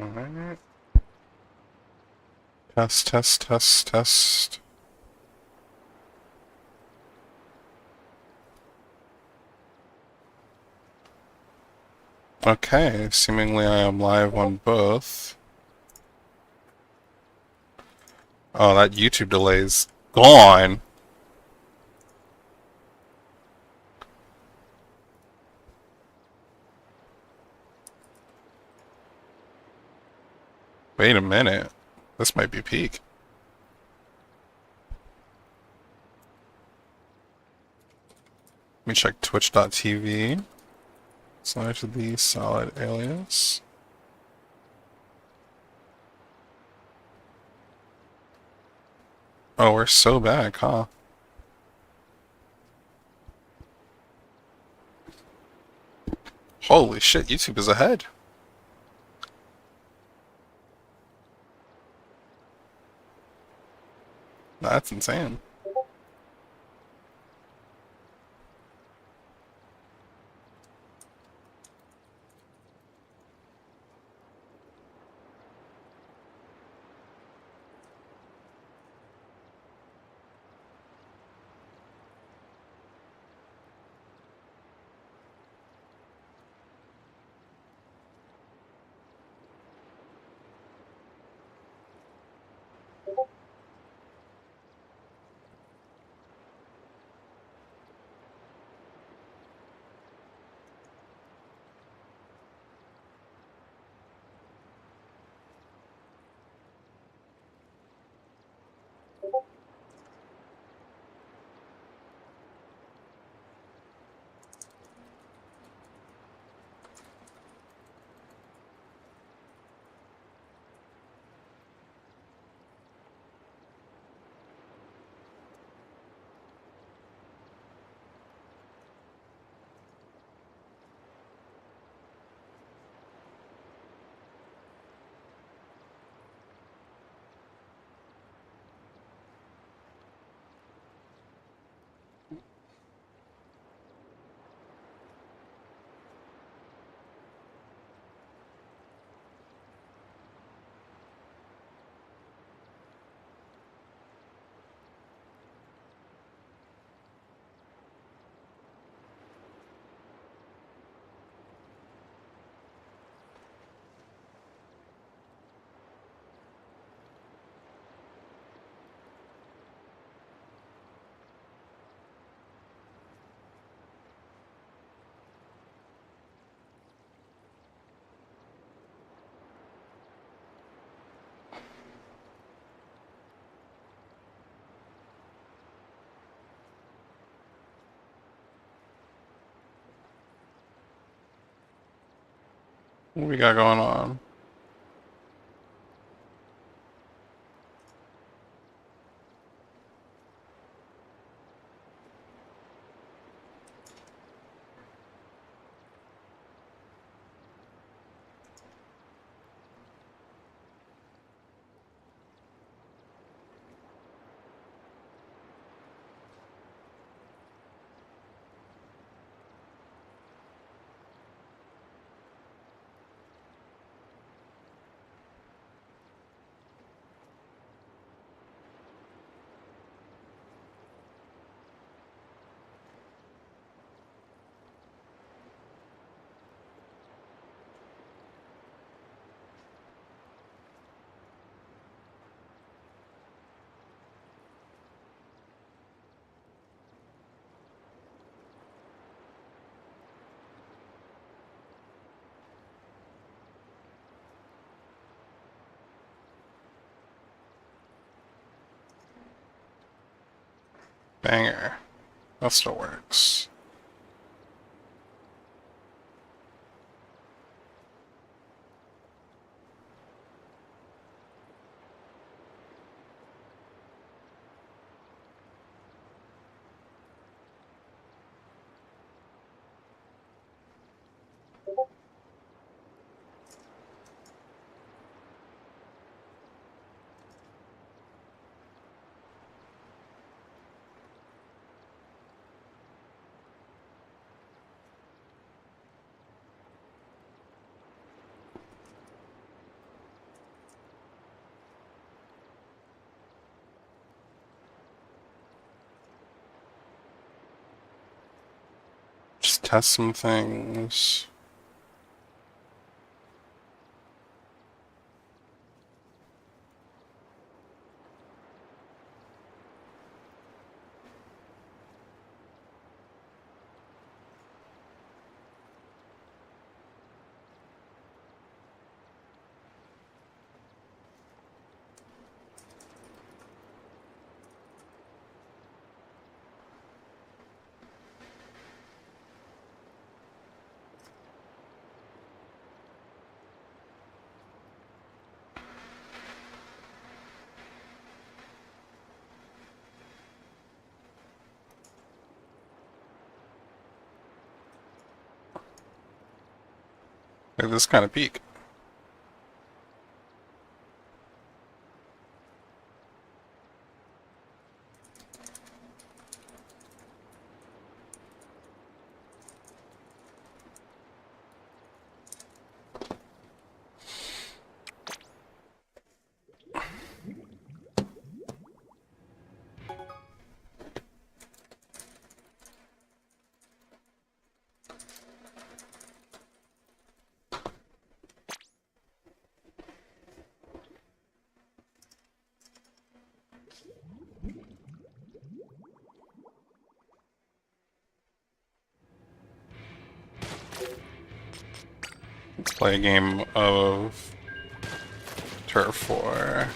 Alright. Test, test, test, test. Okay, seemingly I am live on both. Oh, that YouTube delay's gone. Wait a minute. This might be peak. Let me check twitch.tv. Slash the solid alias. Oh, we're so back, huh? Holy shit, YouTube is ahead. That's insane. What we got going on? Banger. That still works. Just test some things. Look at this kind of peak. Let's play a game of Turf War.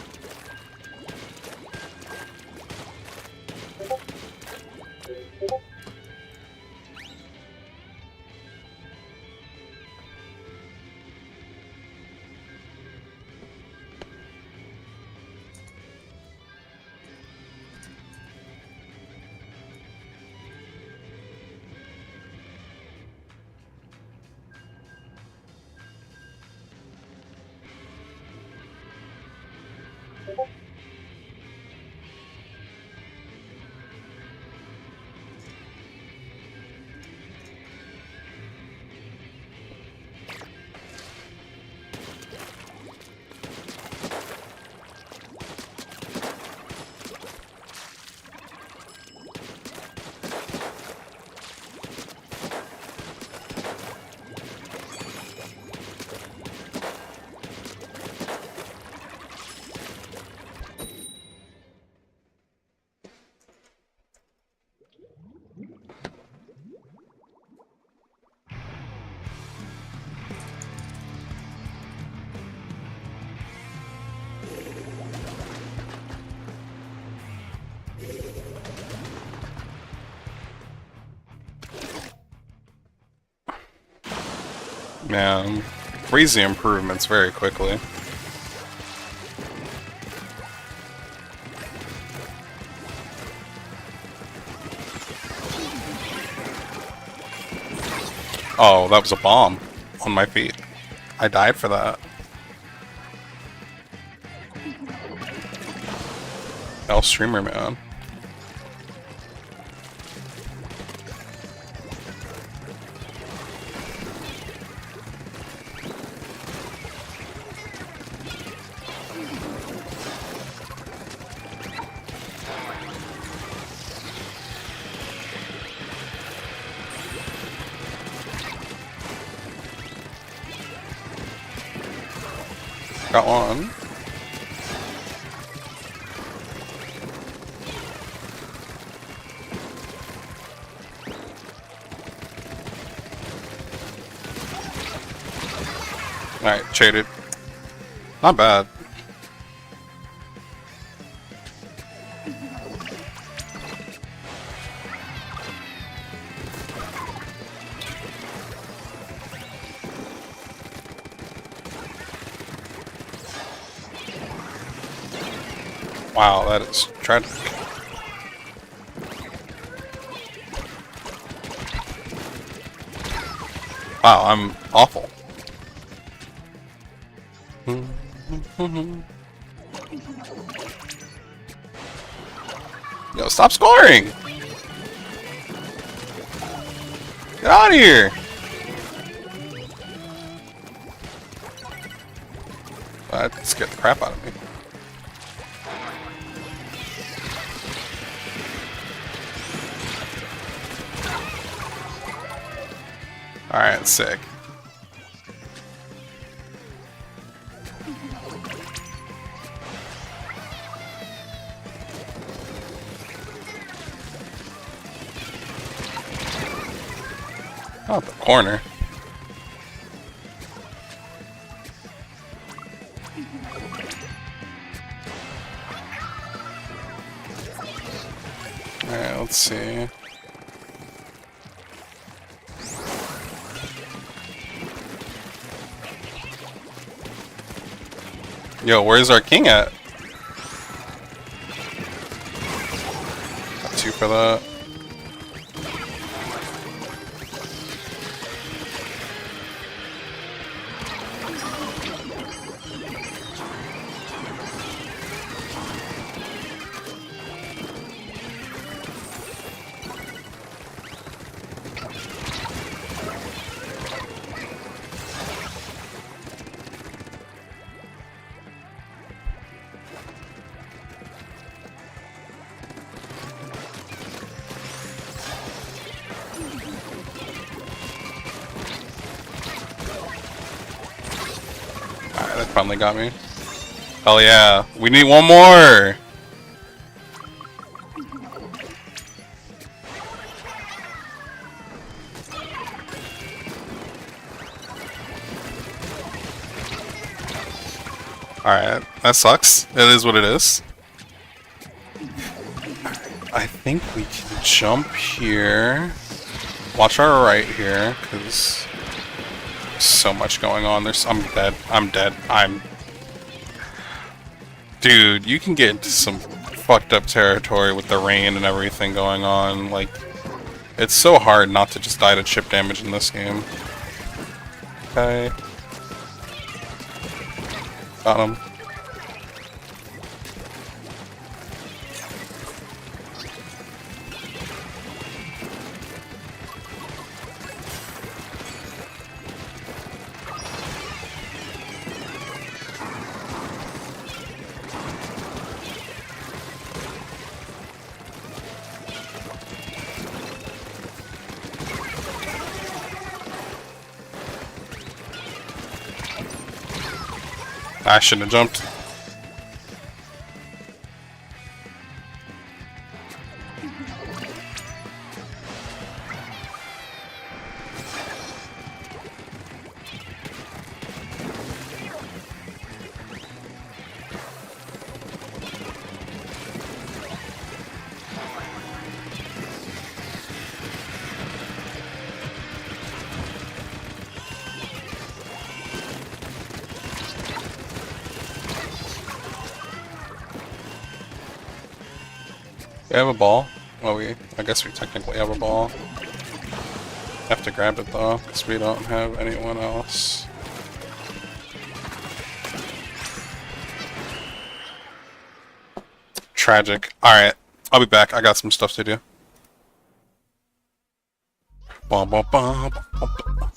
Man, crazy improvements very quickly. Oh, that was a bomb on my feet. I died for that. L streamer, man. Got one. Alright, traded. Not bad. Wow, that is tragic. Wow, I'm awful. Yo, stop scoring! Get out of here! That scared the crap out of me. Alright, sick. Oh, the corner. Alright, let's see. Yo, where's our king at? Got 2 for that. Alright, that finally got me. Hell yeah. We need one more! Alright, that sucks. It is what it is. I think we can jump here. Watch our right here, because there's so much going on. I'm dead. I'm dead. Dude, you can get into some fucked up territory with the rain and everything going on. Like, it's so hard not to just die to chip damage in this game. Okay. Got him. I shouldn't have jumped. We have a ball. Well, I guess we technically have a ball. Have to grab it though, because we don't have anyone else. Tragic. Alright, I'll be back. I got some stuff to do. Bum, bum, bum, bum, bum.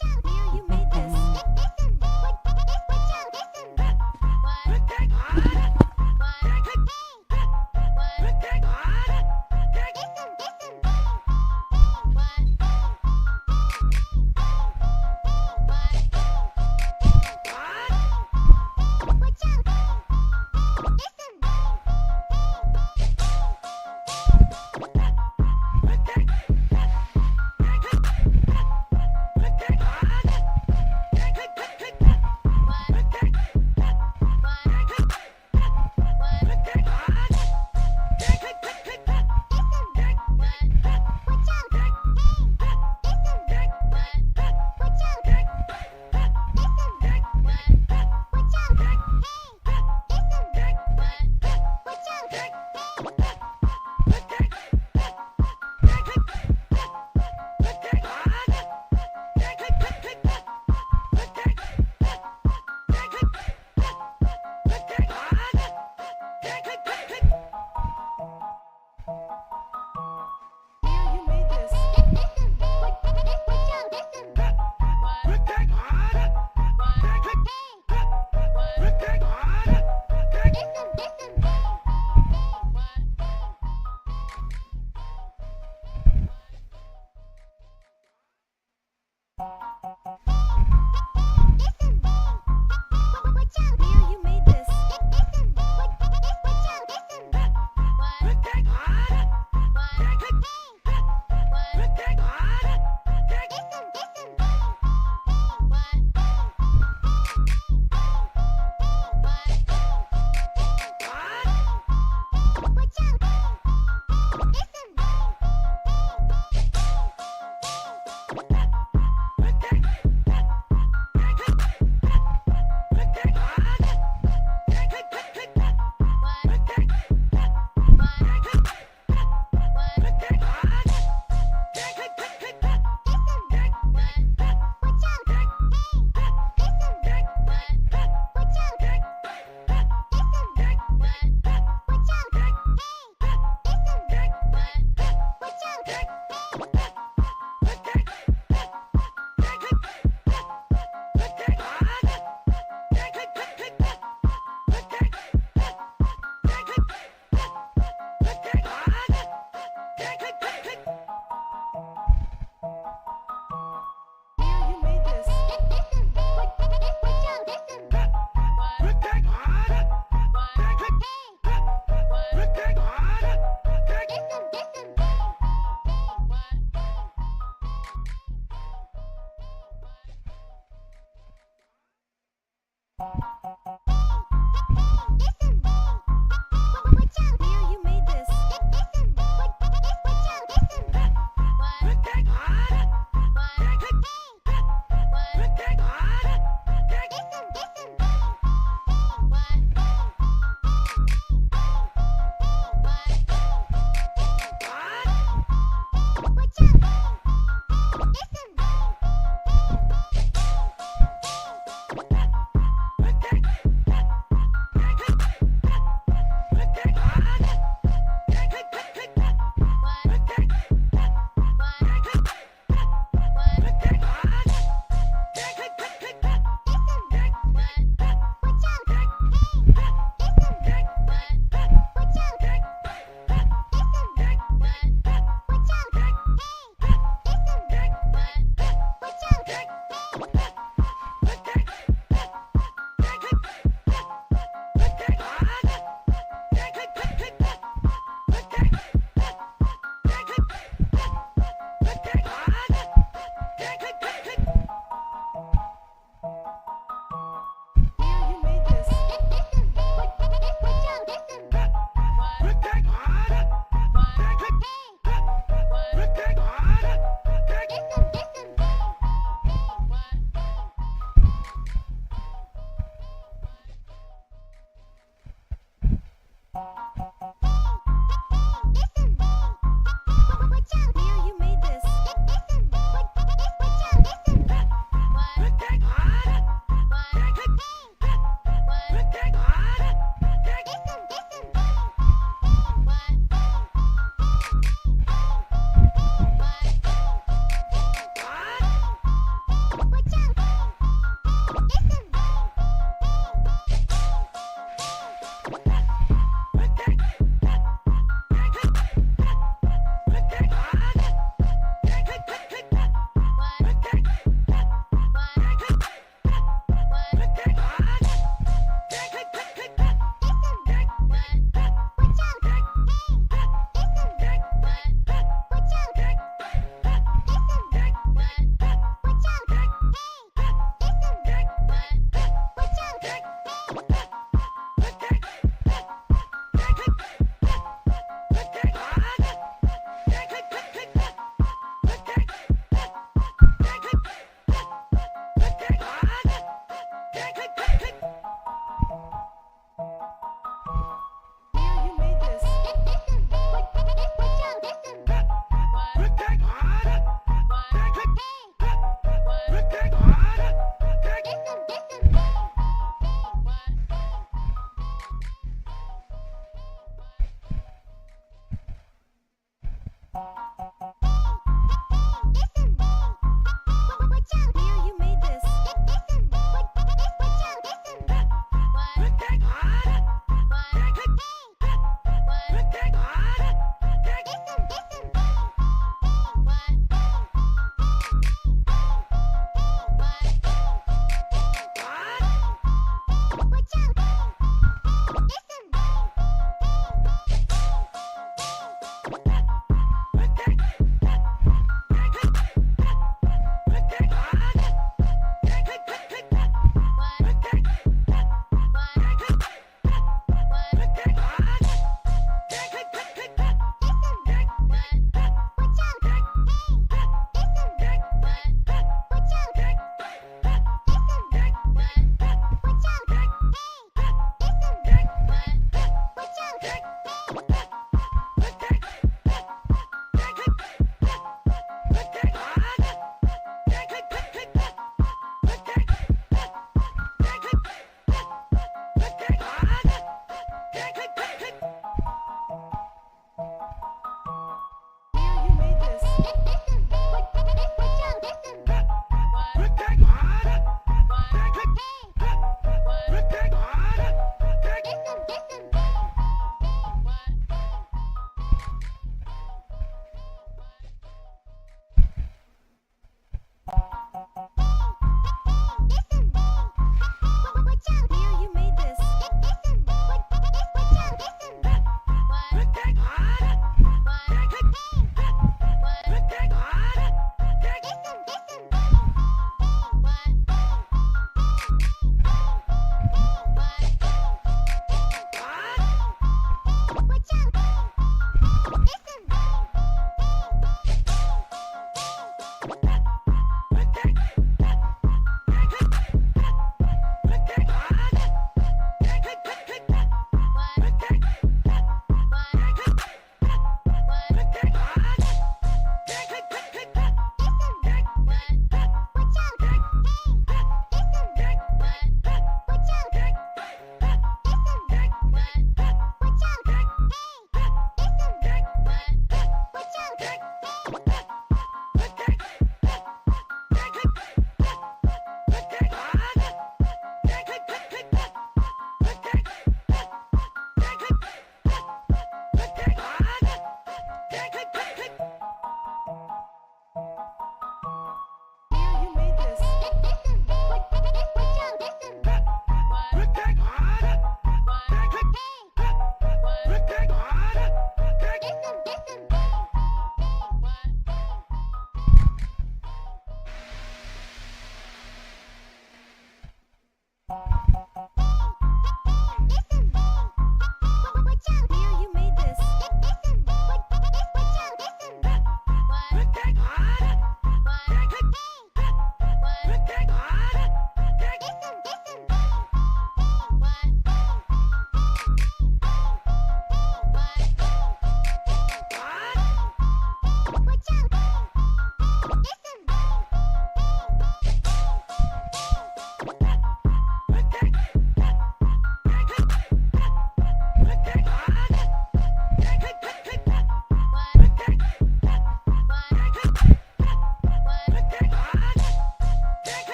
you made this.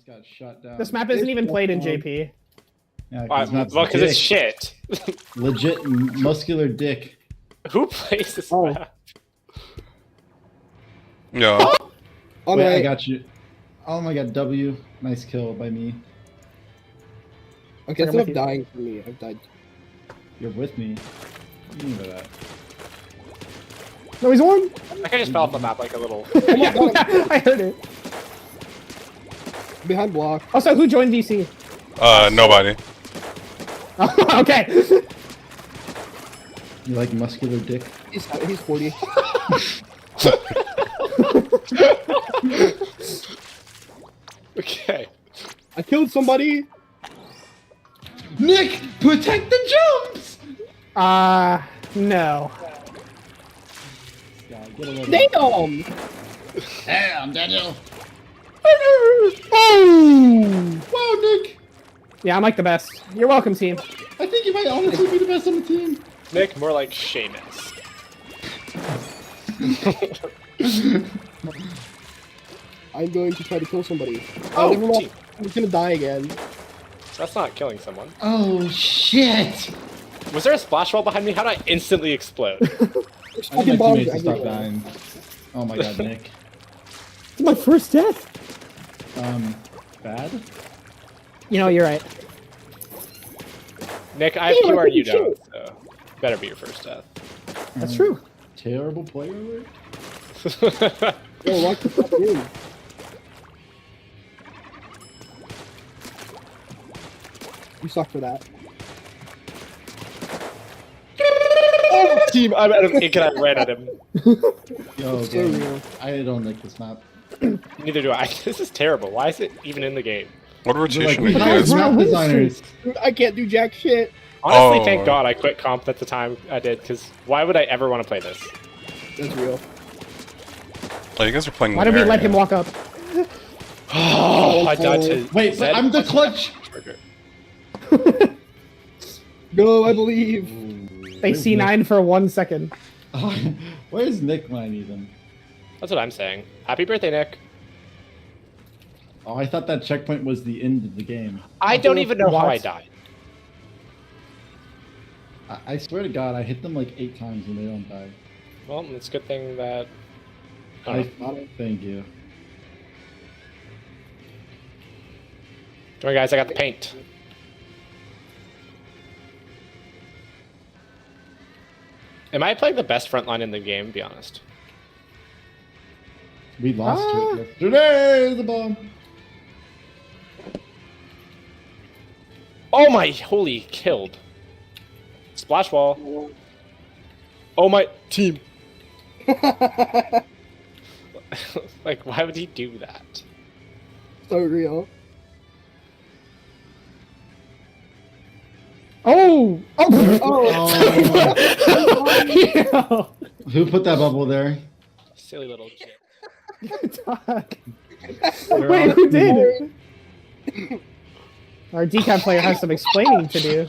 Got shut down. This map isn't even played in JP. Yeah, Well, because it's shit. Legit muscular dick. Who plays this Oh. map? Yeah. All Wait, I right. got you. Oh my god, W. Nice kill by me. Okay, I'm instead with of you. dying for me, I've died. You're with me. What do you mean by that? No, he's on. I just fell off the map like a little. Yeah, I heard it. Behind block. Also, who joined VC? Nobody. Okay. You like muscular dick? He's 40. Okay. I killed somebody. Nick, protect the jumps! No. Yeah, get a little. Damn! Damn, Daniel. Oh! Wow, Nick. Yeah, I'm like the best. You're welcome, team. I think you might honestly be the best on the team. Nick, more like Seamus. I'm going to try to kill somebody. Oh, never mind. team. I'm gonna die again. That's not killing someone. Oh shit! Was there a splash wall behind me? How did I instantly explode? There's I need fucking my bombs teammates to stop everywhere. dying. Oh my god, Nick. It's my first death. Bad? You know, you're right. Nick, I have Damn, I QR, you couldn't don't, so better be your first death. That's true. Terrible player alert? Yo, lock the fuck in. You suck for that. Oh, team, I'm out of ink and I ran at him. Yo, So gang, real. I don't like this map. Neither do I. This is terrible. Why is it even in the game? What They're rotation like, are we you hired guys? Wow, map win designers. streak. I can't do jack shit. Honestly, Oh. thank God I quit comp at the time I did, because why would I ever want to play this? That's real. Oh, you guys are playing. Why did we let Lunaria. him walk up? Oh, I died to. Wait, but Zed. I'm the clutch! Trigger. Go, I believe. They Where's C9 for 1 second. Nick? Where's Nick when I need him? That's what I'm saying. Happy birthday, Nick. Oh, I thought that checkpoint was the end of the game. I don't even know how I What? died. I swear to God, I hit them like 8 times and they don't die. Well, it's a good thing that. Oh, Thank you. come on, guys, I got the paint. Am I playing the best front line in the game, be honest? We lost to it yesterday. The bomb. Oh my, holy, killed. Splash wall. Oh my, team. Like, why would he do that? So real. Oh! Oh! Oh, Yeah. Who put that bubble there? Silly little shit. Talk. Wait, who did? Our decaf player has some explaining to do.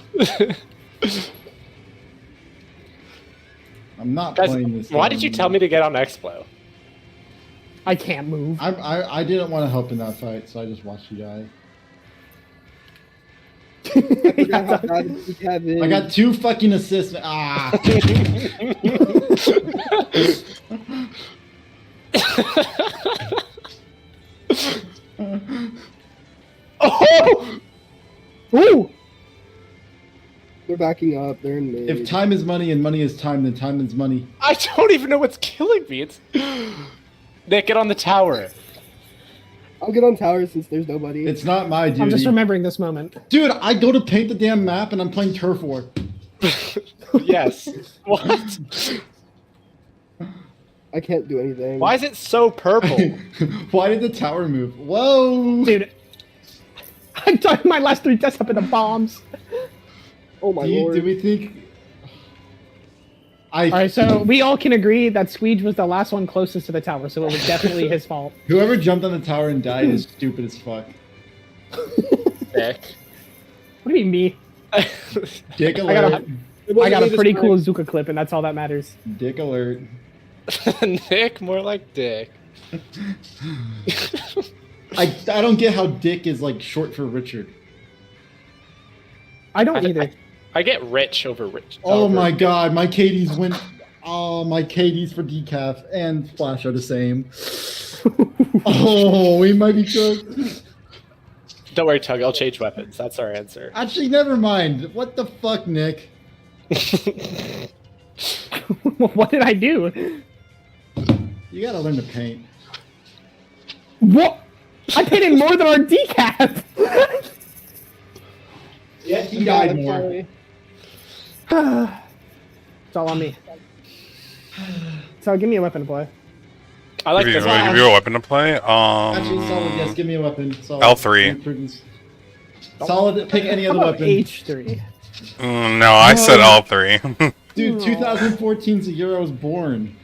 I'm not Guys, playing this. why game did you tell me to get on Explo? I can't move. I didn't want to help in that fight, so I just watched you die. forgot how bad we have it. I got 2 fucking assists. Ah! Oh! Ooh! They're backing up. They're in mid. If time is money and money is time, then time is money. I don't even know what's killing me. It's Nick, get on the tower. I'll get on tower since there's nobody. It's not my duty. I'm just remembering this moment. Dude, I go to paint the damn map and I'm playing turf war. Yes. What? I can't do anything. Why is it so purple? Why did the tower move? Whoa! Dude, I done my last 3 deaths up in the bombs. Oh my do, lord. do we think? Alright, so we all can agree that Squeege was the last one closest to the tower, so it was definitely his fault. Whoever jumped on the tower and died is stupid as fuck. Nick. What do you mean me? Dick got alert! I got a pretty cool Zuka clip, and that's all that matters. Dick alert! Nick, more like Dick. I don't get how Dick is like short for Richard. I don't either. I get rich over rich. Oh over- my god, my KDs went. Oh, my KDs for decaf and Flash are the same. Oh, we might be good. Don't worry, Tug. I'll change weapons. That's our answer. Actually, never mind. What the fuck, Nick? What did I do? You gotta learn to paint. What? I painted more than our decaf! Yeah, he Yeah, died more. sorry. It's all on me. So give me a weapon to play. I like Give you, this. give you a weapon to play. Actually, solid. Yes, give me a weapon. Solid. L3. Prudence. Solid. Pick any How other about weapon. H3? No, I said No. L3. Dude, 2014 's the year I was born.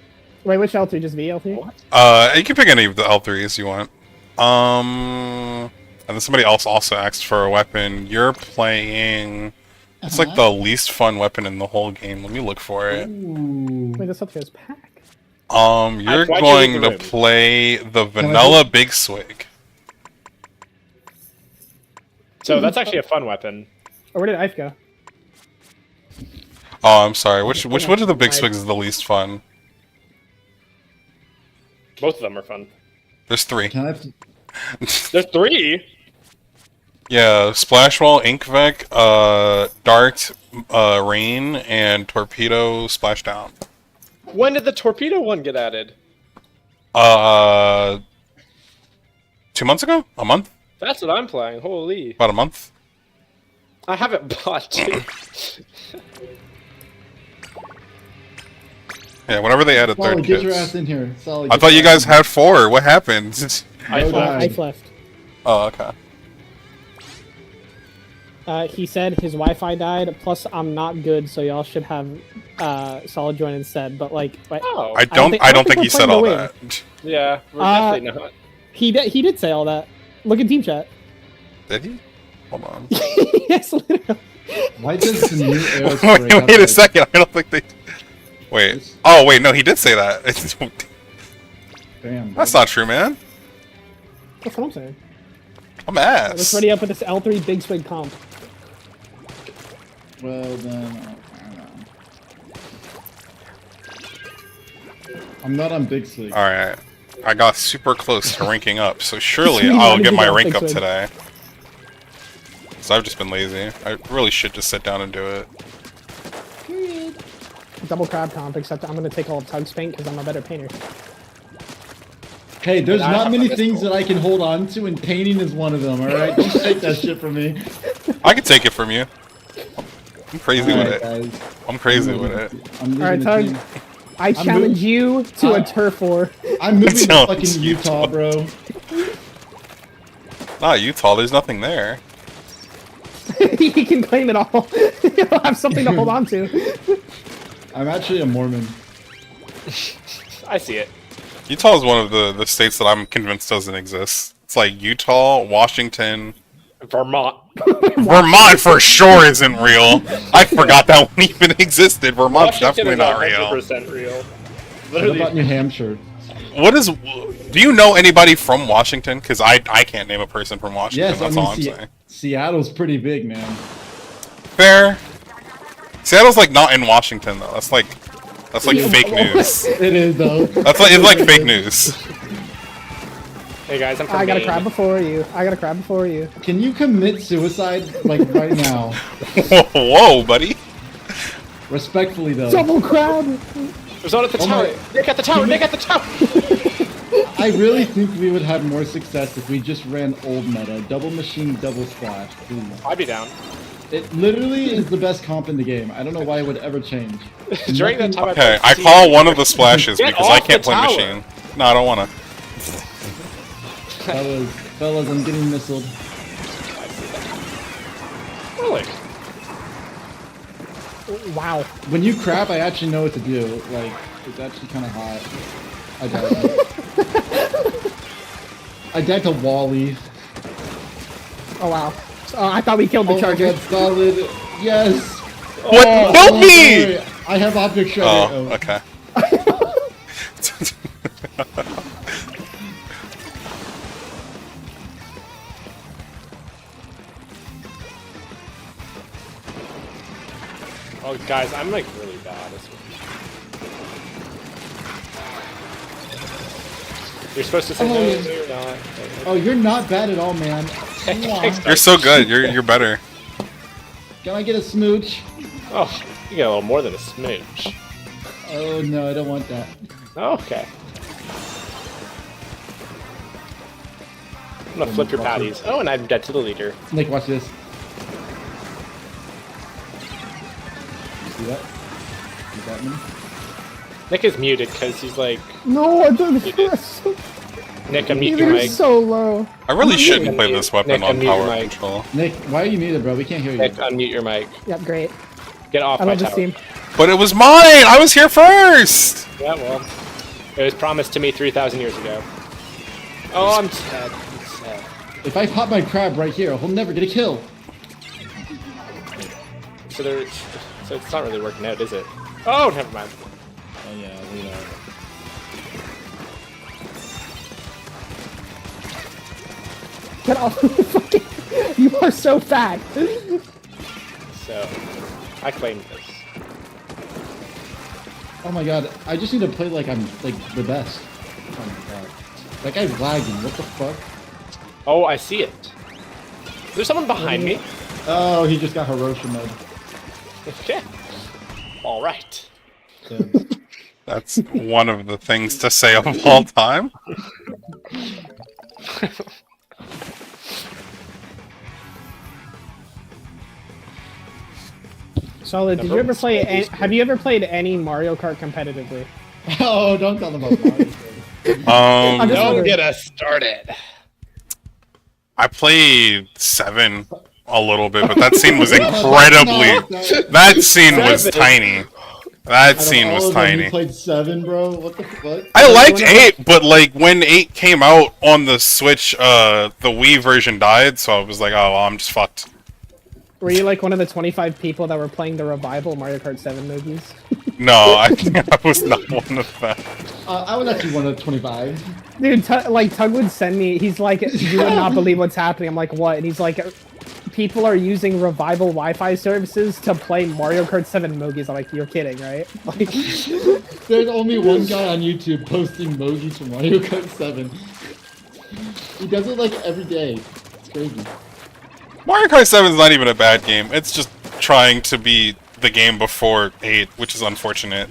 Wait, which L3? Just V L3? You can pick any of the L3s you want. And then somebody else also asked for a weapon. You're playing. It's like the least fun weapon in the whole game. Let me look for it. Ooh. Wait, this L3 is pack. You're why'd you going leave to the room? play the vanilla big swig. So that's actually a fun weapon. Oh, where did Ife go? Oh, I'm sorry. Which one of the big swigs is the least fun? Both of them are fun. There's 3. Can I have to... There's 3. Yeah, Splash Wall, Ink Vec, Dart, Rain, and Torpedo Splashdown. When did the torpedo one get added? 2 months ago? A month? That's what I'm playing. Holy. About a month? I haven't bought two. Yeah, whenever they added Solid, third get your kits. ass in here. Solid, I get thought your you ass guys had 4. What happened? I No thought. doubt. Ice left. Oh, okay. He said his Wi-Fi died. Plus, I'm not good, so y'all should have solid join instead. But like, Oh. I don't think we're he said playing to all win. that. Yeah, we're definitely not. he did say all that. Look at team chat. Did he? Hold on. Yes, literally. Why does the new aerospray wait have, a like- second. I don't think they. Wait. Oh, wait. No, he did say that. Damn. That's not true, man. That's what I'm saying. I'm Let's ass. ready up with this L3 big swing comp. Well then, I don't know. I'm not on Big Swig. All right. I got super close to ranking up, so surely You I'll wanted get to my go rank big up swing. today. So I've just been lazy. I really should just sit down and do it. Double crab comp, except I'm gonna take all of Tug's paint because I'm a better painter. Hey, there's I not have many a things that I can hold on to, and painting is one of them. All right, don't take that shit from me. I can take it from you. I'm crazy with Alright, it. guys. I'm crazy with it. I'm leaving Alright, the Tug. team. I challenge you to a turf war. I'm moving to Challenge fucking you Utah, bro. Not Utah. There's nothing there. He can claim it all. He'll have something to hold on to. I'm actually a Mormon. I see it. Utah is one of the states that I'm convinced doesn't exist. It's like Utah, Washington, Vermont. Vermont for sure isn't real. I forgot that one even existed. Vermont's Washington definitely is not real. 100% real. What about Literally. New Hampshire? What is? Do you know anybody from Washington? Because I can't name a person from Washington. Yes, That's I all I'm mean saying. Seattle's pretty big, man. Fair. Seattle's like not in Washington though. That's like fake news. It is though. That's like it's like fake news. Hey guys, I'm from I got a Maine. crab before you. I got a crab before you. Can you commit suicide like right now? Whoa, buddy. Respectfully though. Double crab! There's one at the Oh tower. my- Nick at the tower. Nick at the tower. I really think we would have more success if we just ran old meta. Double machine, double splash. Boom. I'd be down. It literally is the best comp in the game. I don't know why it would ever change. During that time, Okay, I I call one of the splashes Get because I off can't the play tower. machine. No, I don't wanna. Fellas, I'm getting missiled. Really? Wow. When you crap, I actually know what to do. Like, it's actually kind of hot. I died. I died to Wally. Oh wow. I thought we killed the Oh my charger. god, solid. Yes. What? Oh, Help oh, me! sorry. I have object shredder. Oh, okay. Oh, guys, I'm like really bad. This one. You're supposed to say Oh, no, yeah. so you're not. Oh, you're not bad at all, man. Thanks, You're so good. You're better. Can I get a smooch? Oh, you get a little more than a smooch. Oh no, I don't want that. Oh, okay. I'm gonna flip your patties. Oh, and I'm dead to the leader. Nick, watch this. You see that? You got me? Nick is muted because he's like, No, I don't. You did. Nick, unmute your You're mic. so low. I really Nick, shouldn't play unmute- this weapon Nick, on unmute your power mic. control. Nick, why are you muted, bro? We can't hear you. Nick, unmute your mic. Yep, great. Get off I my love this tower. team. But it was mine. I was here first. Yeah, well, it was promised to me 3,000 years ago. Oh, I'm sad. I'm sad. If I pop my crab right here, he'll never get a kill. So it's not really working out, is it? Oh, never mind. Oh yeah, we know. Get off the fucking. You are so fat. So, I claimed this. Oh my god, I just need to play like I'm like the best. Oh my god. That guy's lagging, what the fuck? Oh, I see it. There's someone behind me. Oh, he just got Hiroshima. Okay. All right. That's one of the things to say of all time. Solid. Did you ever play? Have you ever played any Mario Kart competitively? Oh, don't tell them about Mario. I'm just Don't wondering. get us started. I played 7 a little bit, but that scene was incredibly. That scene was 7. tiny. That Out of scene all was of them, tiny. You played 7, bro? What the fuck? I liked 8, but like when 8 came out on the Switch, the Wii version died, so I was like, oh, well, I'm just fucked. Were you like one of the 25 people that were playing the revival Mario Kart 7 movies? No, I was not one of them. I was actually one of the 25. Dude, like Tug would send me. He's like, you would not believe what's happening. I'm like, what? And he's like, people are using revival Wi-Fi services to play Mario Kart 7 movies. I'm like, you're kidding, right? Like, There's only one guy on YouTube posting emojis from Mario Kart 7. He does it like every day. It's crazy. Mario Kart 7 is not even a bad game. It's just trying to be the game before 8, which is unfortunate.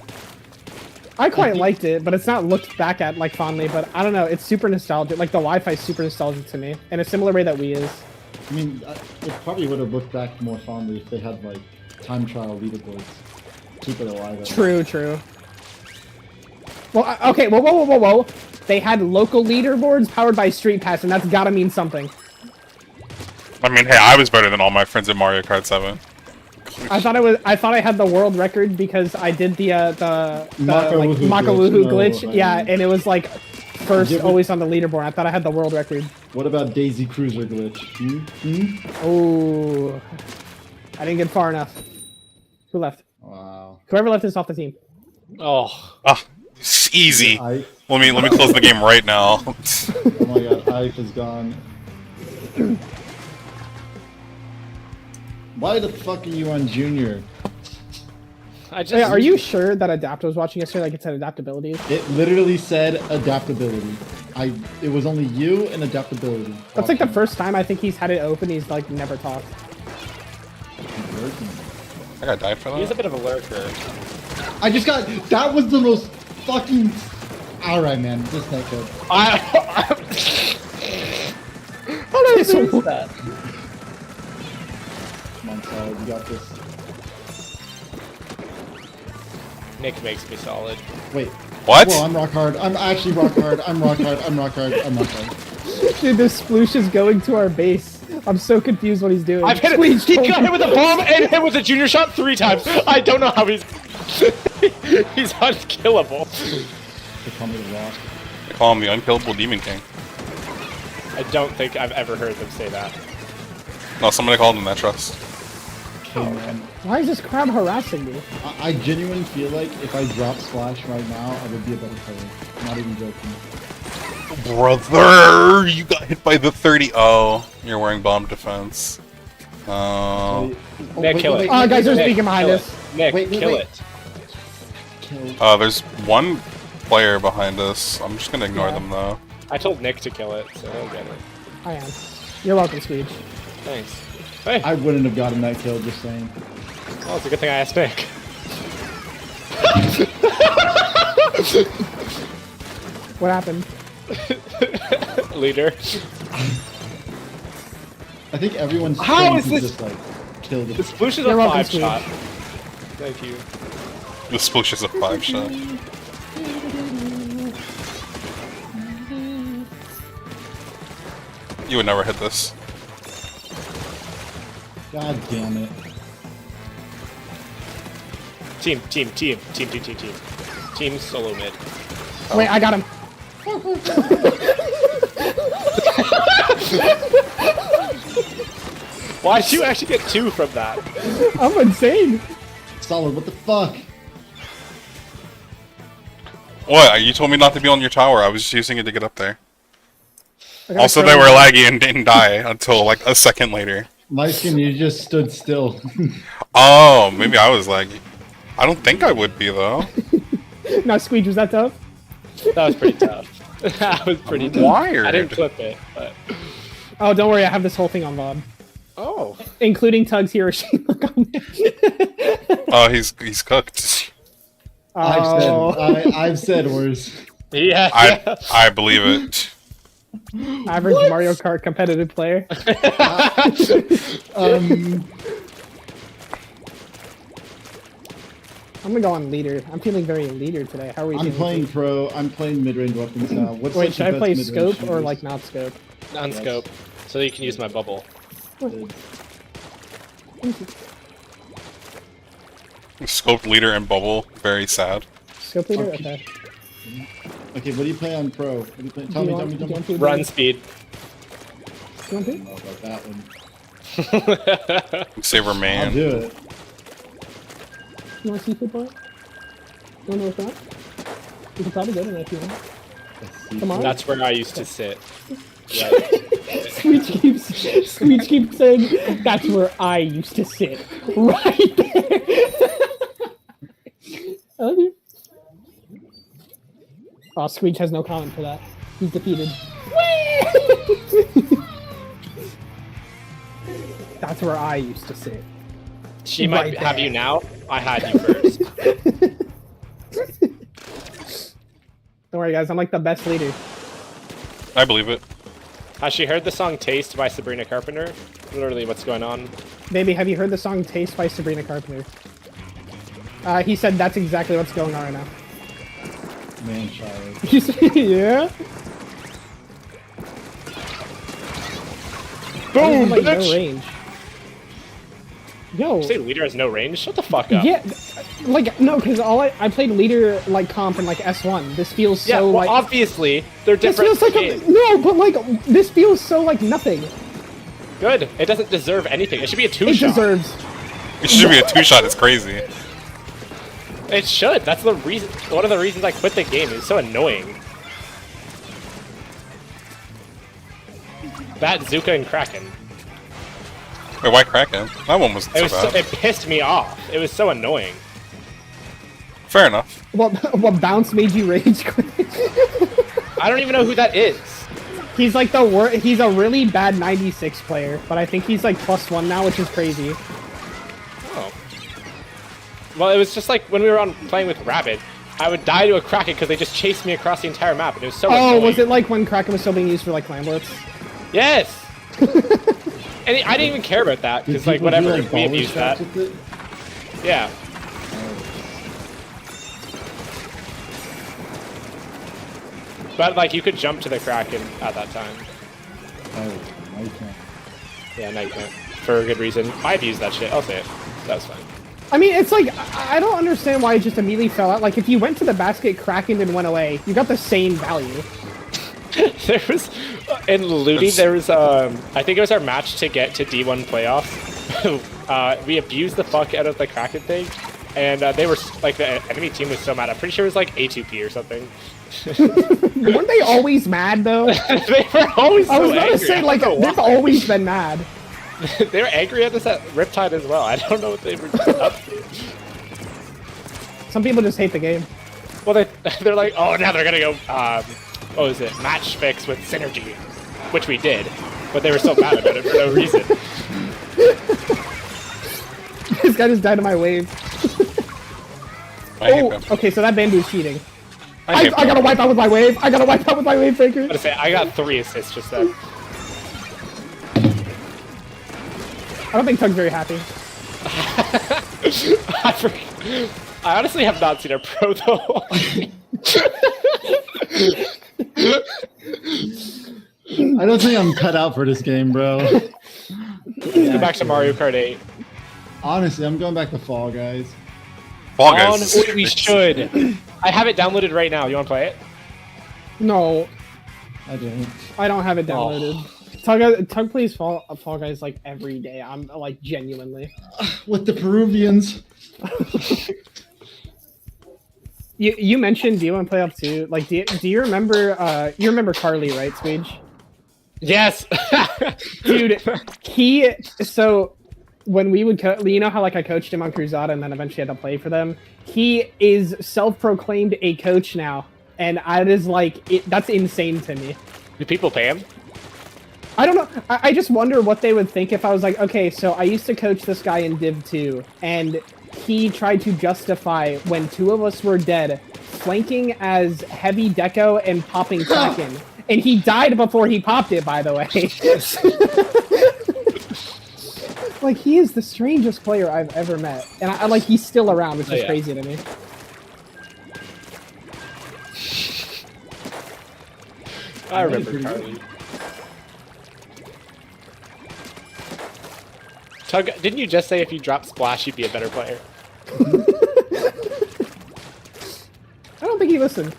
I quite liked it, but it's not looked back at like fondly. But I don't know. It's super nostalgic. Like the Wi-Fi is super nostalgic to me, in a similar way that Wii is. I mean, it probably would have looked back more fondly if they had like time trial leaderboards. Keep it alive. True, true. Well, okay, whoa. They had local leaderboards powered by Street Pass, and that's gotta mean something. I mean, hey, I was better than all my friends in Mario Kart 7. I thought I had the world record because I did the Maka like Woohoo Maka glitch. Woohoo No, glitch. I Yeah, mean- and it was like first Give it- always on the leaderboard. I thought I had the world record. What about Daisy Cruiser glitch? Oh, I didn't get far enough. Who left? Wow. Whoever left is off the team. Oh, Ah, it's easy. I, Let me close the game right now. oh my god, Ike is gone. Why the fuck are you on Junior? I just. Hey, are you sure that Adapt was watching yesterday? Like it said adaptability. It literally said adaptability. It was only you and adaptability. That's like the first time I think he's had it open. He's like never talked. I gotta die for He's a that. bit of a lurker. I just got. That was the most fucking. Alright, man. Just that good. How did I lose that? Come on, Solid. You got this. Nick makes me solid. Wait. What? Whoa, I'm rock hard. I'm actually rock hard. I'm rock hard. I'm rock hard. I'm rock hard. Dude, this sploosh is going to our base. I'm so confused what he's doing. I've hit Squeeze, it. He hold got on. hit with a bomb and hit with a junior shot 3 times. I don't know how he's. He's unkillable. They call me the rock. They call him the unkillable Demon King. I don't think I've ever heard them say that. No, somebody called him that, trust. Okay, man. Why is this crowd harassing me? I genuinely feel like if I drop Splash right now, I would be a better player. I'm not even joking. Brother, you got hit by the 30. Oh, you're wearing bomb defense. Oh. Oh, Nick, kill it. Guys, there's Nick, speaking behind kill us. it. Nick, Wait, kill wait. it. Kill. There's one player behind us. I'm just gonna ignore Yeah. them though. I told Nick to kill it, so he'll get it. I am. You're welcome, Squeege. Thanks. Hey, I wouldn't have gotten that kill, just saying. well, it's a good thing I asked Nick. What happened? Leader. I think everyone's How trying is to this- just like kill the. The sploosh is You're a welcome, 5 shot. Thank you. The sploosh is a 5 shot. You would never hit this. God damn it. Team. Team solo mid. Wait, I got him. Why did you actually get 2 from that? I'm insane. Solid, what the fuck? What? You told me not to be on your tower. I was just using it to get up there. I got Also, a they crow. were laggy and didn't die until like a second later. My skin, you just stood still. Oh, maybe I was laggy. I don't think I would be though. No, Squeege, was that tough? That was pretty tough. That was pretty tough. Wired. I didn't clip it, but Oh, don't worry, I have this whole thing on VOD. oh, Including Tug's Hiroshima comment. Oh, he's cooked. Oh, I've said worse. yeah. I believe it. average Mario Kart competitive player. I'm gonna go on leader. I'm feeling very leader today. How are we I'm feeling? playing pro. I'm playing mid-range weapons now. What's Wait, like should the I play best mid-range scope or shooters? like not scope? Non-scope, so you can use my bubble. Scope leader and bubble. Very sad. Scope leader? Okay. Okay. Okay, what do you play on pro? What do you play? Do Tell you me, want- tell me, do you tell want me. to- Run speed. You want to? I don't know about that one. Saber I'll man. do it. You want seafood for it? You want to know what's that? You can probably go to that if you want. Come on. That's where I used to sit. Yeah. Screech keeps saying, that's where I used to sit. Right there. I love you. Oh, Screech has no comment for that. He's defeated. That's where I used to sit. She might Right have there. you now. I had you first. Don't worry, guys. I'm like the best leader. I believe it. Has she heard the song "Taste" by Sabrina Carpenter? Literally, what's going on? Baby, have you heard the song Taste by Sabrina Carpenter? He said that's exactly what's going on right now. Man, child. You said, yeah? Boom, Like, no bitch! range. Yo. You say leader has no range? Shut the fuck up. Yeah, like, no, because I played leader, like, comp in, like, S1. This feels Yeah, so, well, like... obviously, they're This different. feels like no, but, like, this feels so, like, nothing. Good. It doesn't deserve anything. It should be a It two-shot. deserves... It should be a 2-shot. It's crazy. It should. That's the reason. One of the reasons I quit the game. It's so annoying. That Zuka and Kraken. Wait, why Kraken? That one wasn't It so was. So, bad. it pissed me off. It was so annoying. Fair enough. What bounce made you rage quit? I don't even know who that is. He's, like, the worst... He's a really bad 96 player, but I think he's, like, +1 now, which is crazy. Oh. Well, it was just like when we were on playing with Rabbit. I would die to a Kraken because they just chased me across the entire map, and it was so Oh, annoying. was it, like, when Kraken was still being used for, like, Lamblets? Yes! And I didn't even care about that, Did because, like, people do, whatever, like, we baller abused straps that. with it? Yeah. But, like, you could jump to the Kraken at that time. Oh, no, you can't. Yeah, no, you can't. For a good reason. I abused that shit, I'll say it. That was fine. I mean, it's like, I don't understand why it just immediately fell out. Like, if you went to the basket, Kraken and went away, you got the same value. There was in Ludi. There was I think it was our match to get to D1 playoffs. We abused the fuck out of the Kraken thing, and they were like the enemy team was so mad. I'm pretty sure it was like A2P or something. Weren't they always mad, though? They were always so I was gonna angry. say, I like, don't know they've why. always been mad. They were angry at us at Riptide as well. I don't know what they were up to. Some people just hate the game. Well, they're like, oh, now they're gonna go. What was it? Match fix with synergy, which we did, but they were so mad about it for no reason. This guy just died in my wave. I hate Oh, them. okay, so that bamboos cheating. I hate I gotta them. wipe out with my wave. I gotta wipe out with my wave breaker. I say I got 3 assists just then. I don't think Tug's very happy. I honestly have not seen a pro though. I don't think I'm cut out for this game, bro. Go back to Mario Kart 8. Honestly, I'm going back to Fall Guys. Fall Guys. Oh, we should. I have it downloaded right now. You want to play it? No, I don't. I don't have it downloaded. Tug plays Fall Guys like every day. I'm like genuinely. With the Peruvians. You mentioned, do you want to play up too? Like, do you remember? You remember Carly, right, Swage? Yes. Dude, when we would, you know how like I coached him on Cruzada and then eventually had to play for them. He is self-proclaimed a coach now, and I is like that's insane to me. Do people pay him? I don't know. I just wonder what they would think if I was like, okay, so I used to coach this guy in Div 2, and he tried to justify when 2 of us were dead, flanking as heavy deco and popping Kraken. And he died before he popped it, by the way. Like, he is the strangest player I've ever met. And I like, he's still around, which is crazy to me. I remember Carly. Tug, didn't you just say if you drop Splash, you'd be a better player? I don't think he listened.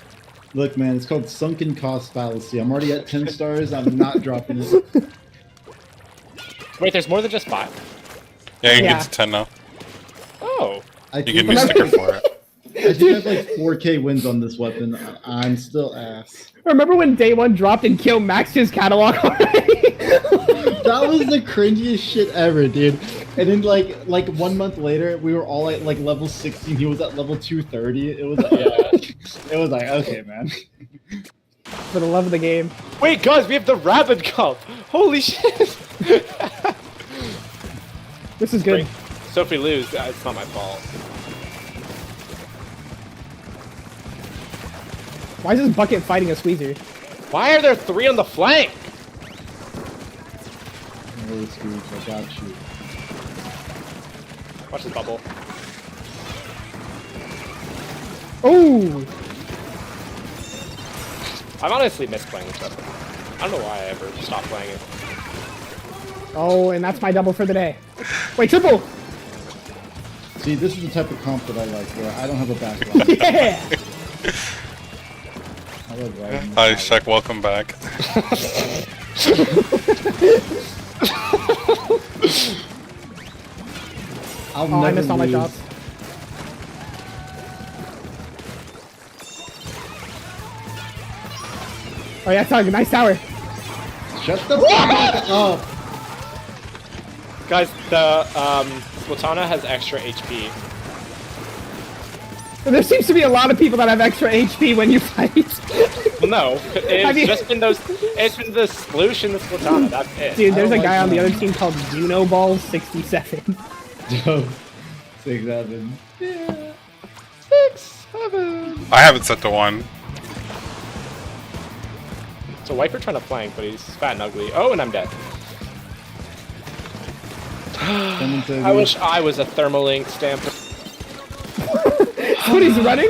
Look, man, it's called sunken cost fallacy. I'm already at 10 stars. I'm not dropping it. Wait, there's more than just 5? Yeah, you can Yeah. get to 10 now. Oh. I You think, get a new sticker for it. I think I have like 4K wins on this weapon. I'm still ass. Remember when Day 1 dropped and killed Max's catalog already? That was the cringiest shit ever, dude. And then like 1 month later, we were all at like level 16. He was at level 230. It was it was like, okay, man. For the love of the game. Wait, guys, we have the Rabbit Cup! Holy shit! This is good. So if we lose, it's not my fault. Why is this bucket fighting a squeezer? Why are there 3 on the flank? Oh, Scrooge, I got you. Watch this bubble. Oh! I've honestly missed playing this weapon. I don't know why I ever stopped playing it. Oh, and that's my double for the day. Wait, triple! See, this is the type of comp that I like, where I don't have a background. Yeah! I love riding. Hi, Shaq, welcome back. I'll Oh, I never missed all my lose. shots. Oh yeah, Tug, nice tower. Shut the fuck up! Guys, the Splatoon has extra HP. There seems to be a lot of people that have extra HP when you fight. Well, no, it's I mean- just been those. It's been the solution to Splatoon. That's it. Dude, there's a don't guy like on the that. other team called Unoball 67. Dope. 6, 7. Yeah. 6, 7. I have it set to 1. So Wiper trying to flank, but he's fat and ugly. Oh, and I'm dead. Someone said I wish I was a Thermalink stamper. What, he's running?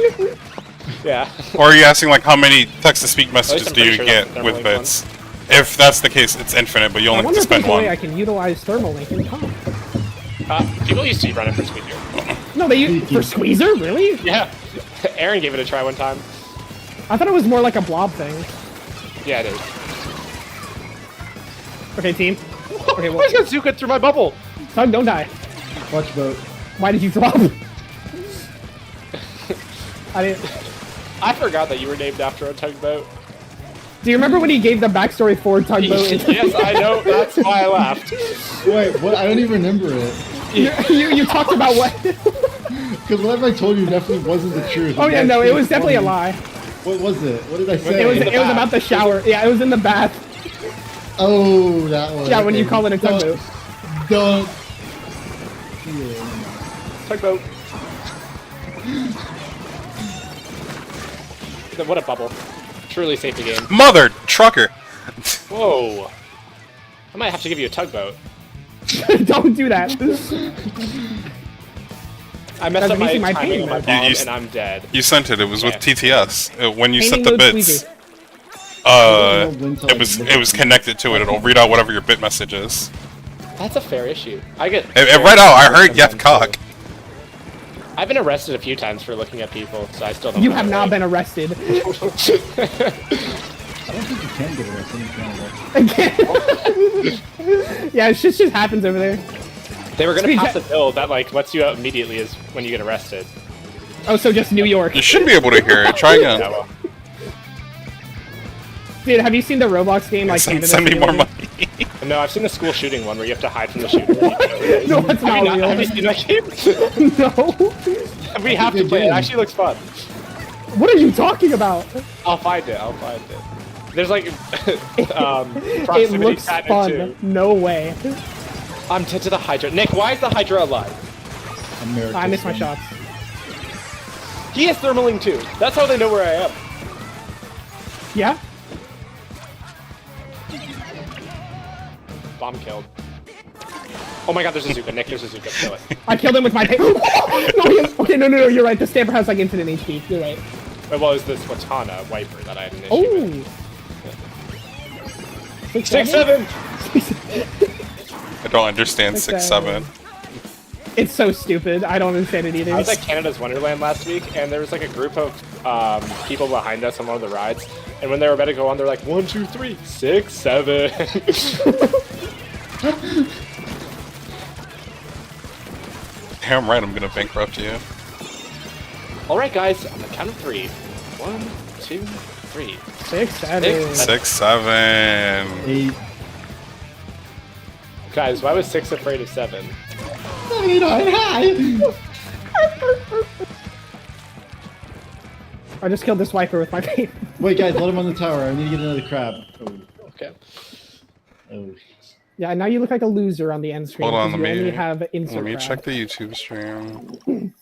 Yeah. Or are you asking, like, how many text-to-speak messages I'm do you pretty sure that's get the with thermal link bits? If that's the case, it's infinite, but you I only have wonder to if there's spend a way I one. can utilize thermal link in comp. People used to run it for Squeezer. No, they use for Squeezer? Really? Yeah. Aaron gave it a try one time. I thought it was more like a blob thing. Yeah, it is. Okay, team. Okay, Why well, is Zuka through my bubble? Tug, don't die. Watch boat. Why did you drop? I didn't. I forgot that you were named after a tugboat. Do you remember when he gave the backstory for Tugboat? Yes, I know. That's why I laughed. Wait, what? I don't even remember it. you talked about what? Because whatever I told you definitely wasn't the truth. Oh yeah, no, it was definitely a lie. What was it? What did I say? It was In the bath. about the shower. Yeah, it was in the bath. Oh, that one. Yeah, when you okay. call it a tugboat. Don't. Tugboat. What a bubble. Truly saved the game. Mother trucker! Whoa. I might have to give you a tugboat. Don't do that. I messed That's up my using my timing pain on my mode. bomb, You- and I'm dead. You sent it. It was with Yeah. TTS. When you sent Painting the mode bits, squeezy. it was connected to it. It'll read out whatever your bit message is. That's a fair issue. I get. It read out. I heard Yeth cock. I've been arrested a few times for looking at people, so I still don't. You know have why. not been arrested. I don't think you can get arrested in Canada. Yeah, shit just happens over there. They were gonna Speak pass that- a bill that like lets you out immediately is when you get arrested. Oh, so just New York. You should be able to hear it. Try Yeah, again. well, Dude, have you seen the Roblox game like Send, Canada? send me more Simulator? money. No, I've seen the school shooting one where you have to hide from the shooter. No, it's not real. Have you seen that game? No. We have to play it. It actually looks fun. What are you talking about? I'll find it. There's like It proximity looks pattern fun. too. No way. I'm dead to the Hydra. Nick, why is the Hydra alive? I missed my shots. He has thermaling too. That's how they know where I am. Yeah? Bomb killed. Oh my god, there's a Zuka. Nick, there's a Zuka. Kill it. I killed him with my Okay, no, you're right. The Stamper has like infinite HP. You're right. Well, it was the Swatana Viper that I had an issue Oh! with. 6-7! I don't understand 6-7. It's so stupid. I don't understand it either. I was at Canada's Wonderland last week, and there was like a group of people behind us on one of the rides, and when they were about to go on, they're like, 1, 2, 3, 6, 7. Damn right, I'm gonna bankrupt you. Alright guys, on the count of 3. 1, 2, 3. 6, 7. 6-7. 8. Guys, why was 6 afraid of 7? I just killed this Viper with my paint. Wait, guys, let him on the tower. I need to get another crab. Okay. Oh. Yeah, now you look like a loser on the end screen. Hold on, because let you me- only have insert Let me crab. check the YouTube stream.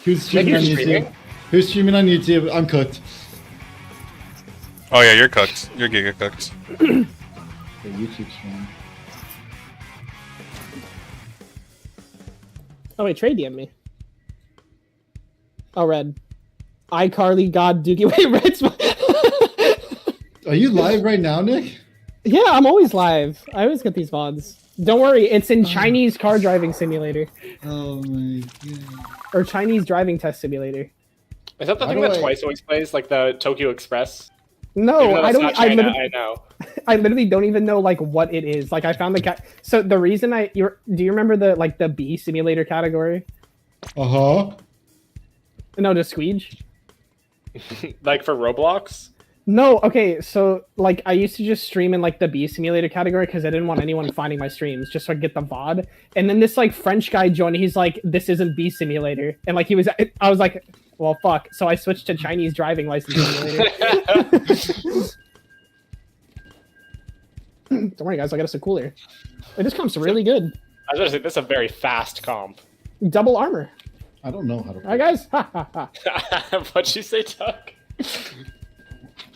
Who's streaming on you're YouTube? streaming? Who's streaming on YouTube? I'm cooked. Oh yeah, you're cooked. You're giga cooked. The YouTube stream. Oh wait, Trey DM'd me. Oh, Red. iCarly, God, Doogie. Wait, Red's... Are you live right now, Nick? Yeah, I'm always live. I always get these VODs. Don't worry, it's in Chinese car driving simulator. Oh my god. Or Chinese driving test simulator. Is that the How thing do that I- Twice always plays, like the Tokyo Express? No, Even though I it's don't. not China, I know. I literally don't even know like what it is. Like I found the cat. So the reason do you remember the bee simulator category? Uh-huh. No, the squeege. Like for Roblox? No, okay. So like I used to just stream in like the bee simulator category because I didn't want anyone finding my streams, just so I could get the VOD. And then this like French guy joined. He's like, "This isn't bee simulator," and like I was like, "Well, fuck." So I switched to Chinese driving license simulator. Don't worry, guys. I got us a cooler. Hey, this comp's really good. I was gonna say, this is a very fast comp. Double armor. I don't know how to All right, guys. Ha ha ha. What'd you say, Tuck?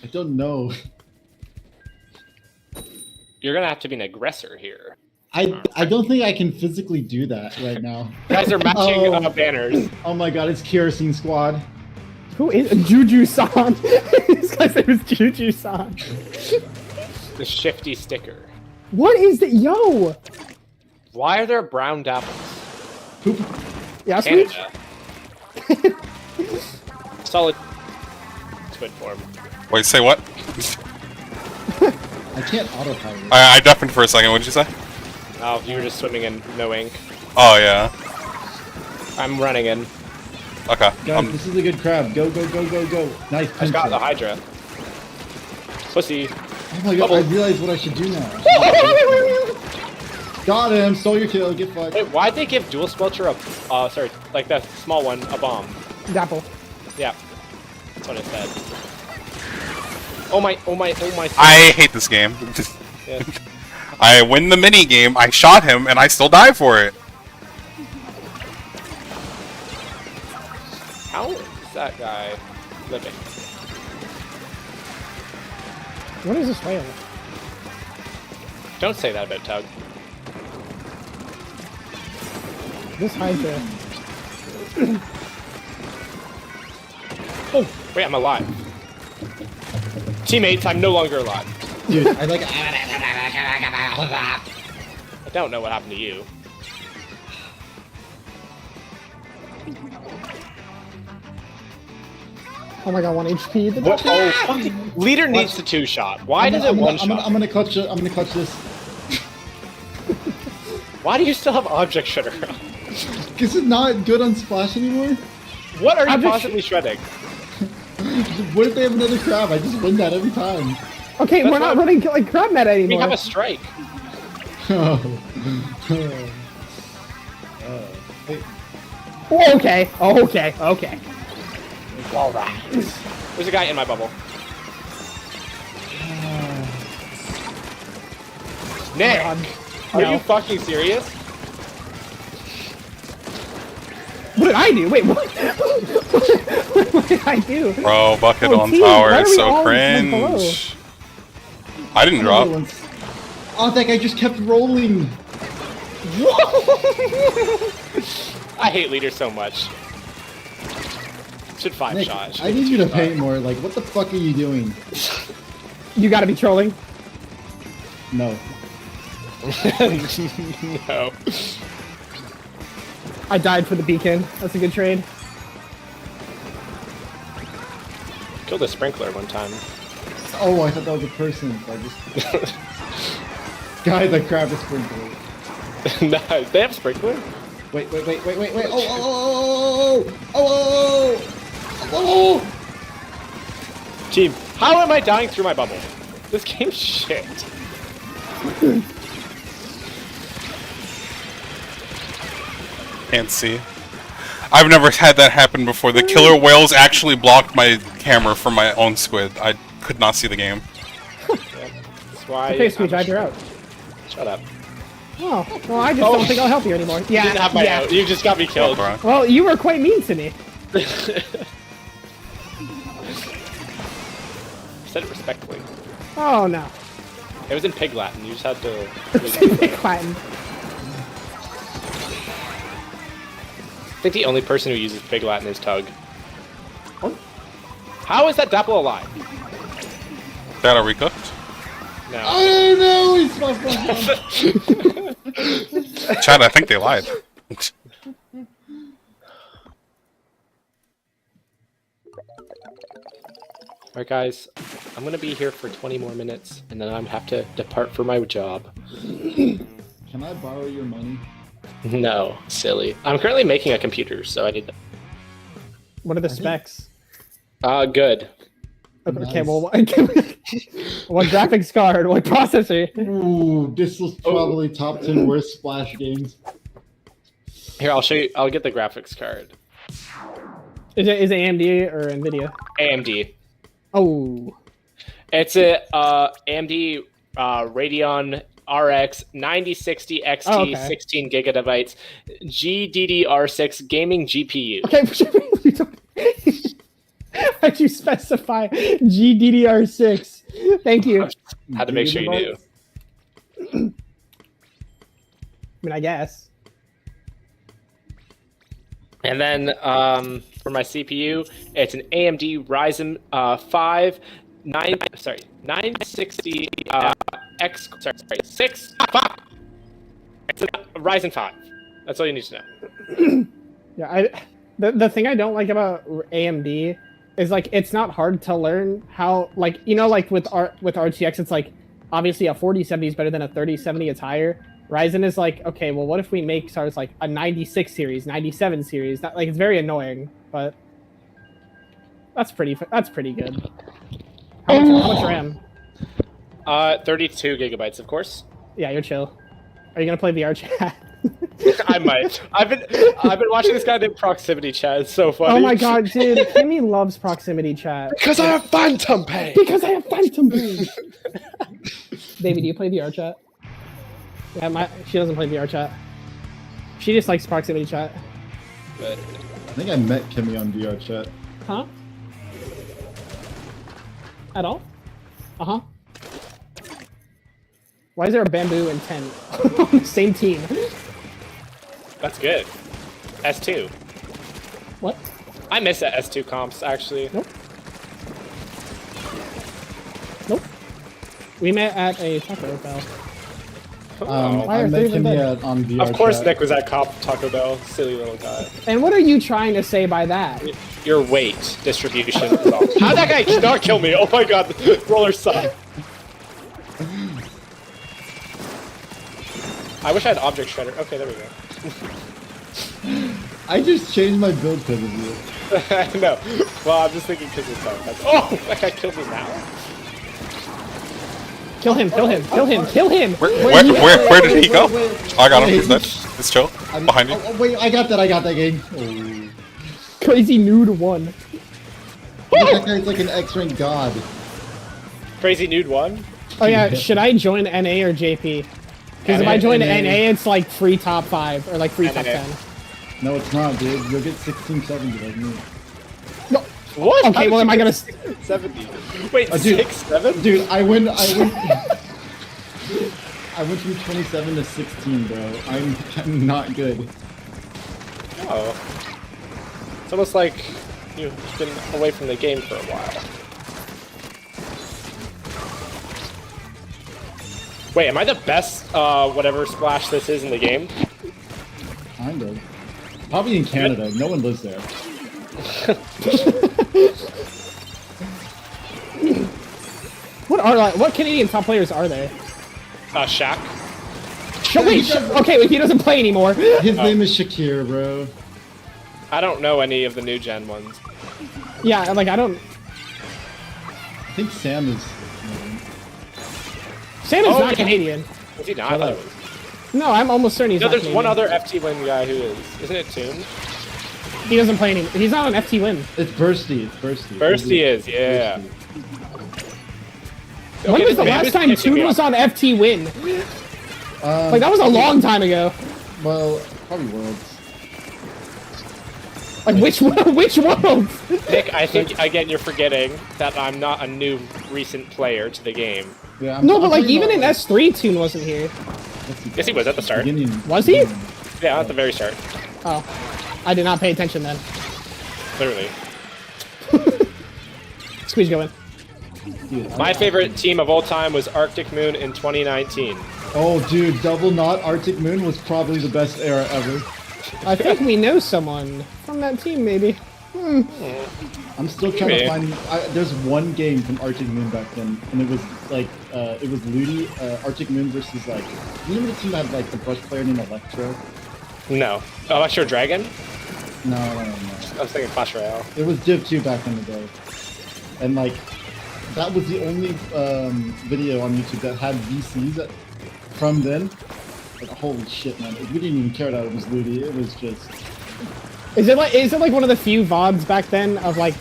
I don't know. You're gonna have to be an aggressor here. I don't think I can physically do that right now. Guys are matching Oh. banners. Oh my god, it's Kerosene Squad. Who is Juju-san? This guy's name is Juju-san. The shifty sticker. What is that? Yo! Why are there brown apples? Poop. Yeah, sweet. Canada. Solid squid form. Wait, say what? I can't autopilot. I deafened for a second. What did you say? Oh, you were just swimming in no ink. Oh yeah. I'm running in. Okay. Guys, this is a good crab. Go, go, go, go, go. Nice I just got the pencil. Hydra. Pussy. Oh my god, I realize what I should do now. Got him, stole your kill, get fucked. Wait, why'd they give Dual Squelcher a, sorry, like that small one, a bomb? Dapple. Yeah. That's what it said. Oh my, oh my, oh my. I hate this game. Yeah. I win the mini game. I shot him, and I still die for it. How is that guy living? What is this whale? Don't say that about Tug. This Hydra. Oh, wait, I'm alive. Teammates, I'm no longer alive. Dude, I like. I don't know what happened to you. Oh my god, 1 HP. What? Oh, fucking leader needs the 2-shot. Why does it one shot? I'm gonna clutch it. I'm gonna clutch this. Why do you still have object shredder? This is not good on Splash anymore. What are you Object possibly shredding? What if they have another crab? I just win that every time. Okay, That's we're not not- running like crab meta We anymore. have a strike. Oh. Hey, Oh, okay. Oh, okay. Okay. All right. There's a guy in my bubble. Nick, God. are No. you fucking serious? What did I do? Wait, what? What did I do? Bro, bucket Oh, on T, tower why are is we so all, like, below? cringe. I didn't I'm the drop. ones- Oh, that guy just kept rolling. I hate leaders so much. Should five Nick, shot. I need you to paint more. Like, what the fuck are you doing? You gotta be trolling. No. No. I died for the beacon. That's a good trade. Killed a sprinkler one time. Oh, I thought that was a person. So I just. Guys, I grabbed a sprinkler. No, they have sprinkler? Wait. Oh. Oh. Team, how am I dying through my bubble? This game's shit. Can't see. I've never had that happen before. The killer whales actually blocked my camera from my own squid. I could not see the game. That's why. Okay, Screech, you're out. Shut up. Oh, well, I just don't think I'll help you anymore. Yeah, You didn't have my yeah. out. You just got me killed. Bro. Well, you were quite mean to me. Said it respectfully. Oh, no. It was in Pig Latin. You just had to. Big Latin. I think the only person who uses Pig Latin is Tug. How is that Dapple alive? That are recooked? No. Oh no, he's my Chad, I think they lied. Alright, guys. I'm gonna be here for 20 more minutes, and then I'm have to depart for my job. Can I borrow your money? No, silly. I'm currently making a computer, so I need. What are the specs? Good. Okay, Nice. well, what graphics card? What processor? Ooh, this was probably top 10 worst Splash games. Here, I'll show you. I'll get the graphics card. Is it AMD or NVIDIA? AMD. Oh. It's a AMD Radeon RX 9060 XT Oh, okay. 16 gigabytes GDDR6 gaming GPU. Okay, why'd you specify GDDR6? Thank you. I Had to make sure you knew. mean, I guess. And then for my CPU, it's an AMD Ryzen 960 6. Fuck! It's a Ryzen 5. That's all you need to know. Yeah, the thing I don't like about AMD is like it's not hard to learn how, like, you know, like with RTX it's like obviously a 4070 is better than a 3070, it's higher. Ryzen is like, okay, well, what if we make stars like a 96 series, 97 series? That, like, it's very annoying, but that's pretty good. How much RAM? 32 gigabytes, of course. Yeah, you're chill. Are you gonna play VR chat? I might. I've been watching this guy do proximity chat. It's so funny. Oh my god, dude, Kimmy loves proximity chat. Because I have phantom pain. Because I have phantom pain. Baby, do you play VR chat? Yeah, she doesn't play VR chat. She just likes proximity chat. But I think I met Kimmy on VR chat. Huh? At all? Uh-huh. Why is there a bamboo and 10 on the same team? that's good. S2. What? I miss that S2 comps, actually. Nope. Nope. We met at a Taco Bell. Why I are met three of them Kimmy on VR Of course chat. Nick was at Taco Bell. Silly little guy. And what are you trying to say by that? Your weight distribution is off. How'd that guy not kill me? Oh my god, roller suck. I wish I had object shredder. Okay, there we go. I just changed my build because of you. I know. Well, I'm just thinking because it's so. Oh, that guy killed me now. Kill him, kill him, kill him, kill him! Where did he go? wait. Oh, I got him. He's dead. It's chill. Behind you. Oh, wait, I got that game. Oh. Crazy nude 1. That guy's like an X-rank god. Crazy Nude 1? Oh yeah, should I join NA or JP? Because if I join NA, it's like free top 5, or like free top NA. 10. No, it's not, dude. You'll get 1670 like me. No. What? Okay, well, am I gonna... 70? Wait, dude. 6, 7? Dude, I went from 27 to 16, bro. I'm not good. Oh. It's almost like you've been away from the game for a while. Wait, am I the best, whatever splash this is in the game? Kind of. Probably in Canada. No one lives there. What Canadian top players are there? Shaq? Okay, he doesn't play anymore. His name is Shakir, bro. I don't know any of the new gen ones. Yeah, like I don't... I think Sam is... Sam is Oh, not yeah. Canadian. Is he not? I thought it was. No, I'm almost certain he's No, not there's Canadian. one other FT Win guy who is. Isn't it Toon? He doesn't play anymore. He's not on FT Win. It's Bursty. It's Bursty. Bursty is, yeah. Bursty. When Okay, was the this man last is time pissing me Toon was off. on FT Win? Like, that was a long time ago. Well, probably Worlds. Like, which world? Nick, I think, again, you're forgetting that I'm not a new, recent player to the game. Yeah, No, but like, talking even in about, S3, Toon wasn't here. Yes, he was at the start. beginning. Was he? Yeah, at the very start. Oh. I did not pay attention then. Clearly. Squeeze going. Dude, My favorite team of all time was Arctic Moon in 2019. Oh, dude, Double Knot Arctic Moon was probably the best era ever. I think we know someone from that team, maybe. I'm still trying to Maybe. find. There's one game from Arctic Moon back then, and it was like it was Ludi, Arctic Moon versus like. You remember the team that had like the brush player named Electro? No. Electro Dragon? No. I was thinking Clash Royale. It was Div 2 back in the day, and like that was the only video on YouTube that had VCs from then. Like holy shit, man! We didn't even care that it was Ludi. It was just. Is it like one of the few VODs back then of like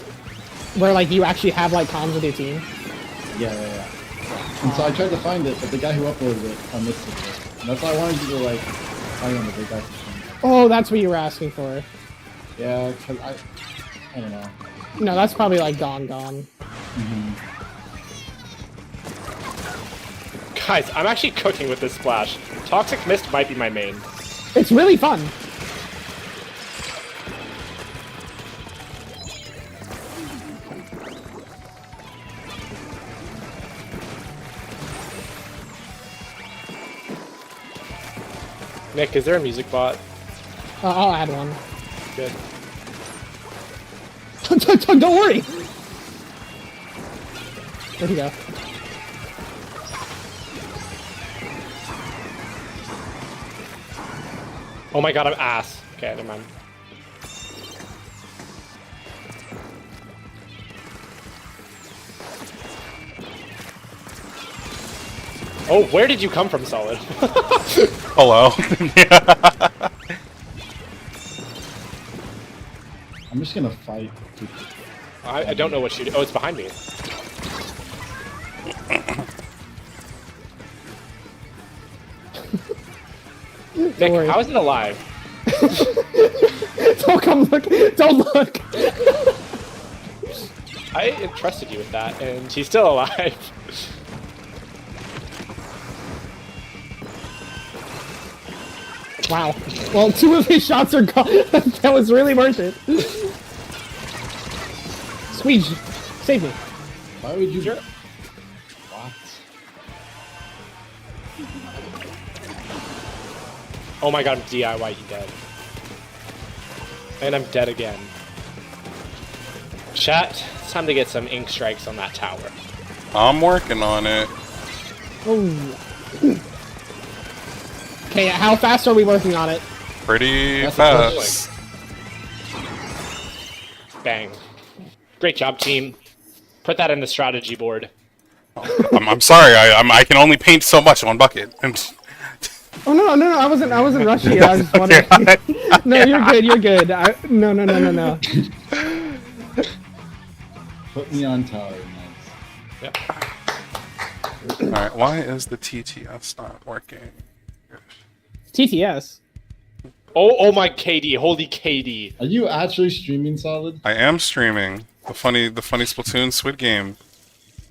where like you actually have like comms with your team? Yeah. And so I tried to find it, but the guy who uploaded it missed it. And that's why I wanted you to like find him, but they got Oh, that's what you were asking for. Yeah, cause I don't know. No, that's probably like gone. Guys, I'm actually cooking with this splash. Toxic Mist might be my main. It's really fun. Nick, is there a music bot? I'll add one. Good. Don't worry. Where'd he go? Oh my god, I'm ass. Okay, never mind. Oh, where did you come from, Solid? Hello. I'm just gonna fight. I don't know what you do. Oh, it's behind me. Nick, worry. how is it alive? Don't come look. Don't look. I entrusted you with that, and he's still alive. Wow. Well, 2 of his shots are gone. That was really worth it. Squeeze, save me. Why would you? Sure. What? Oh my god, I'm DIY, he dead. And I'm dead again. Chat, it's time to get some ink strikes on that tower. I'm working on it. Oh. Okay, how fast are we working on it? Pretty That's fast. Bang. Great job, team. Put that in the strategy board. I'm sorry. I can only paint so much in one bucket. Oh no, I wasn't rushing you. I was just wondering. No, you're good. No. Put me on tower, nice. Yep. Alright, why is the TTS not working? TTS. Oh my KD, holy KD. Are you actually streaming Solid? I am streaming the funny Splatoon Squid Game.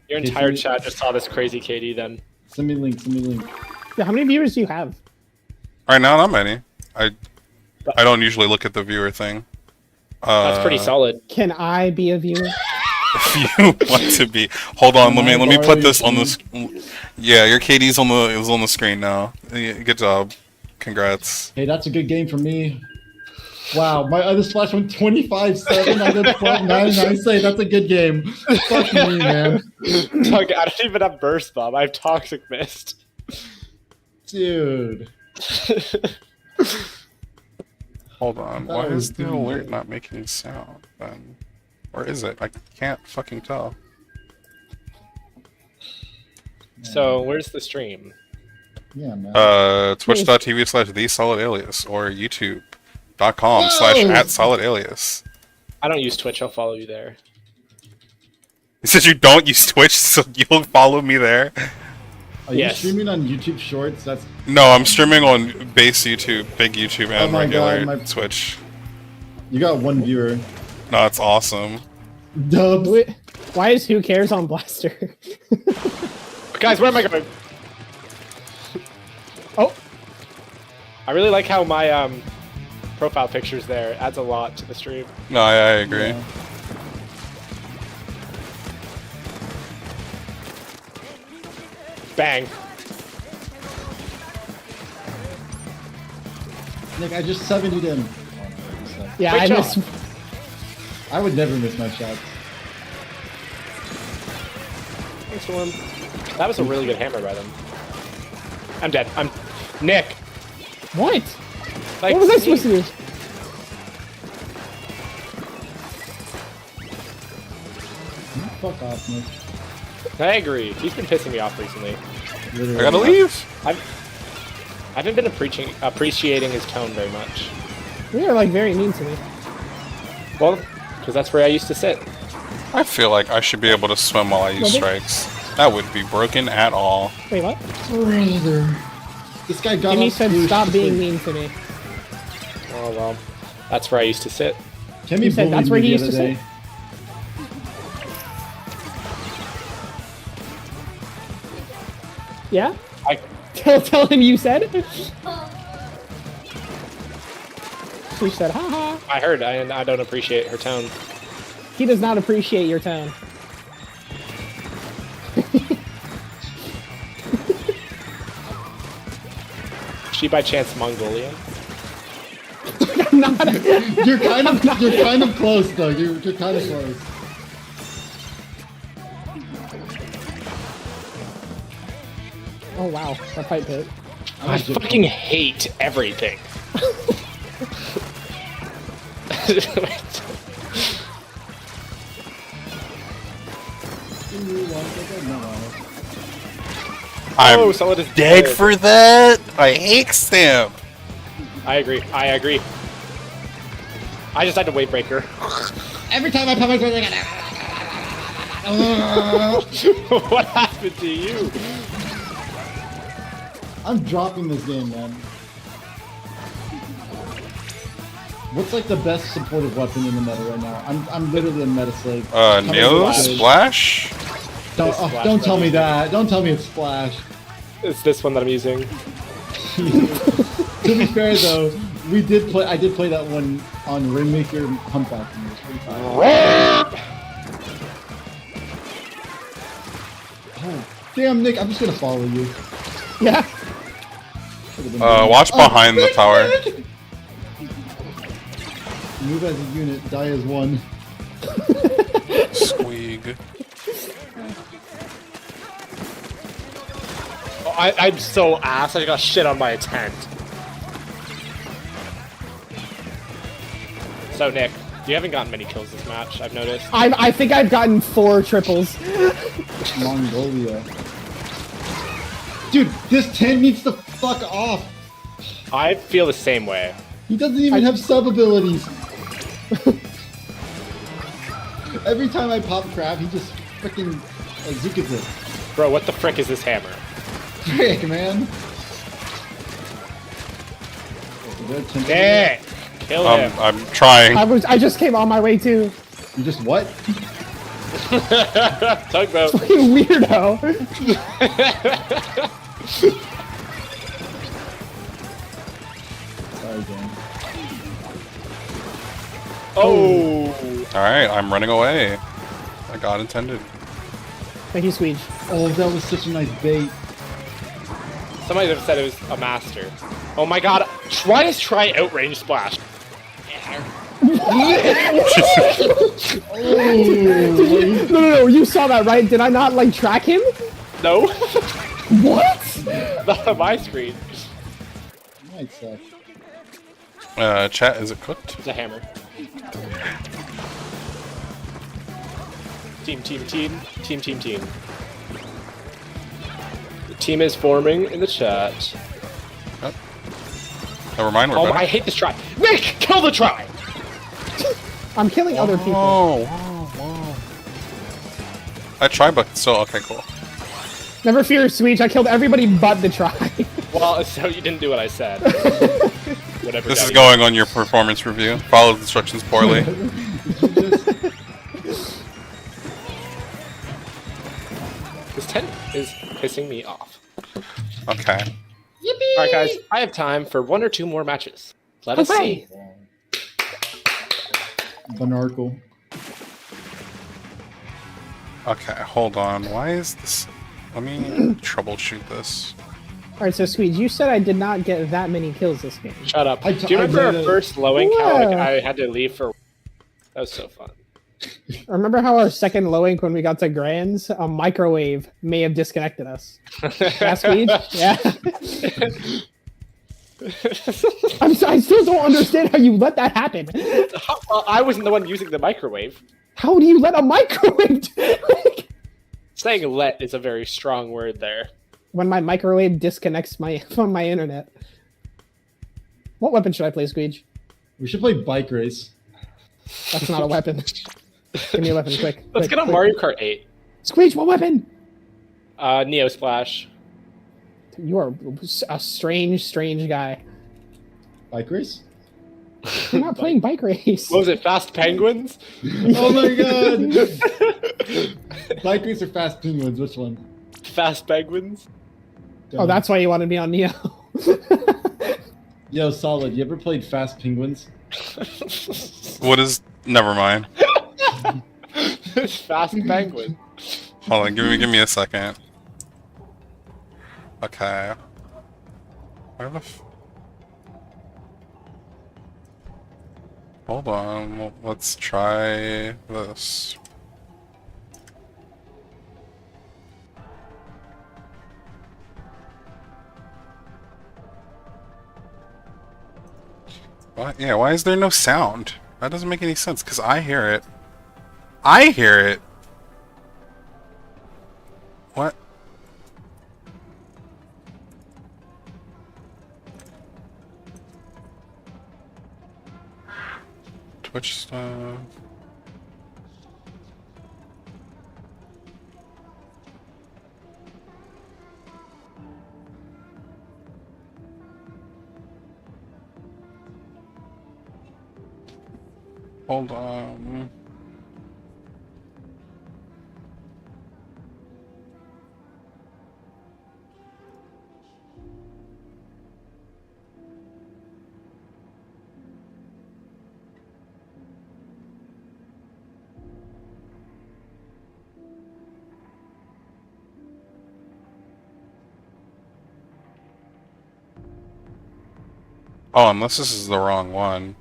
Your Okay, entire so- chat just saw this crazy KD then. Send me link, send me link. Yeah, how many viewers do you have? Alright, now not many. I don't usually look at the viewer thing. That's pretty solid. Can I be a viewer? If you want to be, hold on. Let me put this on the. Yeah, your KD's is on the screen now. Yeah, good job. Congrats. Hey, that's a good game for me. Wow, my other splash went 25-7. I did 12-9. I say that's a good game. Fuck me, man. Doug, I don't even have burst bomb. I have toxic mist. Dude. Hold on. That Why was is the doing alert good. not making sound then? Or is it? I can't fucking tell. So where's the stream? Yeah, man. Twitch.tv/thesolidalias or YouTube.com/@solidalias. I don't use Twitch. I'll follow you there. You said you don't use Twitch, so you'll follow me there? Are you yes. streaming on YouTube Shorts? That's No, I'm streaming on base YouTube, big YouTube, and my regular God, my- Twitch. you got one viewer. No, it's awesome. Dubs. Why is Who Cares on Blaster? Guys, where am I going? Oh, I really like how my profile picture's there. It adds a lot to the stream. No, I agree. Yeah. Bang. Nick, I just 70'd him. yeah, Great I job. missed. I would never miss my shots. Thanks, Storm. That was a really good hammer by them. I'm dead. I'm Nick. What? Like, What was I supposed to do? Fuck off, Nick. I agree. He's been pissing me off recently. Literally. I gotta leave. I haven't been appreciating his tone very much. You're like very mean to me. Well, because that's where I used to sit. I feel like I should be able to swim while I use Really? strikes. That would be broken at all. Wait, what? Brother. This guy got Timmy off said blue stop shit. being mean to me. Oh well, that's where I used to sit. Timmy He said bullied that's where me he the used other to day. Yeah? I Tell him you said. She said, haha. I heard. I don't appreciate her tone. He does not appreciate your tone. Is she by chance Mongolian? You're kind of close though. You're kind of close. Oh wow, that fight pit. I fucking hate everything. I'm Oh, someone is dead for that. I hate Stamp. I agree. I agree. I just had to wait breaker. Every time I pop my sword, What happened to you? I'm dropping this game, man. What's like the best supportive weapon in the meta right now? I'm literally a meta slave. No splash. Don't tell me that. Don't tell me it's Splash. It's this one that I'm using. To be fair though, I did play that one on Rainmaker Humpback and it was pretty fun. Oh, damn Nick, I'm just gonna follow you. Yeah. Should've been Watch behind the tower. Move as a unit, die as one. Squeeg. Oh, I'm so ass. I got shit on my tent. So Nick, You haven't gotten many kills this match, I've noticed. I think I've gotten 4 triples. Mongolia. Dude, this 10 needs to fuck off. I feel the same way. He doesn't even have sub abilities. Every time I pop crab, he just freaking Zukas it. Bro, what the frick is this hammer? Frick, man. Dang! Kill him. I'm trying. I just came on my way too. You just what? Tugboat. You weirdo. Sorry, Dan. Oh! Alright, I'm running away. Like God intended. Thank you, Squeege. Oh, that was such a nice bait. Somebody have said it was a master. Oh my god, why does try outrange splash? No, you saw that, right? Did I not, like, track him? No? What? Not on my screen. Might suck. Chat, is it cooked? It's a hammer. Team. The team is forming in the chat. Oh. Never mind, we're Oh, better. I hate this try. Nick, kill the try! I'm killing other people. Whoa. I tried, but still, okay, cool. Never fear, Squeege. I killed everybody but the try. Well, so you didn't do what I said. Whatever. This is Daddy. going on your performance review. Follow the instructions poorly. This tent is pissing me off. Okay. Alright, guys, I have time for 1 or 2 more matches. Let us see. Banarkle. Okay, hold on. Why is this... Let me troubleshoot this. Alright, so Squeege, you said I did not get that many kills this game. Shut up. I- Do you remember I our did it. first low encounter? Like, Yeah. I had to leave for... That was so fun. Remember how our second low ink when we got to Grands, a microwave may have disconnected us? Yeah, Squeege? Yeah. I still don't understand how you let that happen. Well, I wasn't the one using the microwave. How do you let a microwave? Saying let is a very strong word there. When my microwave disconnects from my internet. What weapon should I play, Squeege? We should play bike race. That's not a weapon. Give me a weapon, quick. Let's quick, get on quick. Mario Kart 8. Squeege, what weapon? Neo Splash. You are a strange guy. Bike race? You're not playing bike race. What was it, Fast Penguins? Oh my god! Bike race or fast penguins? Which one? Fast Penguins? Oh, that's why you wanted me on Neo. Yo, solid. You ever played Fast Penguins? What is... Never mind. Fast Penguin. Hold on, give me a second. Okay. Where the f... Hold on, let's try this. What? Yeah, why is there no sound? That doesn't make any sense, because I hear it. I hear it! What? Twitch stuff. Hold on. Oh, unless this is the wrong one.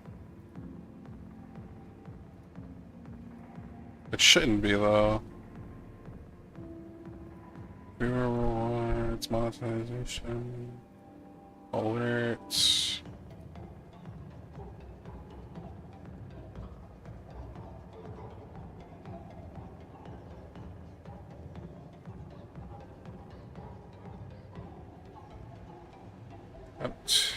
It shouldn't be, though. Rewards, monetization, alerts. Ouch.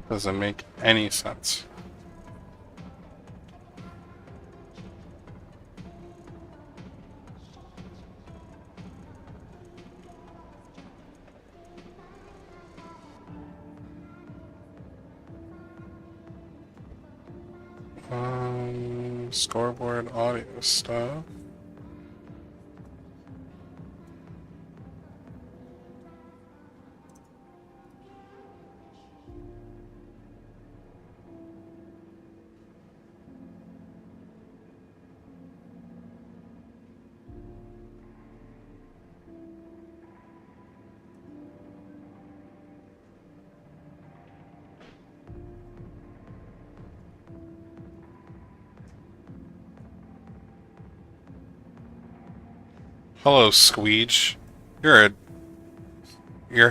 Doesn't make any sense. Scoreboard audio stuff. Hello, Squeege. You're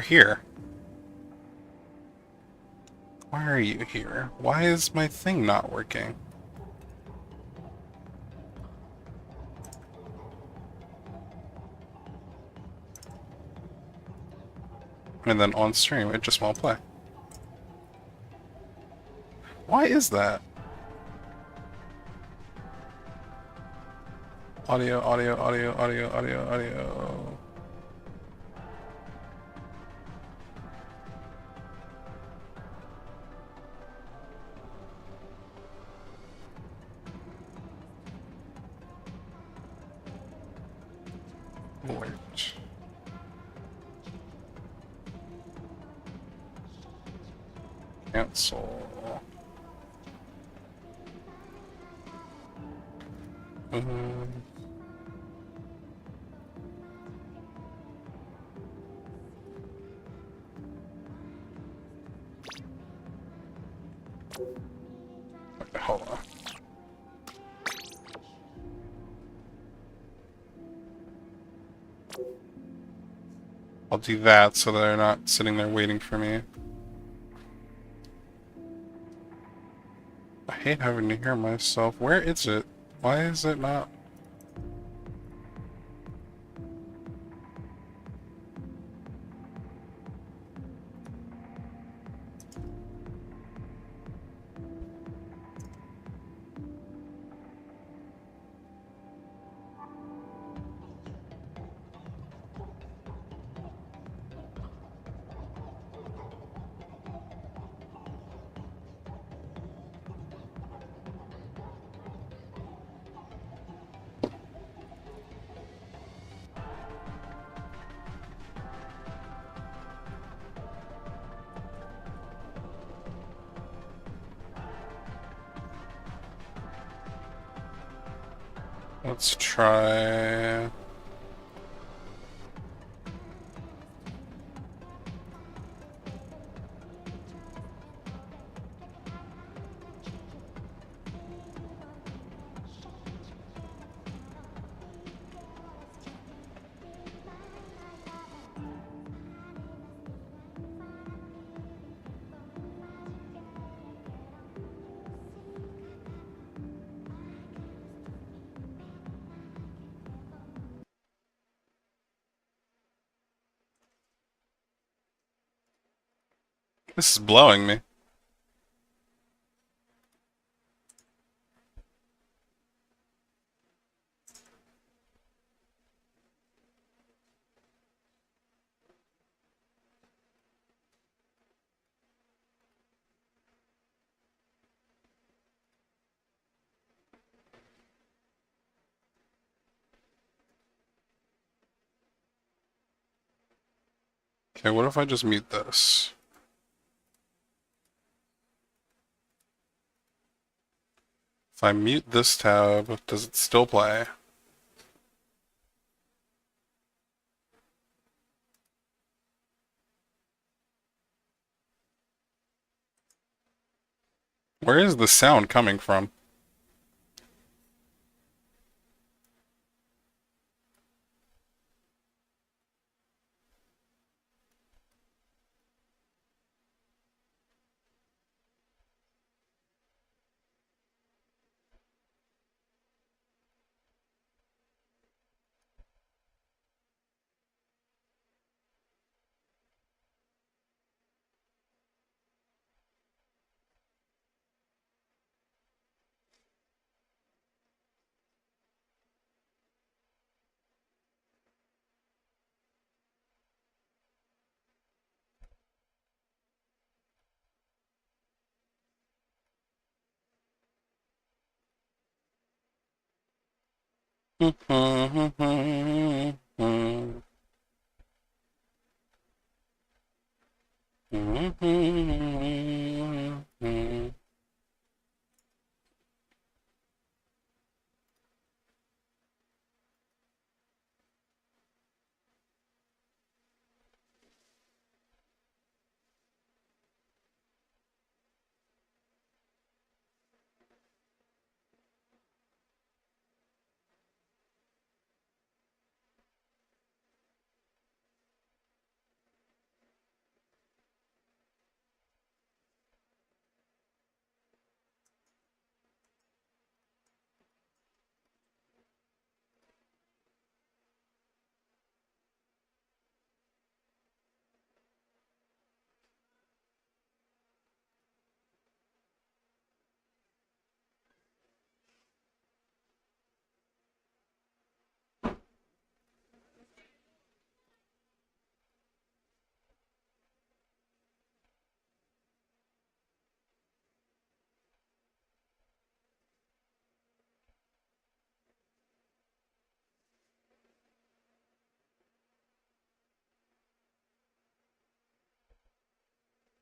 here. Why are you here? Why is my thing not working? And then on stream, it just won't play. Why is that? Audio, audio, audio, audio, audio, audio. Wait. Cancel. Hold on. I'll do that so they're not sitting there waiting for me. I hate having to hear myself. Where is it? Why is it not? Let's try... This is blowing me. Okay, what if I just mute this? If I mute this tab, does it still play? Where is the sound coming from?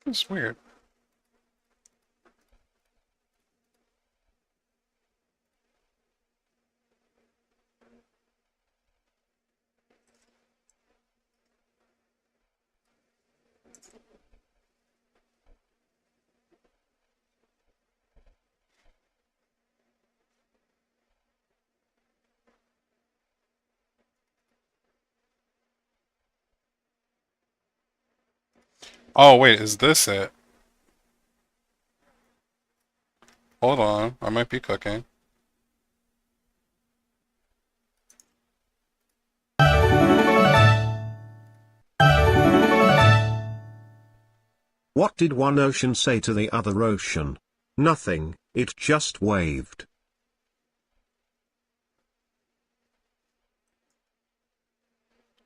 It's weird. Oh, wait, is this it? Hold on, I might be cooking. What did one ocean say to the other ocean? Nothing, it just waved.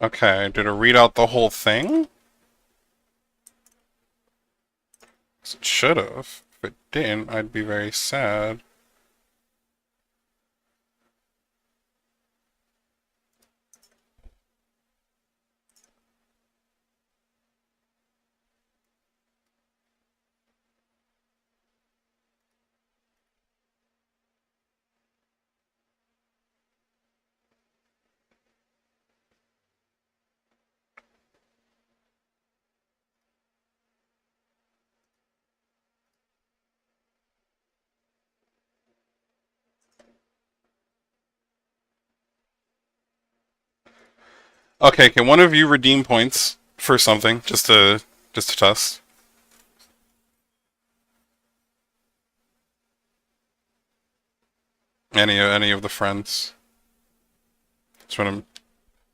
Okay, did it read out the whole thing? 'Cause it should have. If it didn't, I'd be very sad. Okay, can one of you redeem points for something just to test? Any of the friends? That's what I'm.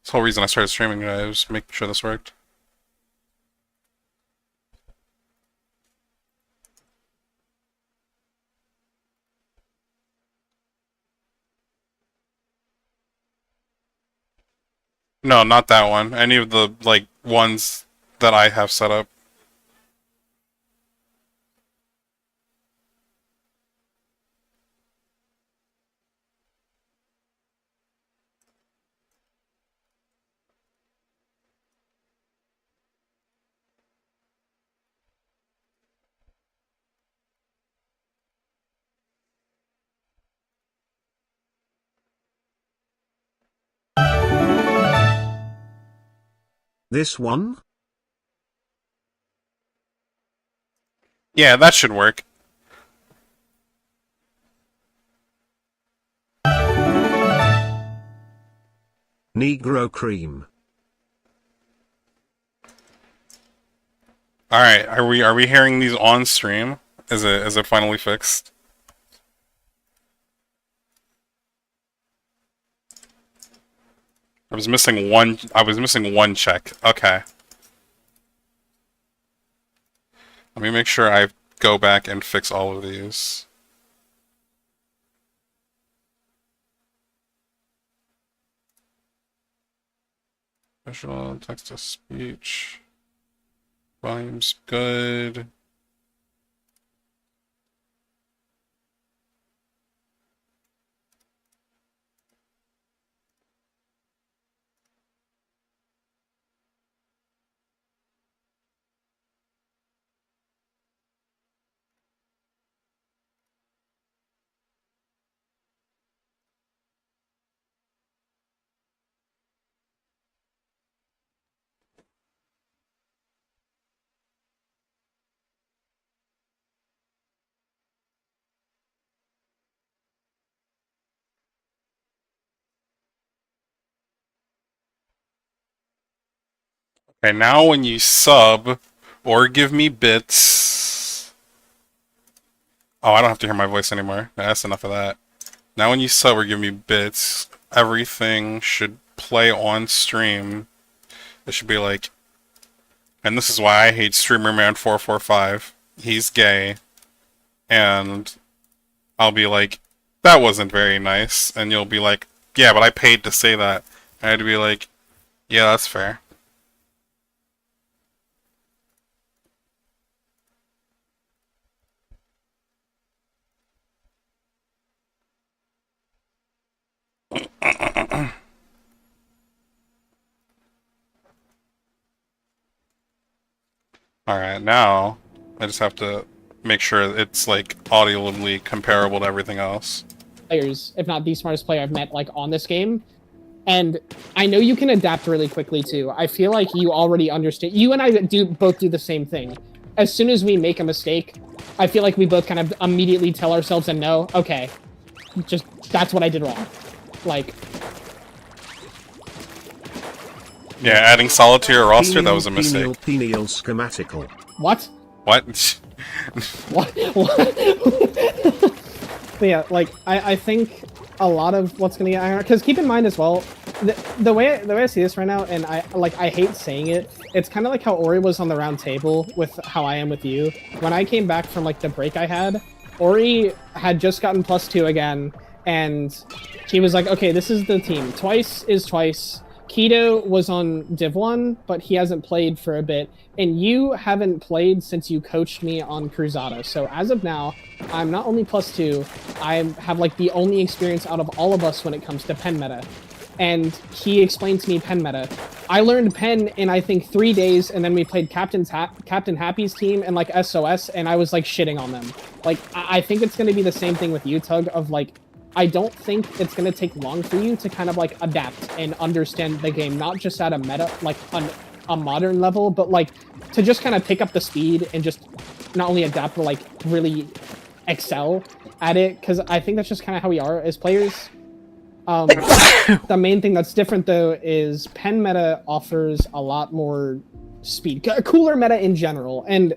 That's the whole reason I started streaming today. I was making sure this worked. No, not that one. Any of the like ones that I have set up. This one? Yeah, that should work. Negro cream. All right, are we hearing these on stream? Is it finally fixed? I was missing one check. Okay. Let me make sure I go back and fix all of these. Visual text to speech. Volume's good. Okay, now when you sub or give me bits... Oh, I don't have to hear my voice anymore. That's enough of that. Now when you sub or give me bits, everything should play on stream. It should be like... And this is why I hate StreamerMan445. He's gay. And I'll be like, that wasn't very nice. And you'll be like, yeah, but I paid to say that. And I had to be like, yeah, that's fair. Alright, now I just have to make sure it's like audibly comparable to everything else. Players, if not the smartest player I've met like on this game. And I know you can adapt really quickly too. I feel like you already understand. You and I both do the same thing. As soon as we make a mistake, I feel like we both kind of immediately tell ourselves and know, okay, just that's what I did wrong. Like, yeah, adding solid to your roster, that was a mistake. Penial schematical. what? What? What? But yeah, like I think a lot of what's gonna get ironed, because keep in mind as well, the way I see this right now, and I hate saying it, it's kind of like how Ori was on the round table with how I am with you. When I came back from like the break I had, Ori had just gotten +2 again, and he was like, okay, this is the team. Twice is twice. Keto was on Div 1, but he hasn't played for a bit, and you haven't played since you coached me on Cruzada. So as of now, I'm not only +2, I have like the only experience out of all of us when it comes to pen meta. And he explained to me pen meta. I learned pen in I think 3 days, and then we played Captain Happy's team and like SOS, and I was like shitting on them. Like I think it's gonna be the same thing with you, Tug, of like, I don't think it's going to take long for you to kind of like adapt and understand the game, not just at a meta, like on a modern level, but like to just kind of pick up the speed and just not only adapt, but like really excel at it. Because I think that's just kind of how we are as players. The main thing that's different though is pen meta offers a lot more speed, a cooler meta in general. And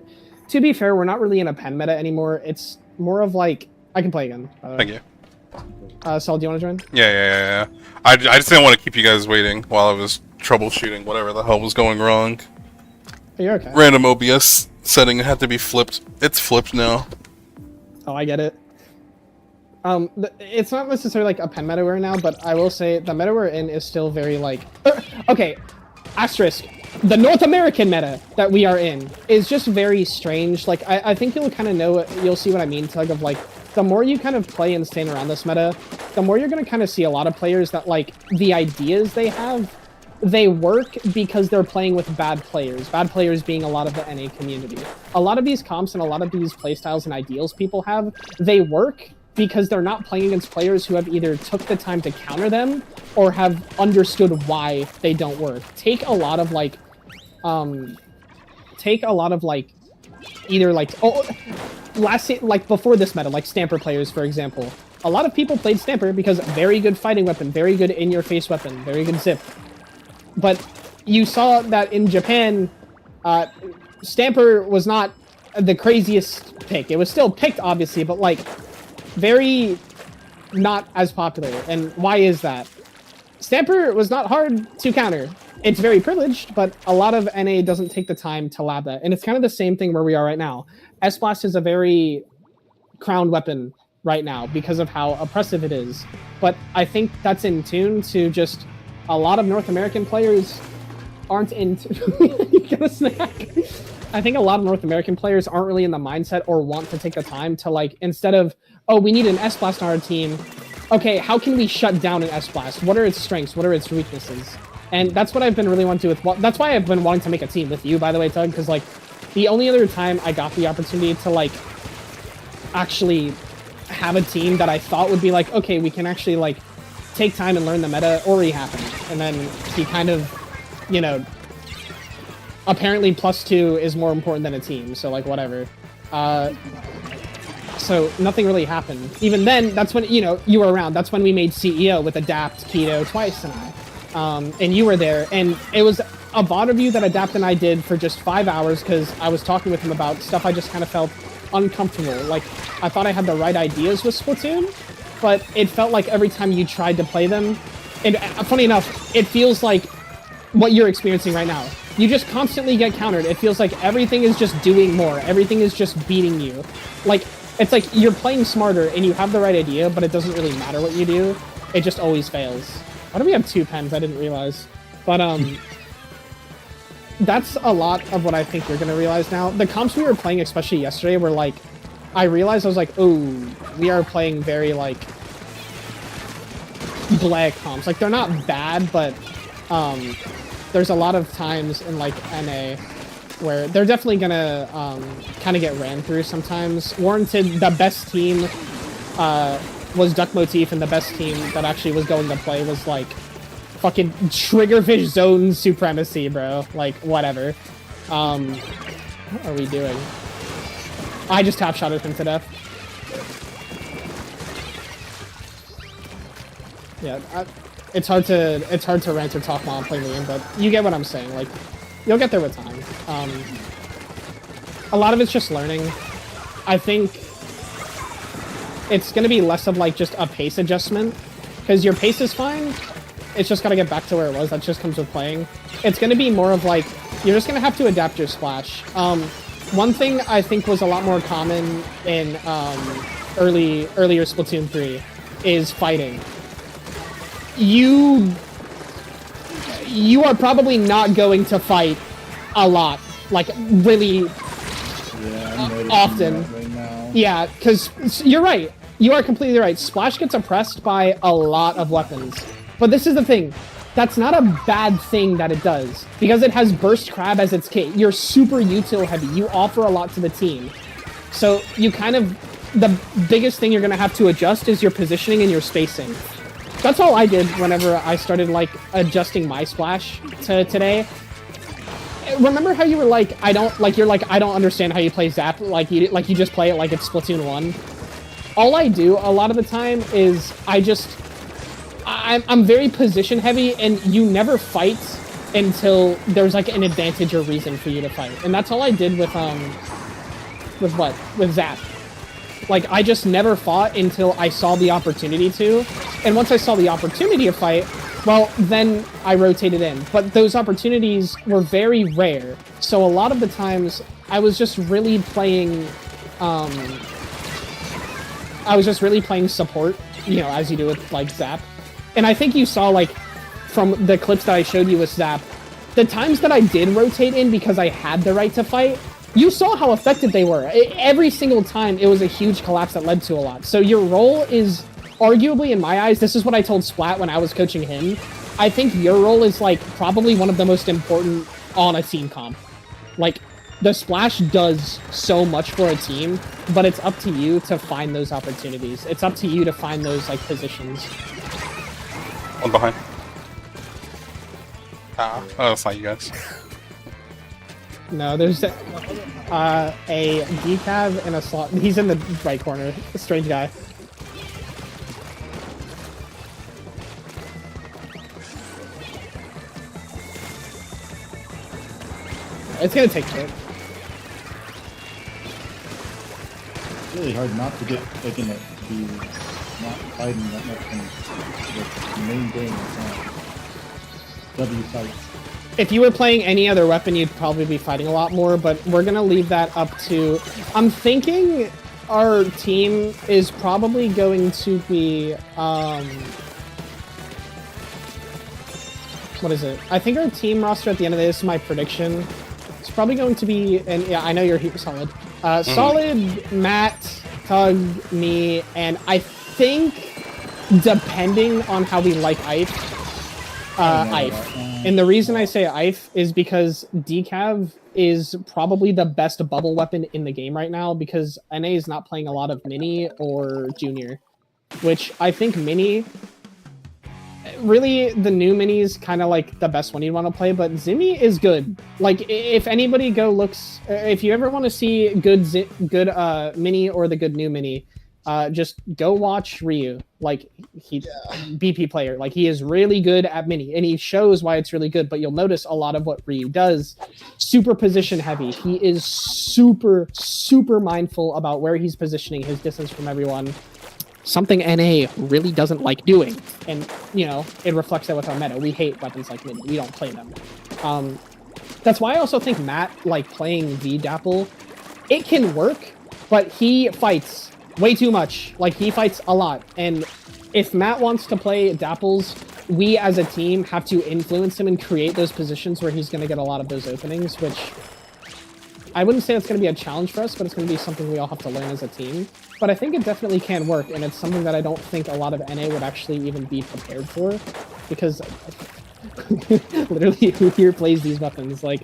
to be fair, we're not really in a pen meta anymore. It's more of like, I can play again. Thank you. Saul, do you want to join? Yeah. I just didn't want to keep you guys waiting while I was troubleshooting whatever the hell was going wrong. You're okay. Random OBS setting had to be flipped. It's flipped now. Oh, I get it. It's not necessarily like a pen meta we're in now, but I will say the meta we're in is still very like... okay, asterisk. The North American meta that we are in is just very strange. Like, I think you'll kind of know, you'll see what I mean, Tug, of like, the more you kind of play and stand around this meta, the more you're going to kind of see a lot of players that, like, the ideas they have, they work because they're playing with bad players. Bad players being a lot of the NA community. A lot of these comps and a lot of these playstyles and ideals people have, they work because they're not playing against players who have either took the time to counter them or have understood why they don't work. Take a lot of, like, either, like, like before this meta, like Stamper players, for example. A lot of people played Stamper because very good fighting weapon, very good in-your-face weapon, very good zip. But you saw that in Japan, Stamper was not the craziest pick. It was still picked, obviously, but like very not as popular. And why is that? Stamper was not hard to counter. It's very privileged, but a lot of NA doesn't take the time to lab that. And it's kind of the same thing where we are right now. S-Blast is a very crowned weapon right now because of how oppressive it is. But I think that's in tune to just a lot of North American players aren't into... You get a snack? I think a lot of North American players aren't really in the mindset or want to take the time to, like, instead of, oh, we need an S-Blast on our team, okay, how can we shut down an S-Blast? What are its strengths? What are its weaknesses? And that's what I've been really wanting to do with... Well, that's why I've been wanting to make a team with you, by the way, Tug, because, like, the only other time I got the opportunity to, like, actually have a team that I thought would be like, okay, we can actually, like, take time and learn the meta, Ori happened. And then he kind of, you know, apparently +2 is more important than a team, so, like, whatever. So nothing really happened. Even then, that's when, you know, you were around. That's when we made CEO with Adapt, Keto, Twice, and I. And you were there, and it was a VOD review that Adapt and I did for just 5 hours because I was talking with him about stuff I just kind of felt uncomfortable. Like, I thought I had the right ideas with Splatoon, but it felt like every time you tried to play them, and funny enough, it feels like what you're experiencing right now. You just constantly get countered. It feels like everything is just doing more. Everything is just beating you. Like, it's like you're playing smarter and you have the right idea, but it doesn't really matter what you do. It just always fails. Why do we have 2 pens? I didn't realize. But, that's a lot of what I think you're gonna realize now. The comps we were playing, especially yesterday, were like, I realized I was like, oh, we are playing very, like, black comps. Like, they're not bad, but, there's a lot of times in, like, NA where they're definitely gonna, kind of get ran through sometimes. Warranted, the best team, was Duck Motif, and the best team that actually was going to play was, like, fucking Triggerfish Zone Supremacy, bro. Like, whatever. What are we doing? I just top shotted him to death. Yeah, it's hard to rant or talk while I'm playing the game, but you get what I'm saying. Like, you'll get there with time. A lot of it's just learning. I think it's gonna be less of like just a pace adjustment, because your pace is fine. It's just gotta get back to where it was. That just comes with playing. It's gonna be more of like, you're just gonna have to adapt your splash. One thing I think was a lot more common in earlier Splatoon 3 is fighting. You are probably not going to fight a lot, like really often. Right now. Yeah, because you're right. You are completely right. Splash gets oppressed by a lot of weapons. But this is the thing. That's not a bad thing that it does, because it has Burst Crab as its kit. You're super util heavy. You offer a lot to the team. So you kind of... The biggest thing you're going to have to adjust is your positioning and your spacing. That's all I did whenever I started, like, adjusting my splash to today. Remember how you were like, I don't understand how you play Zap, like you just play it like it's Splatoon 1? All I do a lot of the time is I'm very position heavy, and you never fight until there's like an advantage or reason for you to fight. And that's all I did with Zap. Like, I just never fought until I saw the opportunity to. And once I saw the opportunity to fight, well, then I rotated in. But those opportunities were very rare. So a lot of the times, I was just really playing, support, you know, as you do with, like, Zap. And I think you saw, like, from the clips that I showed you with Zap, the times that I did rotate in because I had the right to fight, you saw how effective they were. Every single time, it was a huge collapse that led to a lot. So your role is, arguably in my eyes, this is what I told Splat when I was coaching him, I think your role is, like, probably one of the most important on a team comp. Like, the Splash does so much for a team, but it's up to you to find those opportunities. It's up to you to find those, like, positions. One behind. Oh, that's not you guys. No, there's a decav and a slot. He's in the right corner. A strange guy. It's gonna take it. It's really hard not to get like in be not fighting that much in the main game. W fights. If you were playing any other weapon, you'd probably be fighting a lot more, but we're gonna leave that up to... I'm thinking our team is probably going to be, what is it? I think our team roster at the end of this, my prediction, it's probably going to be, and yeah, I know you're here, Solid. Solid, Matt, Tug, me, and I think, depending on how we like Ife, Ife. And the reason I say Ife is because Decav is probably the best bubble weapon in the game right now, because NA is not playing a lot of Mini or Junior, which I think Mini, really the new Mini is kind of like the best one you'd want to play, but Zimmy is good. Like, if anybody if you ever want to see good Mini or the good new Mini, just go watch Ryu. Like BP player. Like he is really good at mini, and he shows why it's really good. But you'll notice a lot of what Ryu does, super position heavy. He is super mindful about where he's positioning, his distance from everyone. Something NA really doesn't like doing, and it reflects that with our meta. We hate weapons like mini. We don't play them. That's why I also think Matt like playing V Dapple. It can work, but he fights way too much. Like, he fights a lot. And if Matt wants to play Dapples, we as a team have to influence him and create those positions where he's going to get a lot of those openings, which I wouldn't say it's going to be a challenge for us, but it's going to be something we all have to learn as a team. But I think it definitely can work, and it's something that I don't think a lot of NA would actually even be prepared for, because literally who here plays these weapons? Like,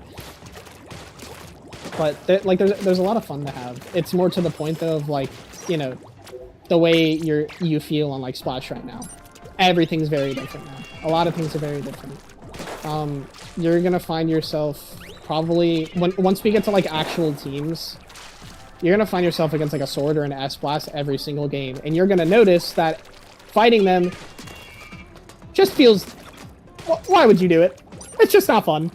but there's a lot of fun to have. It's more to the point though of like, the way you feel on like Splash right now. Everything's very different now. A lot of things are very different. You're gonna find yourself probably once we get to like actual teams, you're gonna find yourself against like a Sword or an S-Blast every single game, and you're gonna notice that fighting them just feels. Why would you do it? It's just not fun.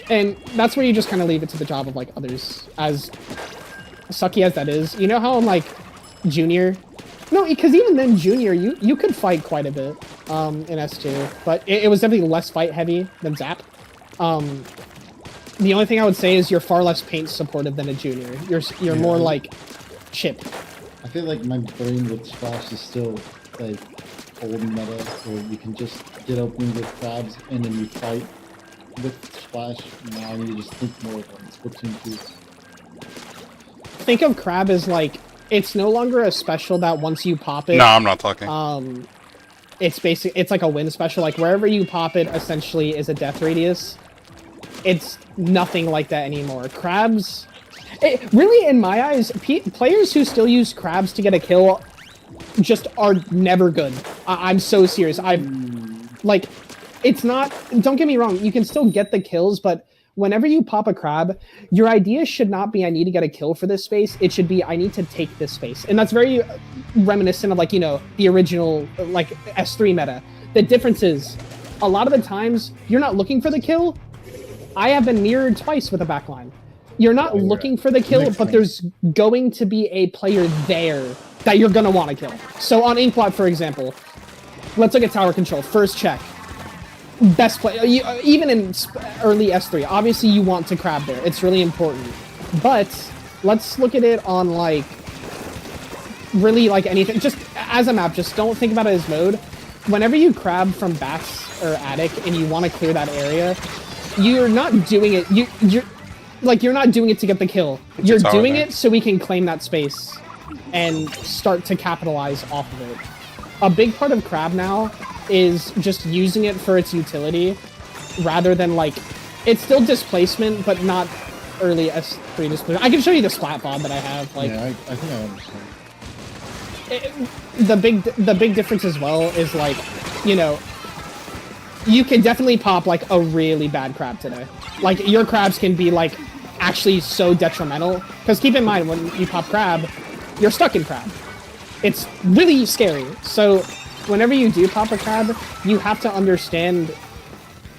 And that's where you just kind of leave it to the job of like others, as sucky as that is. You know how in like Junior, no, because even then Junior, you could fight quite a bit in S2, but it was definitely less fight heavy than Zap. The only thing I would say is you're far less paint supportive than a Junior. You're more like chip. I feel like my brain with Splash is still like old meta, where you can just get open with crabs and then you fight with Splash. Now I need to just think more of Splatoon 2. Think of crab as like, it's no longer a special that once you pop it. No, I'm not talking. It's like a win special. Like wherever you pop it, essentially is a death radius. It's nothing like that anymore. Crabs, really in my eyes, players who still use crabs to get a kill just are never good. I'm so serious. Like, it's not. Don't get me wrong. You can still get the kills, but whenever you pop a crab, your idea should not be, I need to get a kill for this space. It should be, I need to take this space. And that's very reminiscent of like, the original like S3 meta. The difference is, a lot of the times, you're not looking for the kill. I have been mirrored twice with a backline. You're not looking for the kill, but there's going to be a player there that you're going to want to kill. So on Inkblot, for example, let's look at tower control. First check. Best play, even in early S3, obviously you want to crab there. It's really important. But let's look at it on like, really like anything, just as a map, just don't think about it as mode. Whenever you crab from backs or attic and you want to clear that area, you're not doing it, you're not doing it to get the kill. You're doing it so we can claim that space and start to capitalize off of it. A big part of crab now is just using it for its utility rather than like, it's still displacement, but not early S3 displacement. I can show you the splat bod that I have. Like, yeah, I think I understand. The big difference as well is like, you can definitely pop like a really bad crab today. Like your crabs can be like actually so detrimental, because keep in mind when you pop crab, you're stuck in crab. It's really scary. So whenever you do pop a crab, you have to understand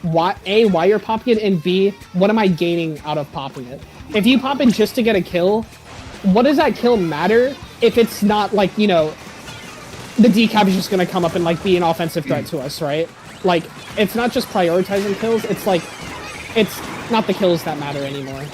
why you're popping it, and B, what am I gaining out of popping it? If you pop it just to get a kill, what does that kill matter if it's not like, the decap is just going to come up and like be an offensive threat to us, right? Like, it's not just prioritizing kills, it's like, it's not the kills that matter anymore.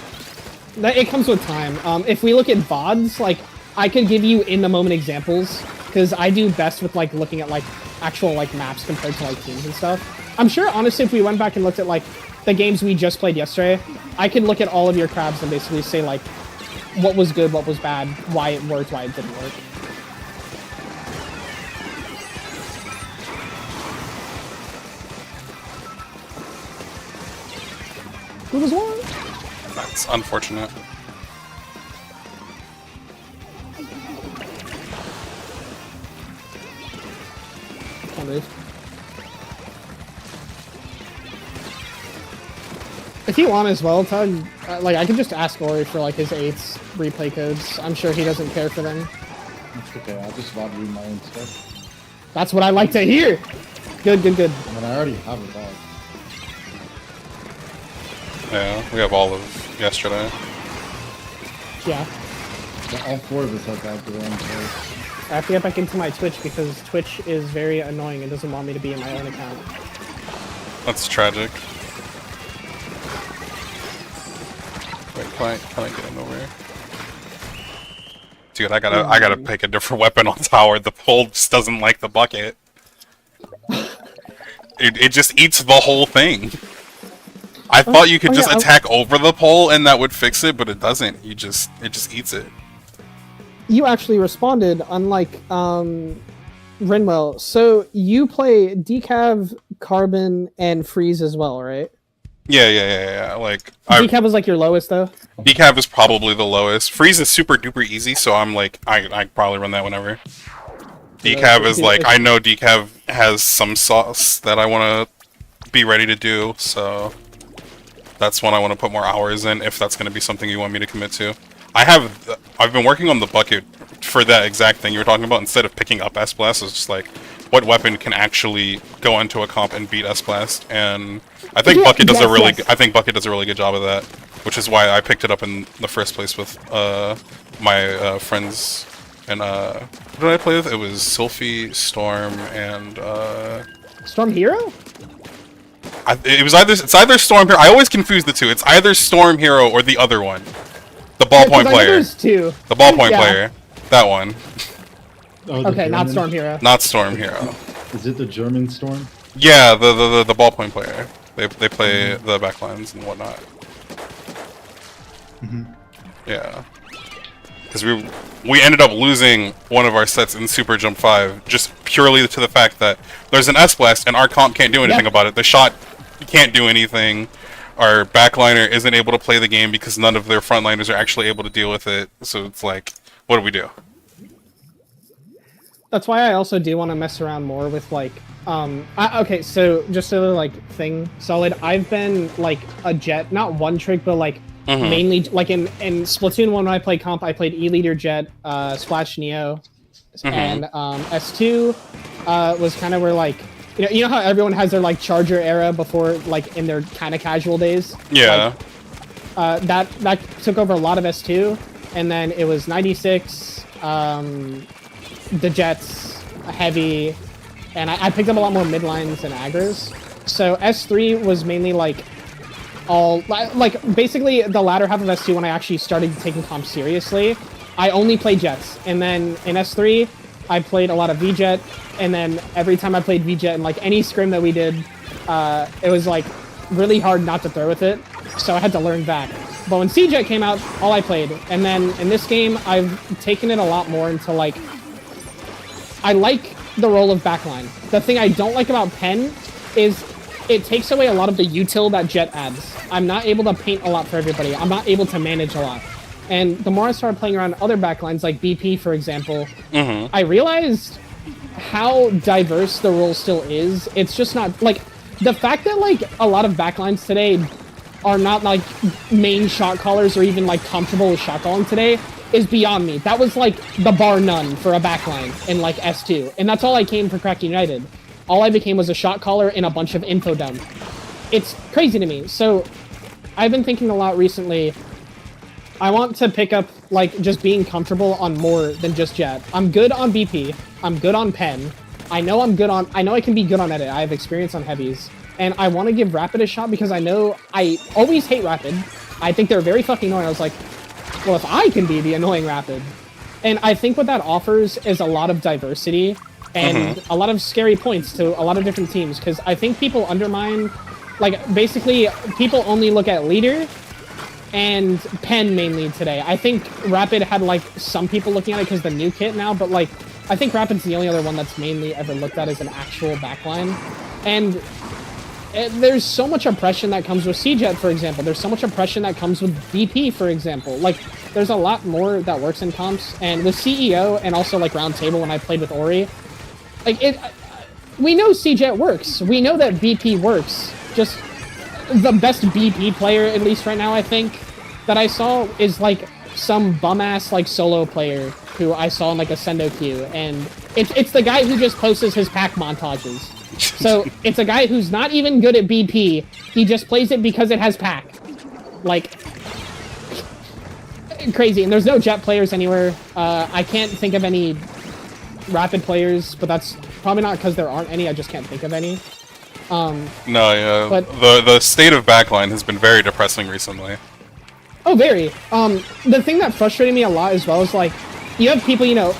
It comes with time. If we look at VODs, like, I could give you in-the-moment examples, because I do best with, like, looking at, like, actual, like, maps compared to, like, teams and stuff. I'm sure, honestly, if we went back and looked at, like, the games we just played yesterday, I could look at all of your crabs and basically say, like, what was good, what was bad, why it worked, why it didn't work. Who was one? That's unfortunate. Can't move. If you want as well, Tug, like, I could just ask Ori for, like, his 8's replay codes. I'm sure he doesn't care for them. It's okay, I'll just VOD read my own stuff. That's what I like to hear. Good, good, good. I mean, I already have a VOD. Yeah, we have all of yesterday. Yeah. Yeah, all 4 of us have VOD today, I'm sorry. I have to get back into my Twitch because Twitch is very annoying and doesn't want me to be in my own account. That's tragic. Wait, can I get in over here? Dude, I gotta pick a different weapon on tower. The pole just doesn't like the bucket. It just eats the whole thing. I thought you could just attack over the pole and that would fix it, but it doesn't. It just eats it. You actually responded, unlike Rinwell. So you play Decav, Carbon, and Freeze as well, right? Yeah. Like Decav was like your lowest though. Decav is probably the lowest. Freeze is super duper easy, so I'm like I probably run that whenever. Decav is like I know Decav has some sauce that I want to be ready to do, so that's one I want to put more hours in if that's going to be something you want me to commit to. I've been working on the bucket for that exact thing you were talking about. Instead of picking up S-Blast, it's just like, what weapon can actually go into a comp and beat S-Blast? And I think Bucket does a really good job of that, which is why I picked it up in the first place with my friends. And who did I play with? It was Sylphie, Storm, and Storm Hero? It's either Storm Hero. I always confuse the two. It's either Storm Hero or the other one. The ballpoint player. There's two. The ballpoint player. That one. Oh, Okay, not Storm Hero. Not Storm Hero. Is it the German Storm? Yeah, the ballpoint player. They play the backlines and whatnot. Yeah. Because we ended up losing one of our sets in Super Jump 5 just purely to the fact that there's an S-Blast and our comp can't do anything about it. The shot can't do anything. Our backliner isn't able to play the game because none of their frontliners are actually able to deal with it. So it's like, what do we do? That's why I also do want to mess around more with like, okay, so just a like thing, Solid. I've been like a Jet, not one trick, but like mainly like in Splatoon 1 when I played comp, I played E-Leader Jet, Splash Neo, and S2 was kind of where like, you know how everyone has their like Charger era before like in their kind of casual days? Yeah. Like, that took over a lot of S2, and then it was 96, the Jets, Heavy, and I picked up a lot more midlines and aggros. So S3 was mainly like all like basically the latter half of S2 when I actually started taking comp seriously. I only played Jets, and then in S3 I played a lot of V-Jet, and then every time I played V-Jet in like any scrim that we did, it was like really hard not to throw with it, so I had to learn back. But when C-Jet came out, all I played, and then in this game I've taken it a lot more into like, I like the role of backline. The thing I don't like about Pen is it takes away a lot of the util that Jet adds. I'm not able to paint a lot for everybody. I'm not able to manage a lot. And the more I started playing around other backlines, like BP, for example, I realized how diverse the role still is. It's just not, like, the fact that, like, a lot of backlines today are not, like, main shot callers or even, like, comfortable with shot calling today is beyond me. That was, like, the bar none for a backline in, like, S2. And that's all I came for Crack United. All I became was a shot caller and a bunch of info dump. It's crazy to me. So, I've been thinking a lot recently. I want to pick up, like, just being comfortable on more than just Jet. I'm good on BP. I'm good on Pen. I know I can be good on Edit. I have experience on Heavies. And I want to give Rapid a shot because I know I always hate Rapid. I think they're very fucking annoying. I was like, well, if I can be the annoying Rapid. And I think what that offers is a lot of diversity and a lot of scary points to a lot of different teams. Because I think people undermine, like, basically, people only look at Leader and Pen mainly today. I think Rapid had, like, some people looking at it because the new kit now, but, like, I think Rapid's the only other one that's mainly ever looked at as an actual backline. And there's so much oppression that comes with C-Jet, for example. There's so much oppression that comes with BP, for example. Like, there's a lot more that works in comps. And with CEO and also, like, Roundtable when I played with Ori, like, we know C-Jet works. We know that BP works. Just the best BP player, at least right now, I think, that I saw is, like, some bum-ass, like, solo player who I saw in like a Sendo queue, and it's the guy who just posts his pack montages. So it's a guy who's not even good at BP. He just plays it because it has pack. Like, crazy. And there's no jet players anywhere. I can't think of any rapid players, but that's probably not because there aren't any. I just can't think of any. No, yeah. But the state of backline has been very depressing recently. oh, very. The thing that frustrated me a lot as well is like, you have people, you know,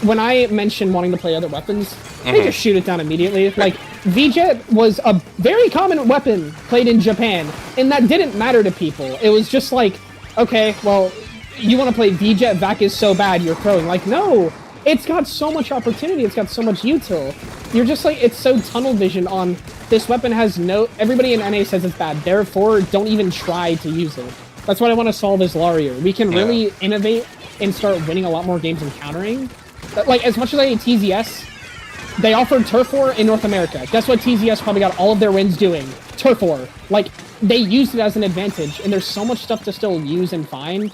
when I mention wanting to play other weapons, they just shoot it down immediately. Like, V-Jet was a very common weapon played in Japan, and that didn't matter to people. It was just like, okay, well, you want to play V-Jet, VAC is so bad, you're throwing. Like, no! It's got so much opportunity, it's got so much util. You're just like, it's so tunnel vision on, this weapon has no, everybody in NA says it's bad, therefore, don't even try to use it. That's what I want to solve as Larier. We can really innovate and start winning a lot more games in countering. But, like, as much as I hate TZS, they offered Turf War in North America. Guess what TZS probably got all of their wins doing? Turf War. Like, they used it as an advantage, and there's so much stuff to still use and find.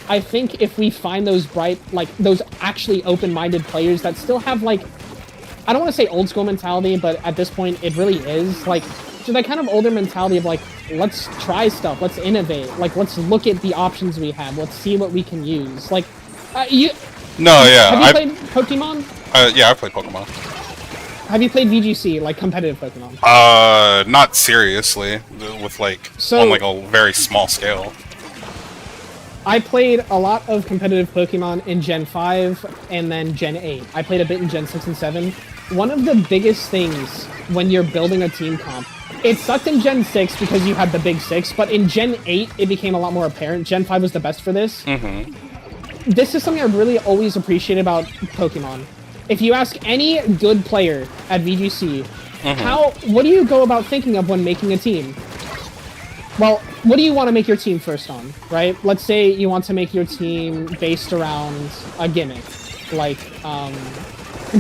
I think if we find those bright, like, those actually open-minded players that still have, like, I don't want to say old school mentality, but at this point, it really is. Like, so that kind of older mentality of, like, let's try stuff, let's innovate, like, let's look at the options we have, let's see what we can use. Like, have you played Pokemon? Yeah, I've played Pokemon. Have you played VGC, like competitive Pokemon? Not seriously, with like, on like a very small scale. I played a lot of competitive Pokemon in Gen 5 and then Gen 8. I played a bit in Gen 6 and 7. One of the biggest things when you're building a team comp, it sucked in Gen 6 because you had the big six, but in Gen 8, it became a lot more apparent. Gen 5 was the best for this. This is something I really always appreciate about Pokemon. If you ask any good player at VGC, what do you go about thinking of when making a team? Well, what do you want to make your team first on, right? Let's say you want to make your team based around a gimmick, like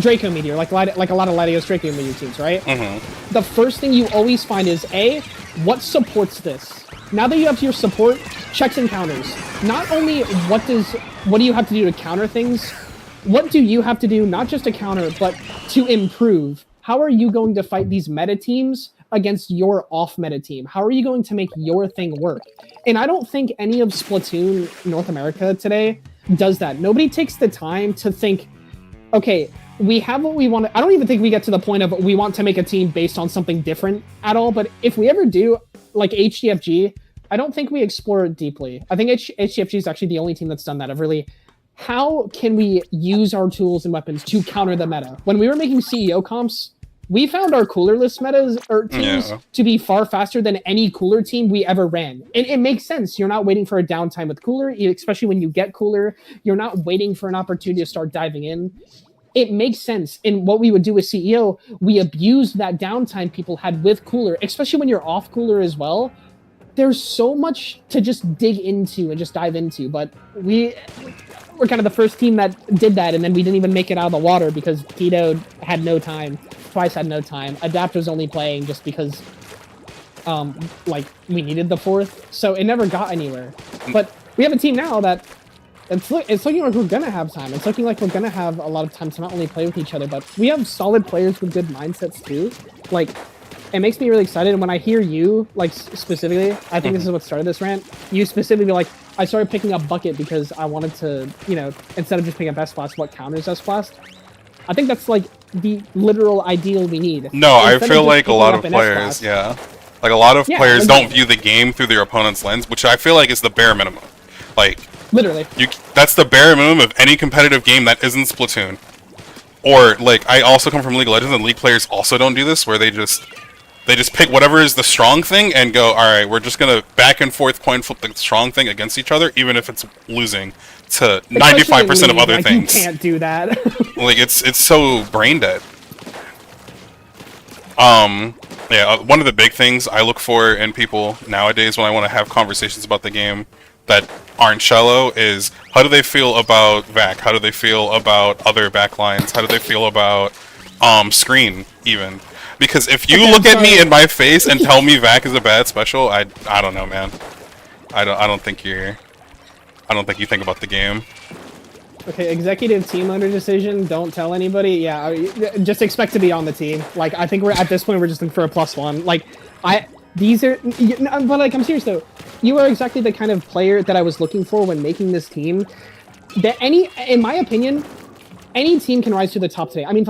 Draco Meteor, like a lot of Latios Draco Meteor teams, right? The first thing you always find is, A, what supports this? Now that you have your support, checks and counters. Not only what do you have to do to counter things, what do you have to do not just to counter, but to improve? How are you going to fight these meta teams against your off-meta team? How are you going to make your thing work? And I don't think any of Splatoon North America today does that. Nobody takes the time to think, okay, we have what we want to... I don't even think we get to the point of we want to make a team based on something different at all, but if we ever do, like HDFG, I don't think we explore it deeply. I think HDFG is actually the only team that's done that, of really... How can we use our tools and weapons to counter the meta? When we were making CEO comps, we found our cooler list metas or teams to be far faster than any cooler team we ever ran. And it makes sense. You're not waiting for a downtime with cooler, especially when you get cooler. You're not waiting for an opportunity to start diving in. It makes sense. And what we would do with CEO, we abused that downtime people had with cooler, especially when you're off cooler as well. There's so much to just dig into and just dive into, but we're kind of the first team that did that, and then we didn't even make it out of the water because Tito had no time. Twice had no time. Adapt was only playing just because, like, we needed the fourth, so it never got anywhere. But we have a team now that it's looking like we're gonna have time. It's looking like we're gonna have a lot of time to not only play with each other, but we have solid players with good mindsets too. Like, it makes me really excited. And when I hear you, like, specifically, I think this is what started this rant. You specifically, like, I started picking up Bucket because I wanted to, you know, instead of just picking up S-Blast, what counters S-Blast. I think that's, like, the literal ideal we need. No, I feel like a lot of players, like, a lot of players don't view the game through their opponent's lens, which I feel like is the bare minimum. Like, literally. That's the bare minimum of any competitive game that isn't Splatoon. Or, like, I also come from League of Legends, and League players also don't do this, where they just pick whatever is the strong thing and go, alright, we're just gonna back and forth coin flip the strong thing against each other, even if it's losing to 95% of other things. You can't do that. Like, it's so brain dead. One of the big things I look for in people nowadays when I want to have conversations about the game that aren't shallow is, how do they feel about VAC? How do they feel about other backlines? How do they feel about screen, even? Because if you look at me in my face and tell me VAC is a bad special, I don't know, man. I don't think you think about the game. Okay, executive team under decision. Don't tell anybody. Yeah, just expect to be on the team. Like, I think we're at this point. We're just looking for a +1. Like, these are. But like, I'm serious though. You are exactly the kind of player that I was looking for when making this team. That in my opinion, any team can rise to the top today. I mean,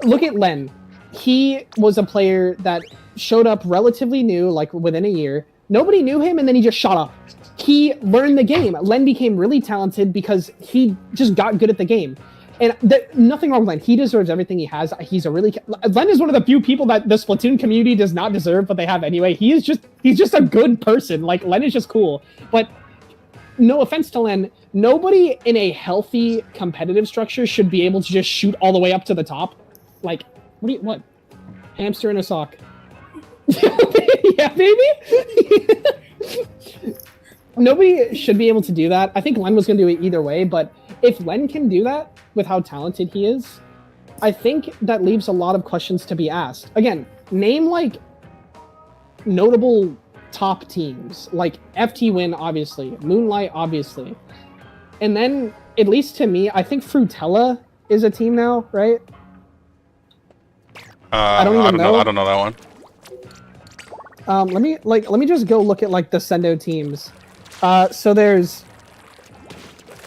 look at Len. He was a player that showed up relatively new, like within a year. Nobody knew him, and then he just shot up. He learned the game. Len became really talented because he just got good at the game. And nothing wrong with Len. He deserves everything he has. Len is one of the few people that the Splatoon community does not deserve, but they have anyway. He's just a good person. Like, Len is just cool. But no offense to Len, nobody in a healthy competitive structure should be able to just shoot all the way up to the top. Like, what? Hamster in a sock. Yeah, baby? Nobody should be able to do that. I think Len was going to do it either way, but if Len can do that with how talented he is, I think that leaves a lot of questions to be asked. Again, name, like, notable top teams. Like, FT Win, obviously. Moonlight, obviously. And then, at least to me, I think Frutella is a team now, right? I don't know. I don't know that one. Let me just go look at, like, the Sendo teams. So there's...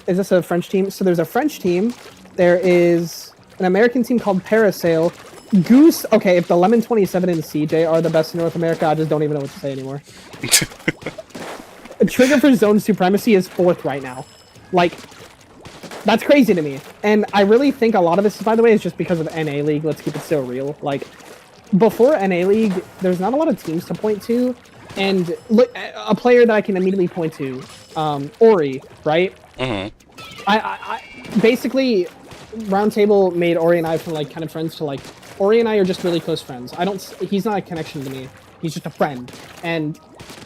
Is this a French team? So there's a French team. There is an American team called Parasail. Goose... Okay, if the Lemon 27 and CJ are the best in North America, I just don't even know what to say anymore. Trigger for Zone Supremacy is 4th right now. Like, that's crazy to me. And I really think a lot of this, by the way, is just because of NA League. Let's keep it so real. Like, before NA League, there's not a lot of teams to point to. And look, a player that I can immediately point to, Ori, right? Mm-hmm. I basically, Roundtable made Ori and I from, like, kind of friends to, like, Ori and I are just really close friends. He's not a connection to me. He's just a friend. And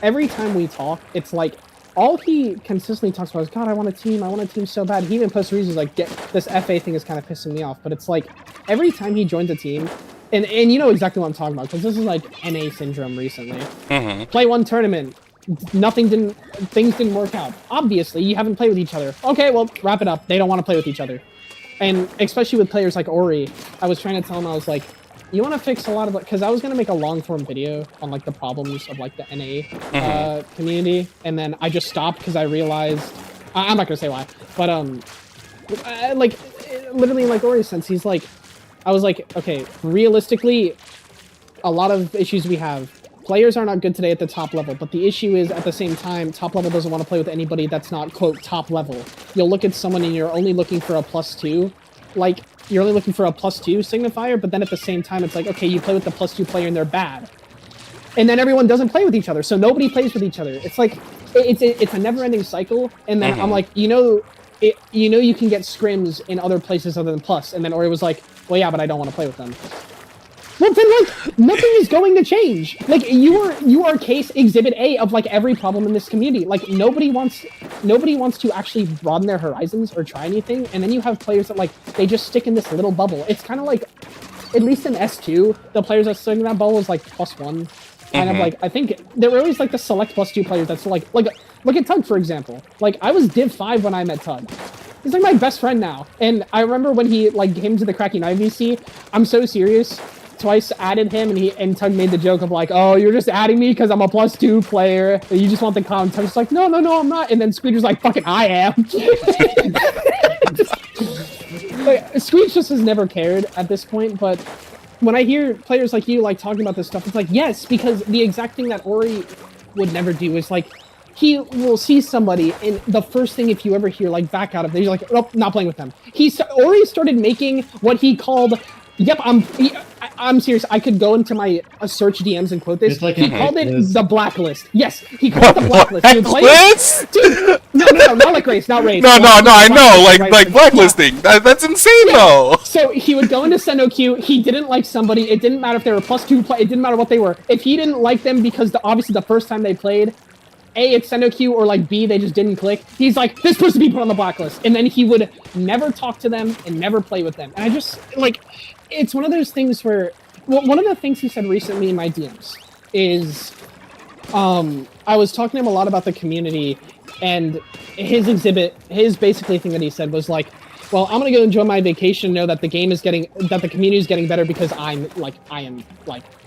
every time we talk, it's like, all he consistently talks about is, God, I want a team so bad. He even posts reasons like, this FA thing is kind of pissing me off. But it's like, every time he joins a team, and you know exactly what I'm talking about, because this is like NA syndrome recently. Mm-hmm. Play one tournament, things didn't work out. Obviously, you haven't played with each other. Okay, well, wrap it up. They don't want to play with each other. And especially with players like Ori, I was trying to tell him, I was like, you want to fix a lot of, because I was going to make a long-form video on, like, the problems of, like, the NA community, and then I just stopped because I realized, I'm not going to say why, but, like, literally in, like, Ori's sense, he's like, I was like, okay, realistically, a lot of issues we have, players are not good today at the top level, but the issue is, at the same time, top level doesn't want to play with anybody that's not, quote, top level. You'll look at someone and you're only looking for a +2, like, you're only looking for a +2 signifier, but then at the same time, it's like, okay, you play with the +2 player and they're bad. And then everyone doesn't play with each other, so nobody plays with each other. It's like, it's a never-ending cycle, and then I'm like, you know you can get scrims in other places other than Plus, and then Ori was like, well, yeah, but I don't want to play with them. Well, then, like, nothing is going to change. Like, you are case exhibit A of, like, every problem in this community. Like, nobody wants to actually broaden their horizons or try anything, and then you have players that, like, they just stick in this little bubble. It's kind of like, at least in S2, the players that stick in that bubble is, like, +1. Kind of, like, I think there were always, like, the select +2 players that's, like, look at Tug, for example. Like, I was Div 5 when I met Tug. He's, like, my best friend now. And I remember when he, like, came to the Cracking IVC, I'm so serious. Twice added him, and Tug made the joke of like, oh, you're just adding me because I'm a +2 player. You just want the con. Tug's like, no, I'm not. And then Squeeter's like, fucking, I am. Like, Squeech just has never cared at this point, but when I hear players like you, like, talking about this stuff, it's like, yes, because the exact thing that Ori would never do is, like, he will see somebody, and the first thing, if you ever hear, like, back out of, they're like, oh, not playing with them. Ori started making what he called... Yep, I'm serious. I could go into my search DMs and quote this. Like he called it the blacklist. Yes, he called it the blacklist. Blacklist? Dude, no, not like race, not race. No, I know, like blacklisting. Yeah. That's insane, though. So he would go into Sendo queue. He didn't like somebody. It didn't matter if they were +2 play. It didn't matter what they were. If he didn't like them because obviously the first time they played, A, it's Sendo queue, or like B, they just didn't click. He's like, this person be put on the blacklist, and then he would never talk to them and never play with them. And I just like. It's one of those things where, well, one of the things he said recently in my DMs is, I was talking to him a lot about the community, and his basically thing that he said was like, well, I'm gonna go enjoy my vacation. Know that the community is getting better because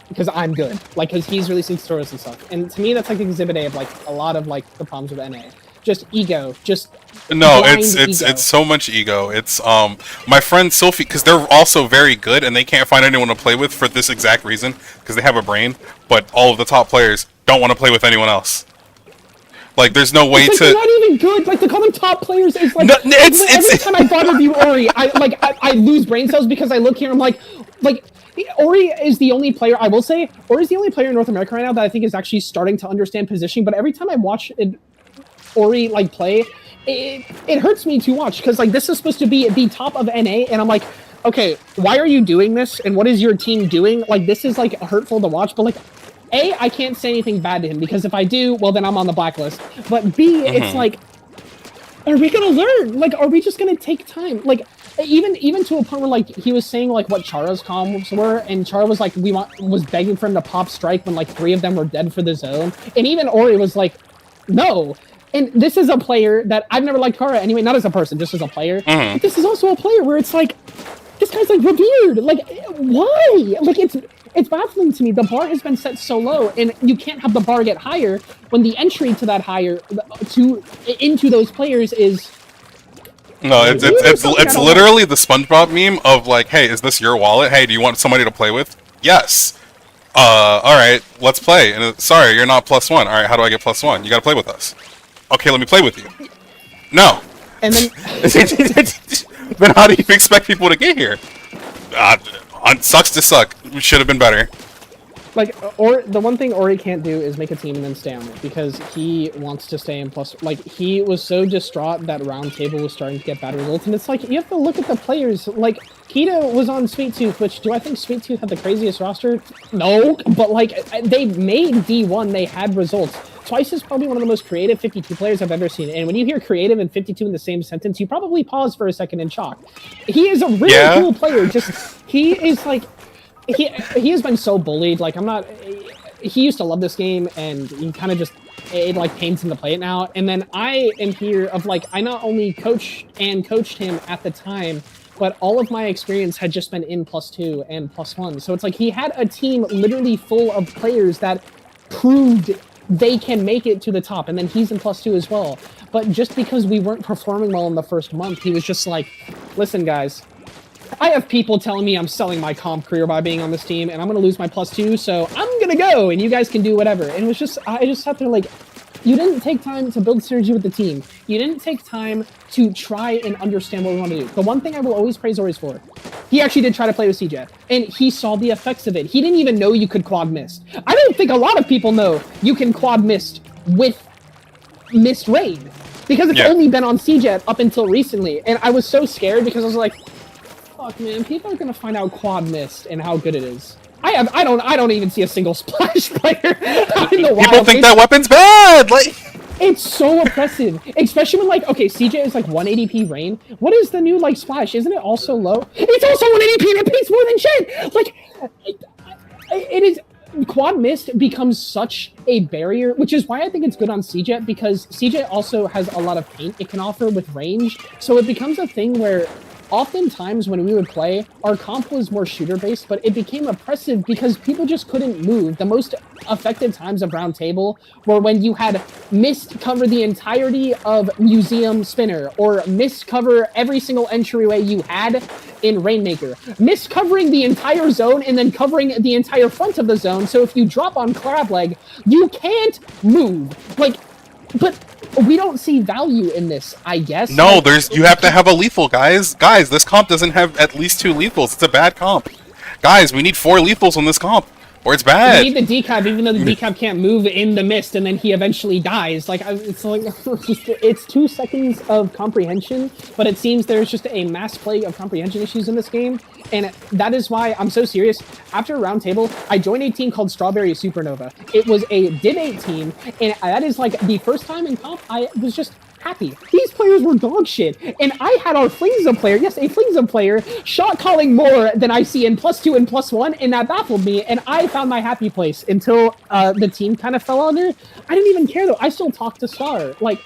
because I'm good. Like, because he's releasing stories and stuff. And to me, that's like exhibit A of like a lot of like the problems with NA. Just ego. Just No, blind it's ego. so much ego. It's my friend Sophie, because they're also very good and they can't find anyone to play with for this exact reason, because they have a brain. But all of the top players don't want to play with anyone else. Like, there's no way It's like to. they're not even good. Like, to call them top players is like No, every time I bother review Ori, I lose brain cells because I look here and I'm like Ori is the only player, I will say, Ori is the only player in North America right now that I think is actually starting to understand positioning. But every time I watch Ori like play, it hurts me to watch because like this is supposed to be the top of NA, and I'm like, okay, why are you doing this? And what is your team doing? Like, this is like hurtful to watch, but like. A, I can't say anything bad to him because if I do, well, then I'm on the blacklist. But B, it's like, are we gonna learn? Like, are we just gonna take time? Like, even to a point where like he was saying like what Chara's comms were, and Chara was like was begging for him to pop strike when like 3 of them were dead for the zone, and even Ori was like, no. And this is a player that I've never liked Chara anyway, not as a person, just as a player. But this is also a player where it's like, this guy's like revered. Like, why? Like, it's baffling to me. The bar has been set so low, and you can't have the bar get higher when the entry to that into those players is. No, it's literally the SpongeBob meme of like, hey, is this your wallet? Hey, do you want somebody to play with? Yes. All right, let's play. And sorry, you're not +1. All right, how do I get +1? You gotta play with us. Okay, let me play with you. No. And then. Then how do you expect people to get here? Sucks to suck. We should have been better. Like, or the one thing Ori can't do is make a team and then stay on it because he wants to stay in plus. Like, he was so distraught that round table was starting to get bad results, and it's like you have to look at the players. Like, Keto was on Sweet Tooth, which do I think Sweet Tooth had the craziest roster? No, but like they made D1, they had results. Twice is probably one of the most creative 52 players I've ever seen, and when you hear creative and 52 in the same sentence, you probably pause for a second in shock. He is a really cool player. Just he is like. He has been so bullied. Like, I'm not. He used to love this game, and he kind of just it like pains him to play it now. And then I am here of like I not only coached him at the time, but all of my experience had just been in +2 and +1. So it's like he had a team literally full of players that proved they can make it to the top, and then he's in +2 as well. But just because we weren't performing well in the first month, he was just like, "Listen, guys." I have people telling me I'm selling my comp career by being on this team, and I'm gonna lose my +2, so I'm gonna go, and you guys can do whatever. And it was just, I just sat there like, you didn't take time to build synergy with the team. You didn't take time to try and understand what we want to do. The one thing I will always praise Ori's for, he actually did try to play with CJ, and he saw the effects of it. He didn't even know you could quad mist. I don't think a lot of people know you can quad mist with mist raid, because it's only been on CJ up until recently, and I was so scared because I was like, fuck, man, people are gonna find out quad mist and how good it is. I don't even see a single splash player in the wild. People think that weapon's bad. Like, it's so oppressive, especially when like, okay, CJ is like 180p rain. What is the new like splash? Isn't it also low? It's also 180p and it pays more than shit. Like, it is. Quad mist becomes such a barrier, which is why I think it's good on CJ, because CJ also has a lot of paint it can offer with range. So it becomes a thing where oftentimes when we would play, our comp was more shooter-based, but it became oppressive because people just couldn't move. The most effective times of round table were when you had mist cover the entirety of Museum Spinner, or mist cover every single entryway you had in Rainmaker. Mist covering the entire zone and then covering the entire front of the zone, so if you drop on Crab Leg, you can't move. Like, but we don't see value in this, I guess. no, you have to have a lethal, guys. Guys, this comp doesn't have at least 2 lethals. It's a bad comp. Guys, we need 4 lethals on this comp, or it's bad. We need the decab, even though the decab can't move in the mist, and then he eventually dies. Like, it's like, it's 2 seconds of comprehension, but it seems there's just a mass play of comprehension issues in this game, and that is why I'm so serious. After round table, I joined a team called Strawberry Supernova. It was a Div 8 team, and that is like the first time in comp I was just happy. These players were dog shit, and I had our Flingza player, yes, a Flingza player, shot calling more than I see in +2 and +1, and that baffled me, and I found my happy place until the team kind of fell under. I didn't even care though. I still talked to Star. Like,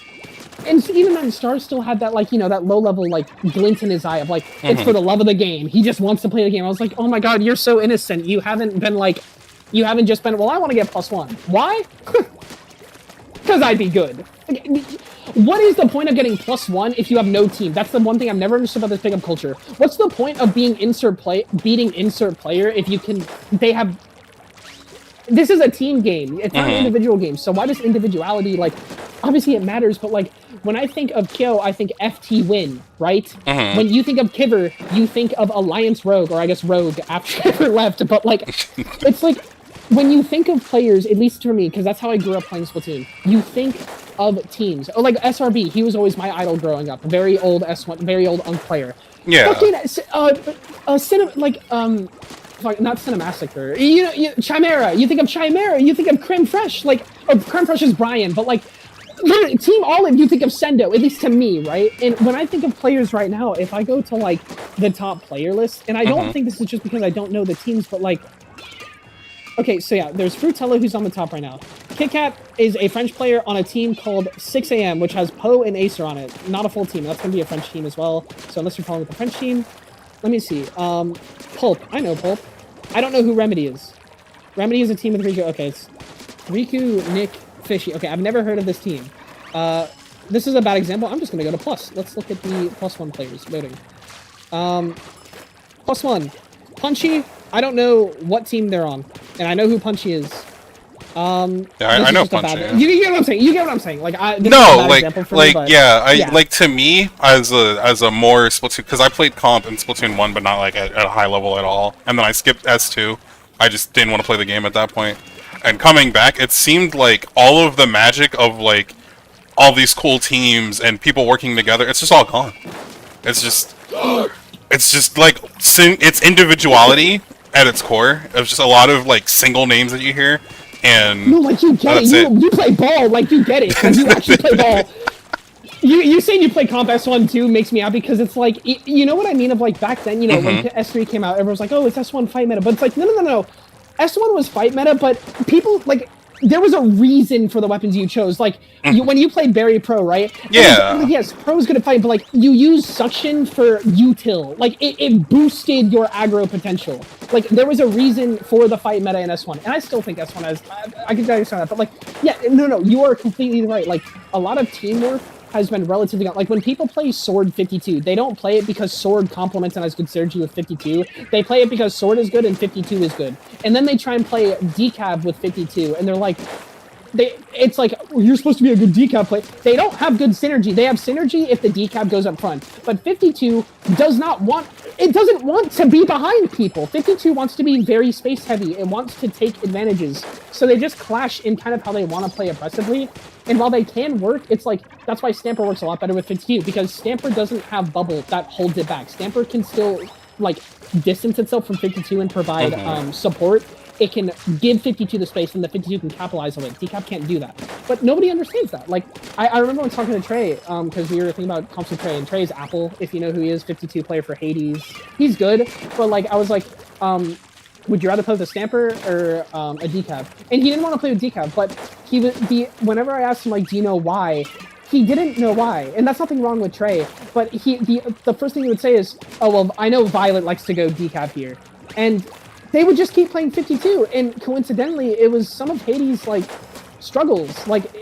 and even then, Star still had that, like, you know, that low-level, like, glint in his eye of, like, it's for the love of the game. He just wants to play the game. I was like, oh my god, you're so innocent. You haven't been, like, you haven't just been, well, I want to get +1. Why? Because I'd be good. Like, what is the point of getting +1 if you have no team? That's the one thing I've never understood about this pickup culture. What's the point of beating insert player if you can, they have, this is a team game. It's not an individual game. So why does individuality, like, obviously it matters, but like, when I think of Kyo, I think FT win, right? When you think of Kiver, you think of Alliance Rogue, or I guess Rogue after Kiver left, but like, it's like, when you think of players, at least for me, because that's how I grew up playing Splatoon, you think of teams. Oh, like SRB, he was always my idol growing up. Very old S1, very old Unk player. Yeah. Fucking, not Cinemassacre. You know, Chimera. You think of Chimera. You think of Creme Fraiche. Like, Creme Fraiche is Brian, but like, literally, Team Olive, you think of Sendo, at least to me, right? And when I think of players right now, if I go to like the top player list, and I don't think this is just because I don't know the teams, but like, okay, so yeah, there's Frutella, who's on the top right now. KitKat is a French player on a team called 6 AM, which has Poe and Acer on it. Not a full team. That's going to be a French team as well. So unless you're following with the French team, let me see. Pulp. I know Pulp. I don't know who Remedy is. Remedy is a team with Riku. Okay, it's Riku, Nick, Fishy. Okay, I've never heard of this team. This is a bad example. I'm just going to go to plus. Let's look at the +1 players. Loading. +1. Punchy. I don't know what team they're on, and I know who Punchy is. Yeah, I know Punchy. Yeah. You get what I'm saying? You get what I'm saying? Like, like to me, as a more Splatoon, because I played comp in Splatoon 1, but not like at a high level at all, and then I skipped S2. I just didn't want to play the game at that point. And coming back, it seemed like all of the magic of like all these cool teams and people working together, it's just all gone. It's just like it's individuality at its core. It's just a lot of like single names that you hear, and no, like you get it. You play ball, like you get it. Like, you actually play ball. You saying you play Comp S1 too makes me happy because it's like, you know what I mean? Of like back then, you know, when S3 came out, everyone was like, oh, it's S1 fight meta, but it's like no. S1 was fight meta, but people like. There was a reason for the weapons you chose. Like, when you played Barry Pro, right? Yeah. Like, yes, Pro's good at fight, but, like, you use Suction for util. Like, it boosted your aggro potential. Like, there was a reason for the fight meta in S1. And I still think S1 has... I can understand that. But, like, yeah, no, you are completely right. Like, a lot of teamwork has been relatively... Like, when people play Sword 52, they don't play it because Sword complements and has good synergy with 52. They play it because Sword is good and 52 is good. And then they try and play Decab with 52, and they're like... It's like, well, you're supposed to be a good decab play. They don't have good synergy. They have synergy if the decab goes up front. But 52 doesn't want to be behind people. 52 wants to be very space heavy. It wants to take advantages. So they just clash in kind of how they want to play aggressively. And while they can work, it's like, that's why Stamper works a lot better with 52, because Stamper doesn't have bubble that holds it back. Stamper can still, like, distance itself from 52 and provide support. It can give 52 the space, and the 52 can capitalize on it. Decap can't do that. But nobody understands that. Like, I remember when talking to Trey, because we were thinking about comps with Trey, and Trey's Apple, if you know who he is, 52 player for Hades. He's good, but, like, I was like, would you rather play with a Stamper or a Decap? And he didn't want to play with Decap, but whenever I asked him, like, do you know why? He didn't know why, and that's nothing wrong with Trey, but the first thing he would say is, oh, well, I know Violet likes to go Decap here. And they would just keep playing 52, and coincidentally, it was some of Hades' like struggles. Like,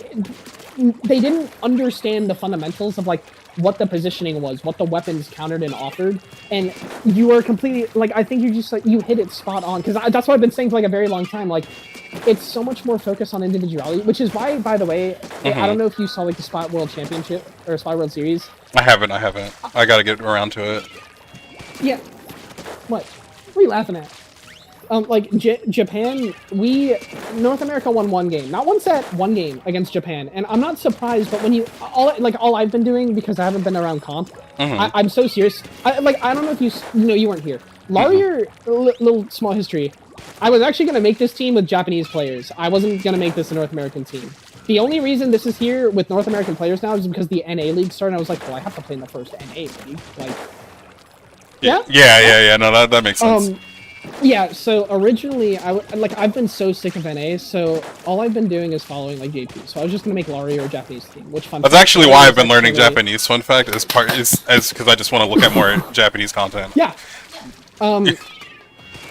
they didn't understand the fundamentals of like what the positioning was, what the weapons countered and offered, and you were completely like, I think you just like you hit it spot on, because that's what I've been saying for like a very long time. Like, it's so much more focused on individuality, which is why, by the way, I don't know if you saw like the Spot World Championship or Spot World Series. I haven't. I gotta get around to it. Yeah. What are you laughing at? Like, Japan, North America won one game. Not one set, one game against Japan. And I'm not surprised, but when all I've been doing, because I haven't been around comp, I'm so serious. I don't know if you weren't here. Larier, little small history. I was actually going to make this team with Japanese players. I wasn't going to make this a North American team. The only reason this is here with North American players now is because the NA League started, and I was like, well, I have to play in the first NA League. Like, yeah? Yeah. No, that makes sense. Yeah, so originally, I've been so sick of NA, so all I've been doing is following, like, JP. So I was just gonna make Laurie or a Japanese team, which fun That's fact, actually Laurie why I've was been learning actually- Japanese. Fun fact is because I just want to look at more Japanese content. Yeah.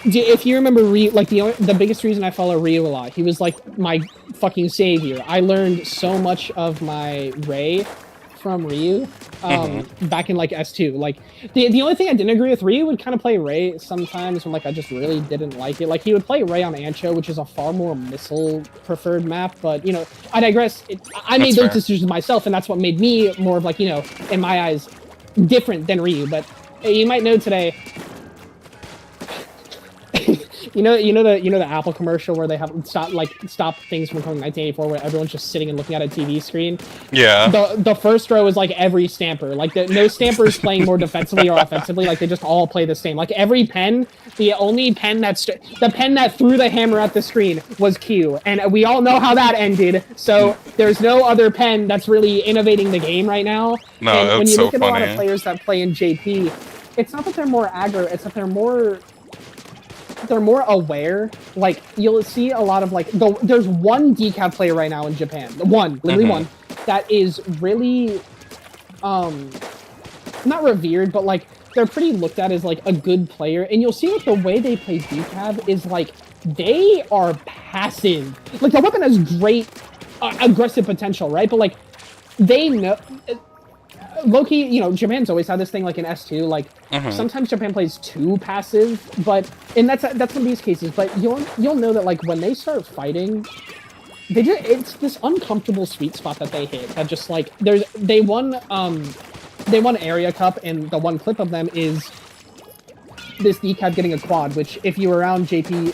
If you remember Ryu, like, the biggest reason I follow Ryu a lot, he was, like, my fucking savior. I learned so much of my Rei from Ryu, back in, like, S2. Like, the only thing I didn't agree with, Ryu would kind of play Rei sometimes when, like, I just really didn't like it. Like, he would play Rei on Ancho, which is a far more missile-preferred map, but, you know, I digress. I made That's those fair. decisions myself, and that's what made me more of, like, you know, in my eyes, different than Ryu. But you might know today, you know the Apple commercial where they have stop things from coming 1984, where everyone's just sitting and looking at a TV screen. Yeah. The first row is like every stamper. Like no stamper is playing more defensively or offensively. Like they just all play the same. Like every pen, the only pen the pen that threw the hammer at the screen was Q, and we all know how that ended. So there's no other pen that's really innovating the game right now. No, and when that's you so look at a lot of funny. players that play in JP, it's not that they're more aggro. It's that they're more aware. Like you'll see a lot of like there's one decaf player right now in Japan, literally one, that is really not revered, but like they're pretty looked at as like a good player, and you'll see like the way they play decaf is like they are passive. Like the weapon has great aggressive potential, right? But like they know low-key, you know, Japan's always had this thing like in S2, like sometimes Japan plays too passive, but and that's one of these cases. But you'll know that like when they start fighting, it's this uncomfortable sweet spot that they hit. That just like they won Area Cup, and the one clip of them is this decaf getting a quad, which if you were around the JP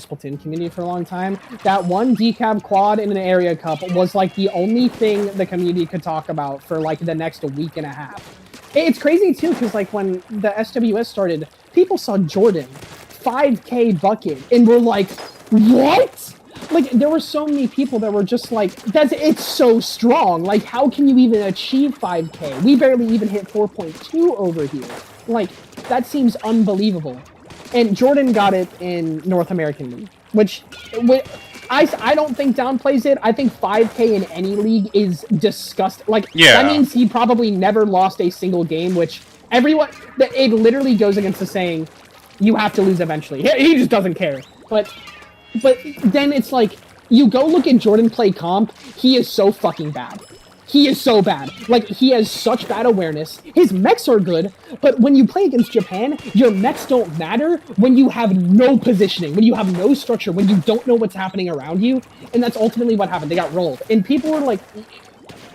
Splatoon community for a long time, that one decaf quad in an Area Cup was like the only thing the community could talk about for like the next week and a half. It's crazy too, because like when the SWS started, people saw Jordan 5K bucket and were like, what? Like there were so many people that were just like, it's so strong. Like how can you even achieve 5K? We barely even hit 4.2 over here. Like that seems unbelievable. And Jordan got it in North American League, which I don't think downplays it. I think 5K in any league is disgusting. Like Yeah. that means he probably never lost a single game, which it literally goes against the saying, you have to lose eventually. He just doesn't care. But then it's like, you go look at Jordan play comp, he is so fucking bad. He is so bad. Like, he has such bad awareness. His mechs are good, but when you play against Japan, your mechs don't matter when you have no positioning, when you have no structure, when you don't know what's happening around you, and that's ultimately what happened. They got rolled. And people were like,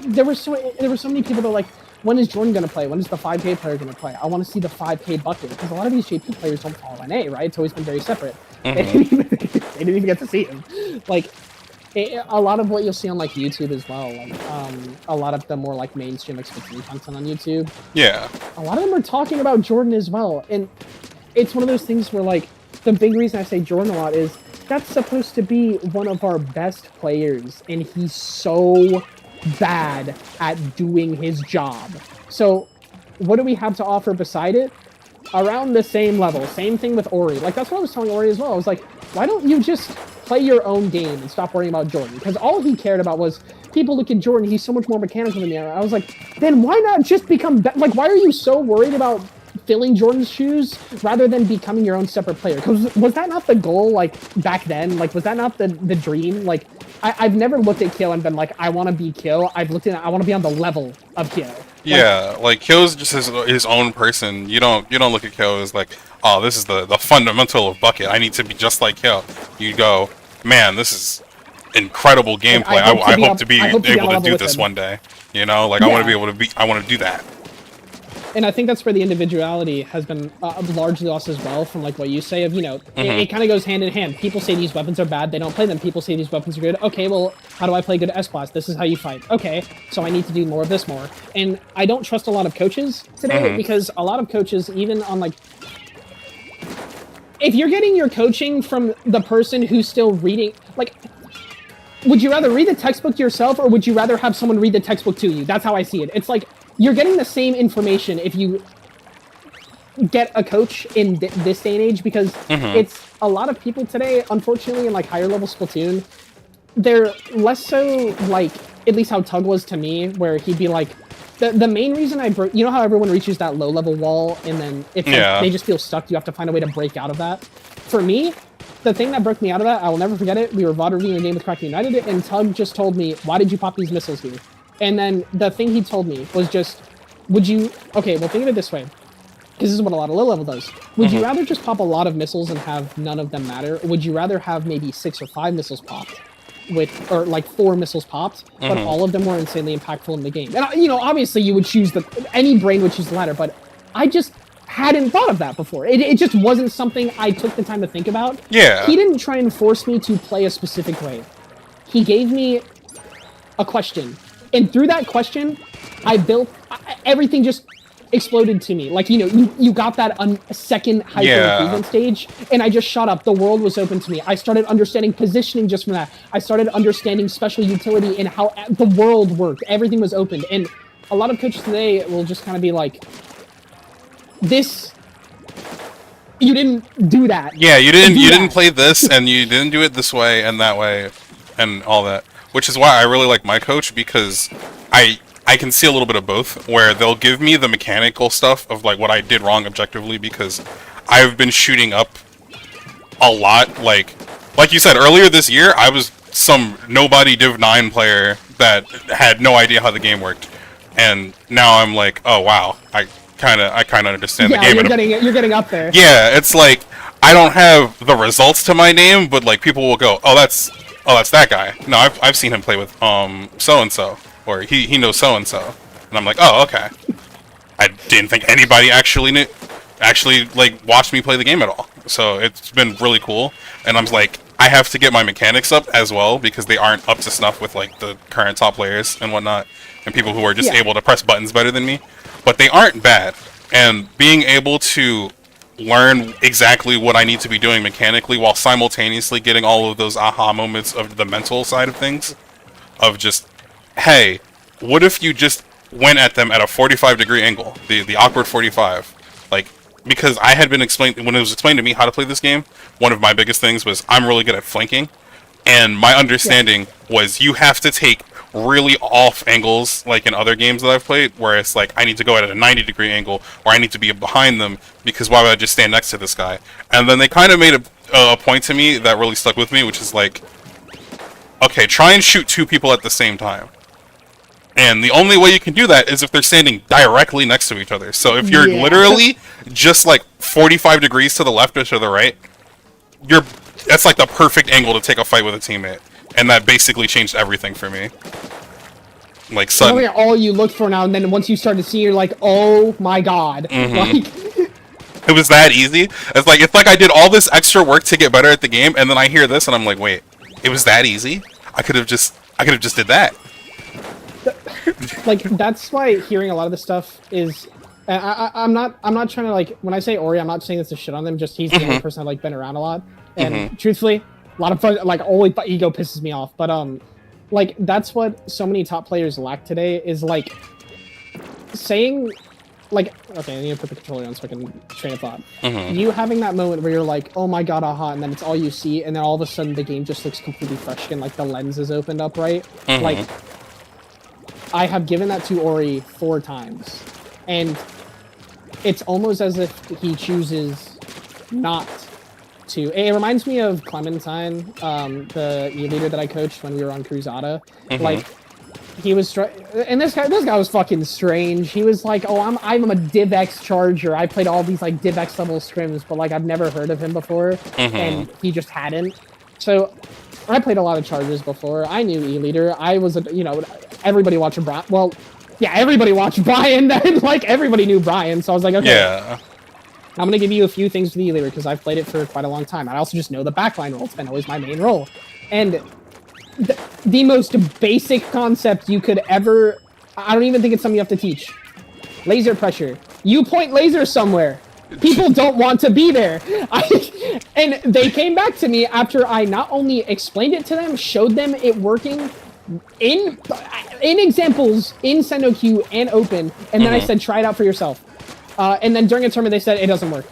there were so many people that were like, when is Jordan going to play? When is the 5K player going to play? I want to see the 5K bucket. Because a lot of these JP players don't follow NA, right? It's always been very separate. They didn't even get to see him. Like, a lot of what you'll see on, like, YouTube as well. Like, a lot of the more, like, mainstream, like, Splatoon content on YouTube. Yeah. A lot of them are talking about Jordan as well. And it's one of those things where, like, the big reason I say Jordan a lot is that's supposed to be one of our best players. And he's so bad at doing his job. So what do we have to offer beside it? Around the same level. Same thing with Ori. Like, that's what I was telling Ori as well. I was like, why don't you just play your own game and stop worrying about Jordan? Because all he cared about was, people look at Jordan, he's so much more mechanical than me. I was like, then why not just become like, why are you so worried about filling Jordan's shoes rather than becoming your own separate player? Because was that not the goal, like, back then? Like, was that not the dream? Like, I've never looked at Kyo and been like, I want to be Kyo. I've looked at I want to be on the level of Kyo. Yeah, like Kyo's just his own person. You don't look at Kyo as like, oh, this is the fundamental of Bucket. I need to be just like Kyo. You go, man, this is incredible gameplay. I hope to be able to do this one day. You know, like I want to do that. And I think that's where the individuality has been largely lost as well, from like what you say of, you know, it kind of goes hand in hand. People say these weapons are bad, they don't play them. People say these weapons are good. Okay, well, how do I play good S-Class? This is how you fight. Okay, so I need to do more of this more. And I don't trust a lot of coaches today because a lot of coaches, even on like, if you're getting your coaching from the person who's still reading, like, would you rather read the textbook yourself or would you rather have someone read the textbook to you? That's how I see it. It's like, you're getting the same information if you... get a coach in this day and age because it's a lot of people today, unfortunately, in like higher level Splatoon, they're less so like, at least how Tug was to me, where he'd be like, the main reason I broke, you know how everyone reaches that low level wall and then it's like, they just feel stuck, you have to find a way to break out of that. For me, the thing that broke me out of that, I will never forget it, we were VOD reviewing a game with Kraken United and Tug just told me, why did you pop these missiles here? And then the thing he told me was just, okay, well think of it this way, because this is what a lot of low level does. Would you rather just pop a lot of missiles and have none of them matter? Or would you rather have maybe 6 or 5 missiles popped? Or like 4 missiles popped, but all of them were insanely impactful in the game. And you know, obviously you would choose any brain would choose the latter, but I just hadn't thought of that before. It just wasn't something I took the time to think about. Yeah. He didn't try and force me to play a specific way. He gave me a question, and through that question, I built everything. Just exploded to me. Like, you know, you got that second hyper improvement stage, and I just shot up. The world was open to me. I started understanding positioning just from that. I started understanding special utility and how the world worked. Everything was opened, and a lot of coaches today will just kind of be like, this, you didn't do that. Yeah, you didn't play this, and you didn't do it this way and that way, and all that. Which is why I really like my coach, because I can see a little bit of both, where they'll give me the mechanical stuff of like what I did wrong objectively, because I've been shooting up a lot. Like you said earlier this year, I was some nobody Div 9 player that had no idea how the game worked, and now I'm like, oh wow, I kind of understand the game. You're getting up there. Yeah, it's like I don't have the results to my name, but like people will go, oh that's that guy. No, I've seen him play with so and so. Or he knows so and so, and I'm like, oh, okay. I didn't think anybody actually like watched me play the game at all. So it's been really cool, and I'm like, I have to get my mechanics up as well, because they aren't up to snuff with like the current top players and whatnot, and people who are just able to press buttons better than me. But they aren't bad, and being able to learn exactly what I need to be doing mechanically while simultaneously getting all of those aha moments of the mental side of things, of just, hey, what if you just went at them at a 45-degree angle, the awkward 45? Like, because I had been explained, when it was explained to me how to play this game, one of my biggest things was I'm really good at flanking, and my understanding was you have to take really off angles, like in other games that I've played, where it's like I need to go at a 90-degree angle, or I need to be behind them, because why would I just stand next to this guy? And then they kind of made a point to me that really stuck with me, which is like, okay, try and shoot 2 people at the same time. And the only way you can do that is if they're standing directly next to each other. So if you're literally just like 45 degrees to the left or to the right, that's like the perfect angle to take a fight with a teammate. And that basically changed everything for me. Like suddenly, all you look for now, and then once you start to see, you're like, oh my god. Like, it was that easy. It's like I did all this extra work to get better at the game, and then I hear this and I'm like, wait, it was that easy? I could have just did that. Like, that's why hearing a lot of this stuff is, I'm not trying to, like, when I say Ori, I'm not saying this to shit on them, just he's the only person I've, like, been around a lot, and truthfully, a lot of fun, like, only ego pisses me off, but, like, that's what so many top players lack today, is, like, saying, like, okay, I need to put the controller on so I can train of thought. You having that moment where you're like, oh my god, aha, and then it's all you see, and then all of a sudden the game just looks completely fresh and, like, the lens is opened up, right? Like, I have given that to Ori 4 times, and it's almost as if he chooses not to. It reminds me of Clementine, the leader that I coached when we were on Cruzada. Like, he was, and this guy was fucking strange. He was like, oh, I'm a Div X Charger. I played all these like Div X level scrims, but like I've never heard of him before, and he just hadn't. So I played a lot of Chargers before. I knew E-Leader. I was, everybody watched Brian. Well, yeah, everybody watched Brian. Like, everybody knew Brian. So I was like, okay. Yeah. I'm going to give you a few things for the E-Leader, because I've played it for quite a long time. I also just know the backline role. It's been always my main role. And the most basic concept you could ever... I don't even think it's something you have to teach. Laser pressure. You point lasers somewhere. People don't want to be there. And they came back to me after I not only explained it to them, showed them it working in examples in SendoQ and Open, and then I said, try it out for yourself. And then during a tournament, they said it doesn't work.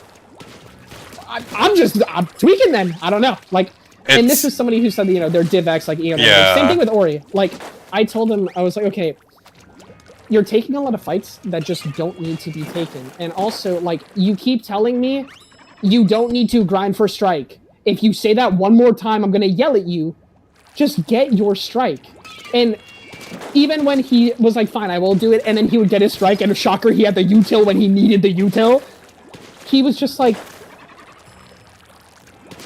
I'm tweaking then. I don't know. Like, and this is somebody who said, you know, they're DivX, like, you know, Yeah. same thing with Ori. Like, I told him, I was like, okay, you're taking a lot of fights that just don't need to be taken. And also, like, you keep telling me you don't need to grind for strike. If you say that one more time, I'm gonna yell at you. Just get your strike. And even when he was like, fine, I will do it, and then he would get his strike, and shocker, he had the util when he needed the util, he was just like,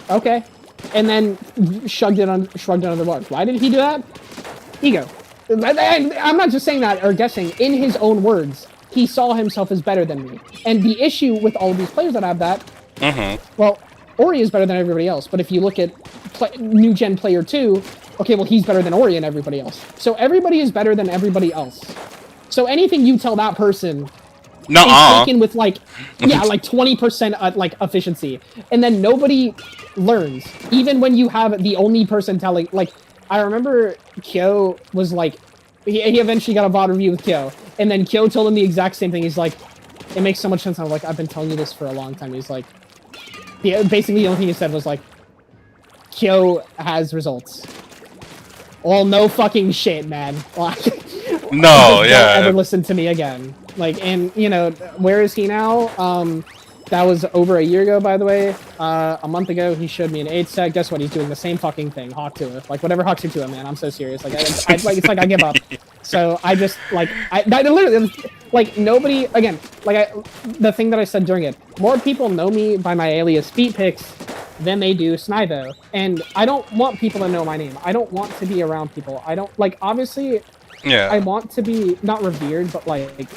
okay. And then shrugged it under the rug. Why did he do that? Ego. I'm not just saying that or guessing. In his own words, he saw himself as better than me. And the issue with all of these players that have that, well, Ori is better than everybody else. But if you look at new gen player 2, okay, well, he's better than Ori and everybody else. So everybody is better than everybody else. So anything you tell that person is taken with like, yeah, like 20% like efficiency. And then nobody learns. Even when you have the only person telling, like, I remember Kyo was like, he eventually got a VOD review with Kyo. And then Kyo told him the exact same thing. He's like, it makes so much sense. I'm like, I've been telling you this for a long time. He's like, basically the only thing he said was like, Kyo has results. Well, no fucking shit, man. No, yeah. Don't ever listen to me again. Like, and, you know, where is he now? That was over a year ago, by the way. A month ago, he showed me an 8 set. Guess what? He's doing the same fucking thing. Hawk to it. Like, whatever Hawks to it, man. I'm so serious. Like, it's like I give up. So I just, like, I literally, like, nobody, again, like, the thing that I said during it, more people know me by my alias Feet Picks than they do Snivo. And I don't want people to know my name. I don't want to be around people. I don't, like, obviously, Yeah. I want to be, not revered, but, like,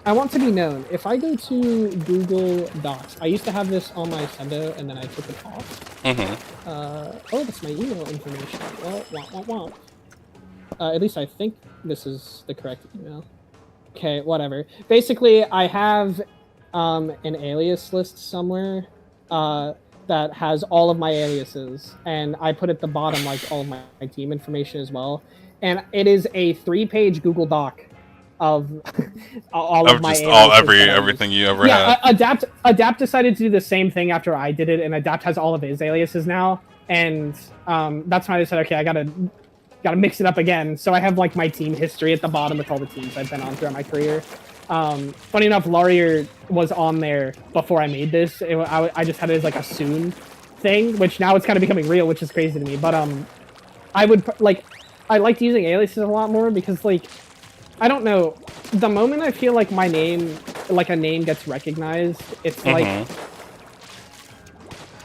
I want to be known. If I go to Google Docs, I used to have this on my Sendo, and then I took it off. Oh, that's my email information. Well, wah. At least I think this is the correct email. Okay, whatever. Basically, I have an alias list somewhere that has all of my aliases, and I put at the bottom like all of my team information as well. And it is a 3-page Google Doc of all of my aliases everything you ever had. Adapt decided to do the same thing after I did it, and Adapt has all of his aliases now. And that's why I said, okay, I gotta mix it up again. So I have like my team history at the bottom with all the teams I've been on throughout my career. Funny enough, Laurier was on there before I made this. I just had it as like a soon thing, which now it's kind of becoming real, which is crazy to me. But I liked using aliases a lot more because, like, I don't know, the moment I feel like my name, like a name gets recognized, it's like,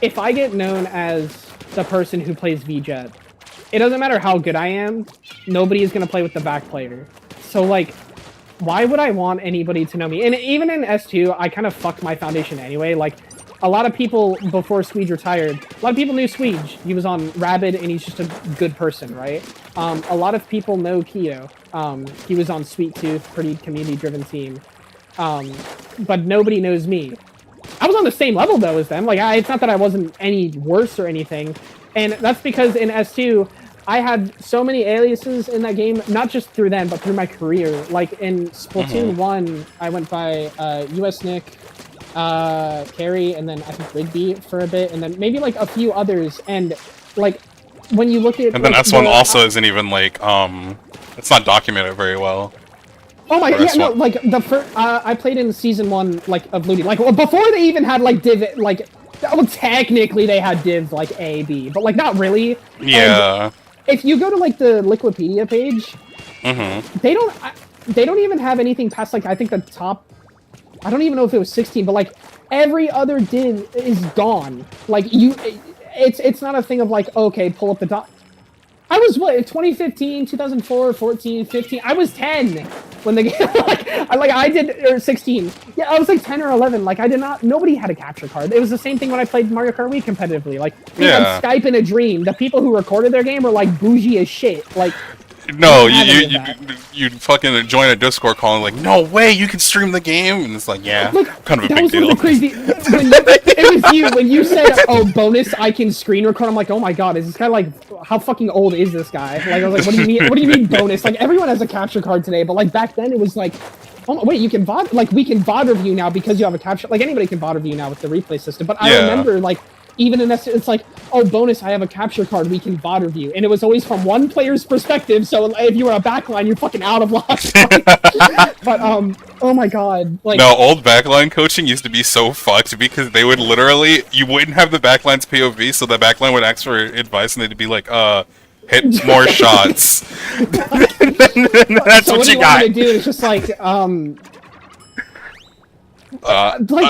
if I get known as the person who plays VJet, it doesn't matter how good I am, nobody is going to play with the back player. So, like, why would I want anybody to know me? And even in S2, I kind of fucked my foundation anyway. Like, a lot of people, before Squeege retired, a lot of people knew Squeege. He was on Rabid, and he's just a good person, right? A lot of people know Keto. He was on Sweet Tooth, pretty community-driven team. But nobody knows me. I was on the same level, though, as them. Like, it's not that I wasn't any worse or anything. And that's because in S2, I had so many aliases in that game, not just through them, but through my career. Like, in Splatoon 1, I went by US Nick, Carrie, and then I think Rigby for a bit, and then maybe, like, a few others. And, like, when you look at... And then like, S1 also isn't even, like, it's not documented very well. Oh my god, yeah, no, like, the first... I played in Season 1, like, of Looty. Like, before they even had, like, Div... Like, well, technically they had Div, like, A, B, but, like, not really. Yeah. And if you go to, like, the Liquipedia page, they don't even have anything past, like, I think the top... I don't even know if it was 16, but, like, every other div is gone. Like, it's not a thing of, like, okay, pull up the top. I was, what, 2015, 2004, 14, 15? I was 10 when the game, I did, or 16. Yeah, I was, like, 10 or 11. Like, nobody had a capture card. It was the same thing when I played Mario Kart Wii competitively. Like, we had Skype in a dream. The people who recorded their game were, like, bougie as shit. Like... No, you fucking join a Discord call and like, no way, you can stream the game, and it's like, yeah, like, kind of a big deal. That was crazy. It was you when you said, "Oh, bonus, I can screen record." I'm like, "Oh my god, is this guy like, how fucking old is this guy?" Like, I was like, "What do you mean? What do you mean bonus?" Like, everyone has a capture card today, but like back then, it was like, Oh wait, you can VOD, like we can VOD review now because you have a capture. Like anybody can VOD review now with the replay system. But I Yeah. remember like even in this, it's like, oh bonus, I have a capture card, we can VOD review, and it was always from one player's perspective. So if you were a backline, you're fucking out of luck. But oh my god, like No, old backline coaching used to be so fucked because they would literally, you wouldn't have the backline's POV, so the backline would ask for advice and they'd be like, hit more shots. That's so what you want got. me to do is just like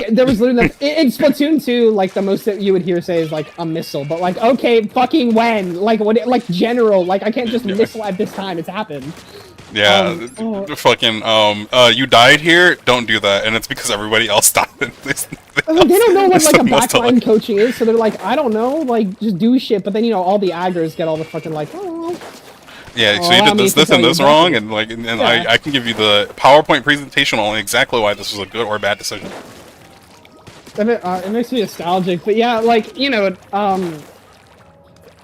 there was literally in Splatoon 2, like the most that you would hear say is like a missile, but like okay, fucking when, like what, like general, like I can't just missile at this time. It's happened. Yeah, fucking, you died here, don't do that, and it's because everybody else died. They don't know what like a backline like... coaching is, so they're like, I don't know, like just do shit, but then you know all the aggers get all the fucking like, oh. Yeah, so you did this, and this wrong, and like, and yeah. I can give you the PowerPoint presentation on exactly why this was a good or bad decision. It makes me nostalgic, but yeah, like you know,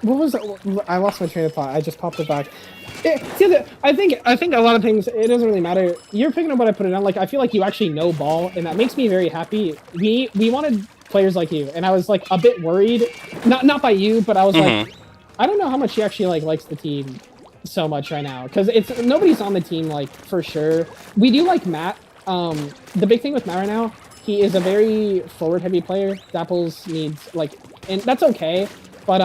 what was it? I lost my train of thought. I just popped it back. I think a lot of things, it doesn't really matter. You're picking up what I put it on. Like I feel like you actually know ball, and that makes me very happy. We wanted players like you, and I was like a bit worried, not by you, but I was like, I don't know how much he actually like likes the team so much right now, because it's nobody's on the team like for sure. We do like Matt. The big thing with Matt right now, he is a very forward heavy player. Dapples needs like, and that's okay, but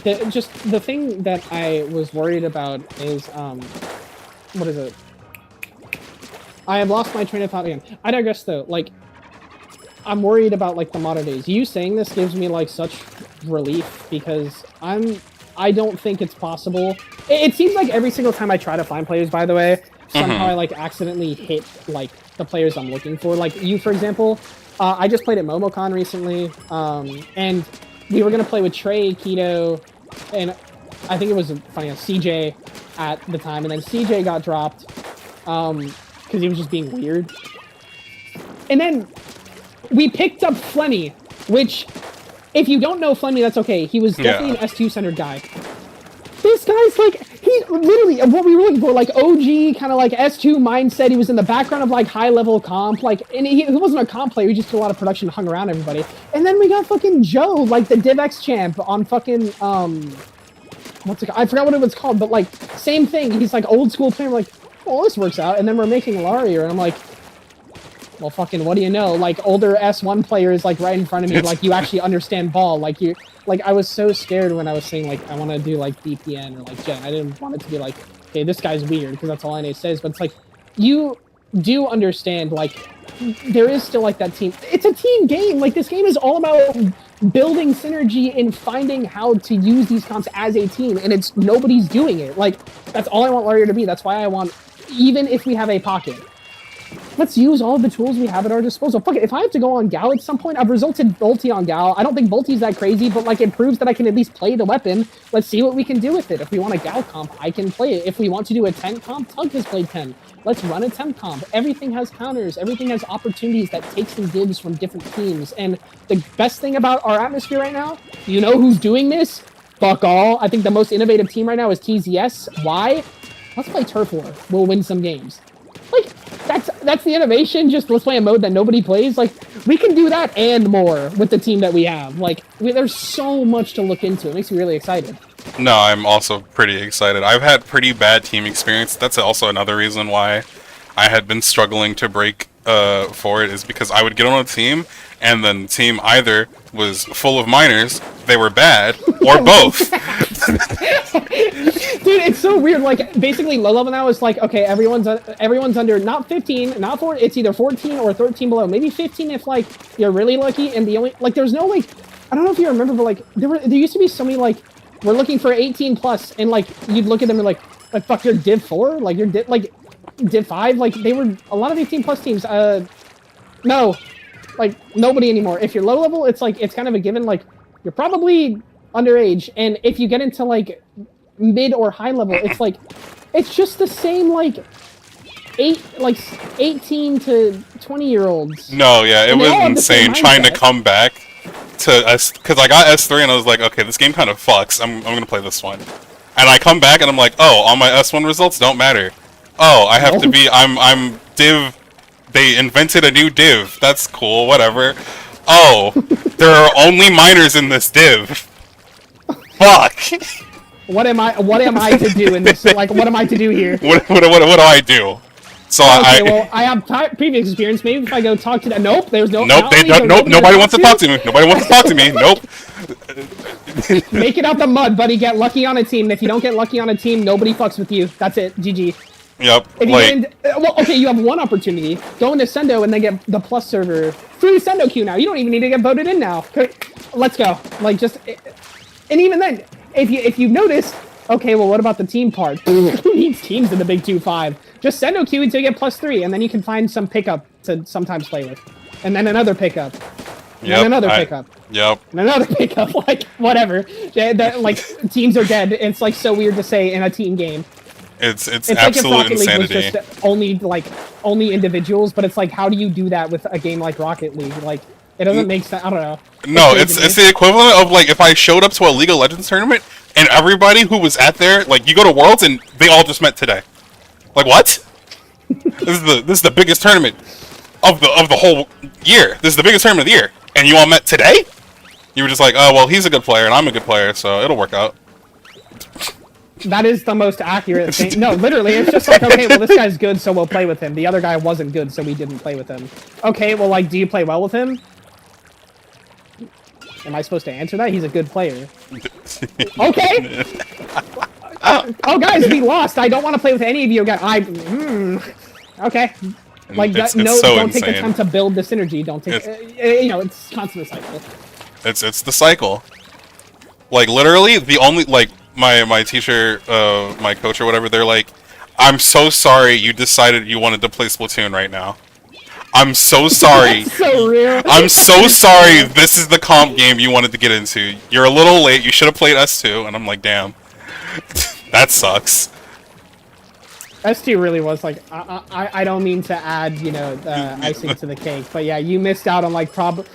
the thing that I was worried about is what is it? I have lost my train of thought again. I digress though. Like I'm worried about like the modern days. You saying this gives me like such relief because I don't think it's possible. It seems like every single time I try to find players, by the way, somehow I like accidentally hit like the players I'm looking for. Like you, for example, I just played at MomoCon recently, and we were gonna play with Trey, Keto, and I think it was funny, CJ at the time, and then CJ got dropped because he was just being weird. And then we picked up Flemmy, which, if you don't know Flemmy, that's okay. He was definitely an S2 centered guy. This guy's like, he's literally what we were looking for, like OG, kind of like S2 mindset. He was in the background of like high level comp, like, and he wasn't a comp player. He just did a lot of production, hung around everybody. And then we got fucking Joe, like the DivX champ on fucking what's it? I forgot what it was called, but like same thing. He's like old school player. We're like, well, this works out. And then we're making Laria, and I'm like, well, fucking, what do you know? Like, older S1 player is, like, right in front of me. Like, you actually understand ball. Like, you... Like, I was so scared when I was saying, like, I want to do, like, DPN or, like, Gen. I didn't want it to be like, okay, this guy's weird, because that's all NA says. But it's like, you do understand, like, there is still, like, that team... It's a team game! Like, this game is all about building synergy and finding how to use these comps as a team, and it's... Nobody's doing it. Like, that's all I want Laria to be. That's why I want... Even if we have a pocket... Let's use all the tools we have at our disposal. Fuck it, if I have to go on Gal at some point, I've resulted Volty on Gal. I don't think Volty's that crazy, but like it proves that I can at least play the weapon. Let's see what we can do with it. If we want a Gal comp, I can play it. If we want to do a 10 comp, Tug has played 10. Let's run a 10 comp. Everything has counters. Everything has opportunities that takes and gives from different teams. And the best thing about our atmosphere right now, you know who's doing this? Fuck all. I think the most innovative team right now is TZS. Why? Let's play Turf War. We'll win some games. Like, that's the innovation. Just let's play a mode that nobody plays. Like, we can do that and more with the team that we have. Like, there's so much to look into. It makes me really excited. No, I'm also pretty excited. I've had pretty bad team experience. That's also another reason why I had been struggling to break for it, is because I would get on a team, and then the team either was full of minors, they were bad, or both. Dude, it's so weird. Like, basically, low level now is like, okay, everyone's under not 15, not 4. It's either 14 or 13 below. Maybe 15 if like you're really lucky. And the only like, there's no like, I don't know if you remember, but like there used to be so many like, we're looking for 18 plus, and like you'd look at them and like fuck, you're Div 4, like you're Div 5. Like they were a lot of 18 plus teams. No, like nobody anymore. If you're low level, it's like it's kind of a given. Like you're probably underage, and if you get into like mid or high level, it's like it's just the same like 18 to 20-year-olds. No, yeah, it was insane trying to come back to S, because I got S3 and I was like, okay, this game kind of fucks. I'm gonna play this one, and I come back and I'm like, oh, all my S1 results don't matter. Oh, I have to be I'm div. They invented a new div. That's cool. Whatever. Oh, there are only miners in this div. Fuck. What am I to do in this? Like, what am I to do here? What do I do? So Okay, well, I have previous experience. Maybe if I go talk to them. Nope, there's no. Nope, nobody wants to talk to me. Nobody wants to talk to me. Nope. Make it out the mud, buddy. Get lucky on a team. If you don't get lucky on a team, nobody fucks with you. That's it. GG. Yep. If you Like, well, okay, you have one opportunity. Go into Sendo and then get the plus server. Free Sendo queue now. You don't even need to get voted in now. Let's go. Like, just... And even then, if you've noticed... Okay, well, what about the team part? Who needs teams in the big 2-5? Just Sendo queue until you get +3, and then you can find some pickup to sometimes play with. And then another pickup. And then another pickup. Yep. And another pickup. Like, whatever. Like, teams are dead. It's, like, so weird to say in a team game. It's It's absolute like if Rocket insanity. League was just only individuals, but it's like, how do you do that with a game like Rocket League? Like, it doesn't make sense. I don't know. No, crazy it's to me. the equivalent of like if I showed up to a League of Legends tournament and everybody who was at there, like you go to Worlds and they all just met today. Like what? This is the biggest tournament of the whole year. This is the biggest tournament of the year, and you all met today? You were just like, oh well, he's a good player and I'm a good player, so it'll work out. That is the most accurate thing. No, literally, it's just like, okay, well, this guy's good, so we'll play with him. The other guy wasn't good, so we didn't play with him. Okay, well, like, do you play well with him? Am I supposed to answer that? He's a good player. Okay! Oh, guys, we lost. I don't want to play with any of you again. Okay. Like, It's no, so don't take the insane. time to build the synergy. Don't take... it's constant cycle. It's the cycle. Like literally, the only like my teacher, my coach or whatever, they're like, I'm so sorry you decided you wanted to play Splatoon right now. I'm so sorry. That's so real. I'm so sorry this is the comp game you wanted to get into. You're a little late. You should have played S2. And I'm like, damn. That sucks. S2 really was like, I don't mean to add, icing to the cake, but yeah, you missed out on like don't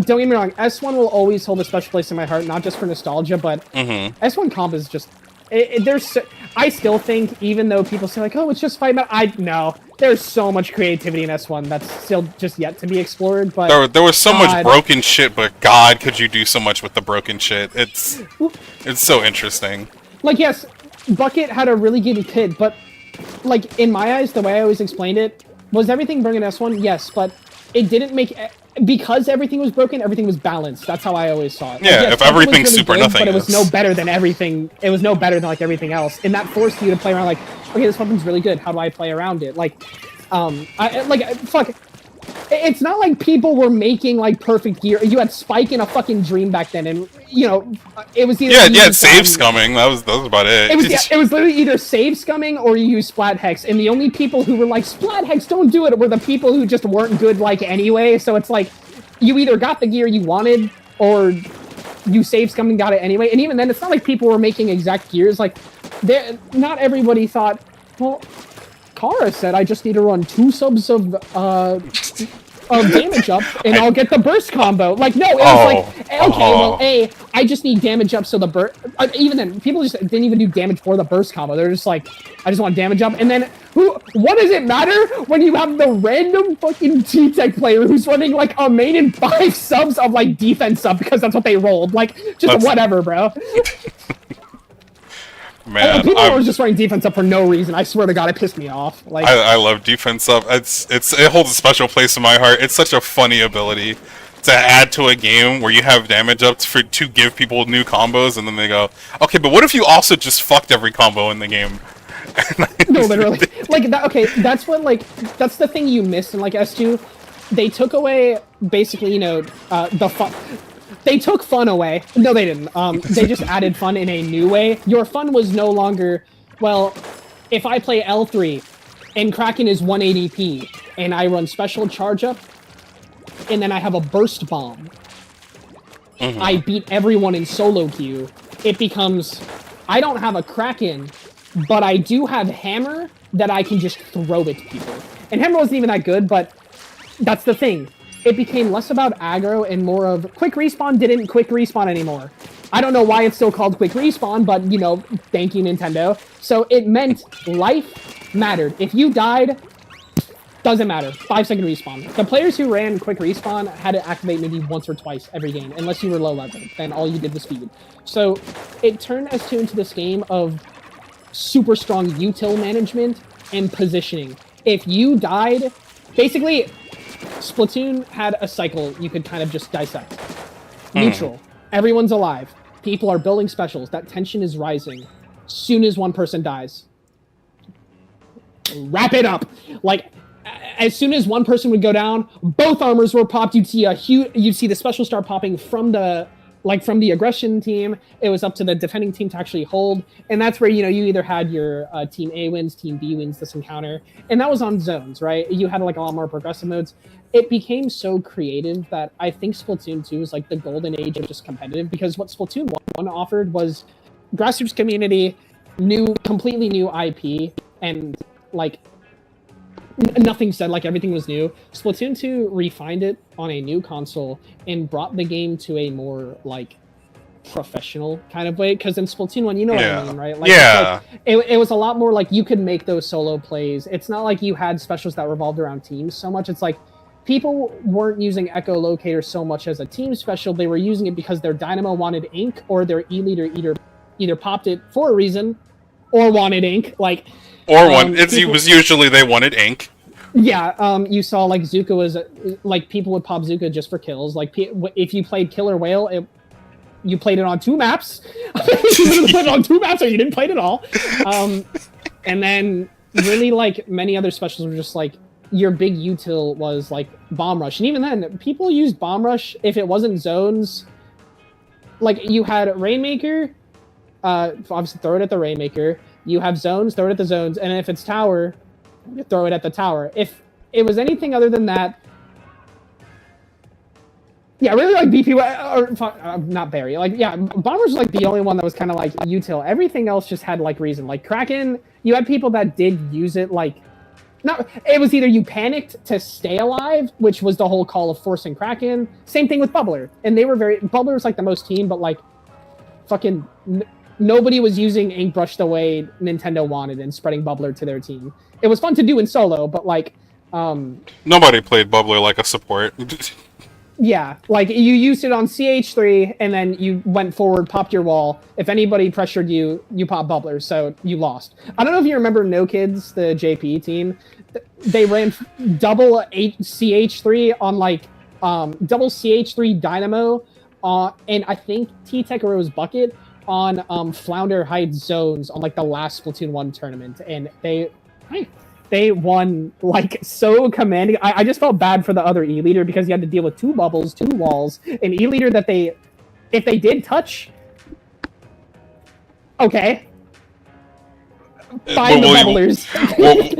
get me wrong, S1 will always hold a special place in my heart, not just for nostalgia, but S1 comp is just, I still think, even though people say like, oh, it's just fight, no, there's so much creativity in S1 that's still just yet to be explored, but there was so much broken shit, but God, could you do so much with the broken shit? It's so interesting. Like, yes, Bucket had a really good kit, but like, in my eyes, the way I always explained it, was everything broken in S1? Yes, but it didn't make... Because everything was broken, everything was balanced. That's how I always saw it. Yeah, like, yes, if everything's really super, good, nothing but it was is. no better than everything... It was no better than, like, everything else. And that forced you to play around, like, okay, this weapon's really good. How do I play around it? Like, fuck... It's not like people were making, like, perfect gear. You had Spike in a fucking dream back then, and, it was either... Yeah, it's save scumming. That was about it. It was literally either save scumming or you use Splat Hex, and the only people who were like, Splat Hex, don't do it, were the people who just weren't good, like, anyway, so it's like, you either got the gear you wanted, or you save scummed and got it anyway, and even then, it's not like people were making exact gears, like, not everybody thought, well... Kara said I just need to run 2 subs of damage up and I'll get the burst combo. Like, no, it was like, okay, well, I just need damage up so the burst... even then, people just didn't even do damage for the burst combo. They're just like, I just want damage up. And then, what does it matter when you have the random fucking T-Tech player who's running, like, a main and 5 subs of, like, defense sub because that's what they rolled? Like, just whatever, bro. Man, people were just running defense up for no reason. I swear to God, it pissed me off. Like, I love defense up. It holds a special place in my heart. It's such a funny ability to add to a game where you have damage up to give people new combos, and then they go, okay, but what if you also just fucked every combo in the game? No, literally. Like, that's what, like, that's the thing you missed in, like, S2. They took away, basically, the fun... They took fun away. No, they didn't. They just added fun in a new way. Your fun was no longer, well, if I play L3 and Kraken is 180p and I run special charge up and then I have a burst bomb, I beat everyone in solo queue. It becomes, I don't have a Kraken, but I do have Hammer that I can just throw at people. And Hammer wasn't even that good, but that's the thing. It became less about aggro and more of quick respawn didn't quick respawn anymore. I don't know why it's still called quick respawn, but, thank you, Nintendo. So it meant life mattered. If you died, Doesn't matter. 5-second respawn. The players who ran quick respawn had to activate maybe once or twice every game, unless you were low level. Then all you did was speed. So it turned S2 into this game of super strong util management and positioning. If you died, basically, Splatoon had a cycle you could kind of just dissect. Neutral. Everyone's alive. People are building specials. That tension is rising. Soon as one person dies, wrap it up. Like, as soon as one person would go down, both armors were popped. You'd see the special start popping from the aggression team. It was up to the defending team to actually hold, and that's where you either had your team A wins, team B wins this encounter, and that was on zones, right? You had like a lot more progressive modes. It became so creative that I think Splatoon 2 is like the golden age of just competitive, because what Splatoon 1 offered was grassroots community, completely new IP, and like nothing said, like everything was new. Splatoon 2 refined it on a new console and brought the game to a more like professional kind of way, because in Splatoon 1, what I mean, right? Like, Yeah. It was a lot more like you could make those solo plays. It's not like you had specials that revolved around teams so much. It's like people weren't using echolocator so much as a team special. They were using it because their Dynamo wanted ink, or their E-leader either popped it for a reason or wanted ink. Like, it was usually they wanted ink. Yeah, you saw like Zuka was like people would pop Zuka just for kills. Like if you played Killer Whale, you played it on 2 maps. You literally played it on 2 maps, or you didn't play it at all. And then really like many other specials were just like your big util was like Bomb Rush, and even then people used Bomb Rush if it wasn't zones. Like you had Rainmaker, obviously throw it at the Rainmaker. You have zones, throw it at the zones, and if it's tower, you throw it at the tower. If it was anything other than that, yeah, really like BP or not Barry. Like, yeah, Bomber's like the only one that was kind of like util. Everything else just had like reason. Like Kraken, you had people that did use it. Like, not it was either you panicked to stay alive, which was the whole call of forcing Kraken. Same thing with Bubbler, and they were Bubbler was like the most team, but like fucking. Nobody was using Inkbrush the way Nintendo wanted and spreading Bubbler to their team. It was fun to do in solo, but like... nobody played Bubbler like a support. Yeah, like you used it on CH3 and then you went forward, popped your wall. If anybody pressured you, you popped Bubbler, so you lost. I don't know if you remember No Kids, the JP team. They ran double CH3 on like... double CH3 Dynamo, and I think T-Tekero's Bucket on Flounder Heights zones on like the last Splatoon 1 tournament, and they won like so commanding. I just felt bad for the other E-leader because he had to deal with 2 bubbles, 2 walls, an E-leader that if they did touch, okay, find the bubblers.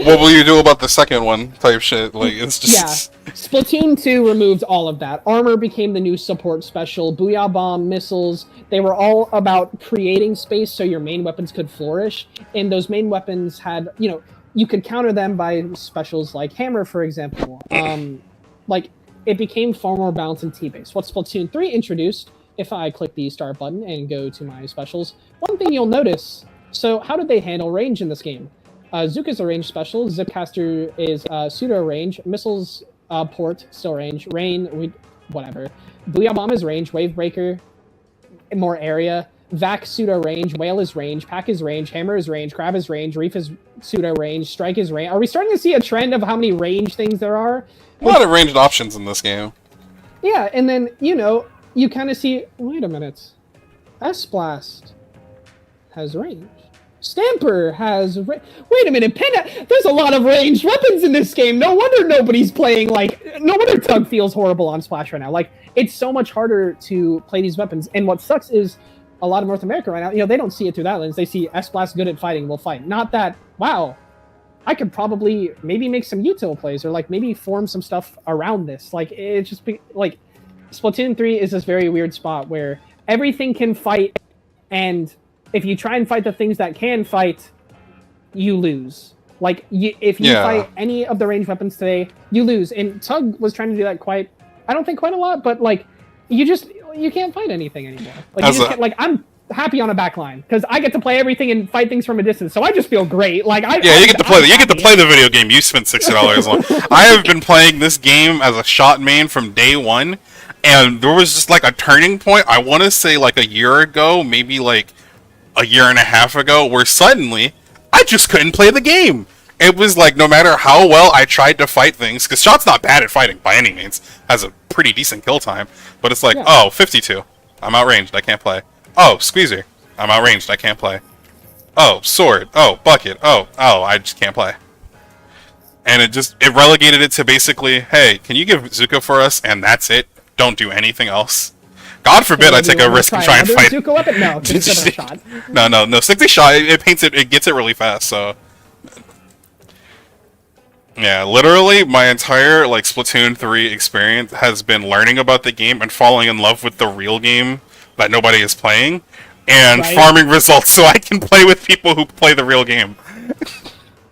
What will you do about the second one type shit? Like, it's just... Yeah. Splatoon 2 removed all of that. Armor became the new support special. Booyah Bomb, missiles, they were all about creating space so your main weapons could flourish. And those main weapons had, you could counter them by specials like Hammer, for example. Like, it became far more balanced and T-based. What Splatoon 3 introduced, if I click the start button and go to my specials, one thing you'll notice. So how did they handle range in this game? Zuka's a range special. Zipcaster is pseudo range. Missiles port still range. Rain, whatever. Booyah Bomb is range. Wave Breaker, more area. Vac pseudo range. Whale is range. Pack is range. Hammer is range. Crab is range. Reef is pseudo range. Strike is range. Are we starting to see a trend of how many range things there are? A lot of ranged options in this game. Yeah, and then you kind of see. Wait a minute. S-Blast has range. Stamper has... Wait a minute, there's a lot of ranged weapons in this game. No wonder nobody's playing, no wonder Tug feels horrible on Splash right now. Like, it's so much harder to play these weapons. And what sucks is a lot of North America right now, they don't see it through that lens. They see S-Blast good at fighting, we'll fight. Not that, wow, I could probably maybe make some util plays or, maybe form some stuff around this. It just be... Splatoon 3 is this very weird spot where everything can fight, and... if you try and fight the things that can fight, you lose. If you fight any of the ranged weapons today, you lose. And Tug was trying to do that I don't think quite a lot, but you can't fight anything anymore. You just can't, happy on a back line because I get to play everything and fight things from a distance. So I just feel great. Like you get to play. You get to play the video game. You spent $60 on. I have been playing this game as a shot main from day one, and there was just like a turning point. I want to say like a year ago, maybe like a year and a half ago, where suddenly I just couldn't play the game. It was like no matter how well I tried to fight things, because Shot's not bad at fighting by any means, has a pretty decent kill time, but it's like, oh, 52. I'm outranged, I can't play. Oh, Squeezer. I'm outranged, I can't play. Oh, Sword. Oh, Bucket. Oh, I just can't play. And it relegated it to basically, hey, can you give Zuko for us, and that's it. Don't do anything else. God forbid I take a risk and try and fight. Zuko weapon? No, just a shot. No. Stick to shot. It paints it. It gets it really fast. So, yeah, literally my entire like Splatoon 3 experience has been learning about the game and falling in love with the real game that nobody is playing, and farming results so I can play with people who play the real game.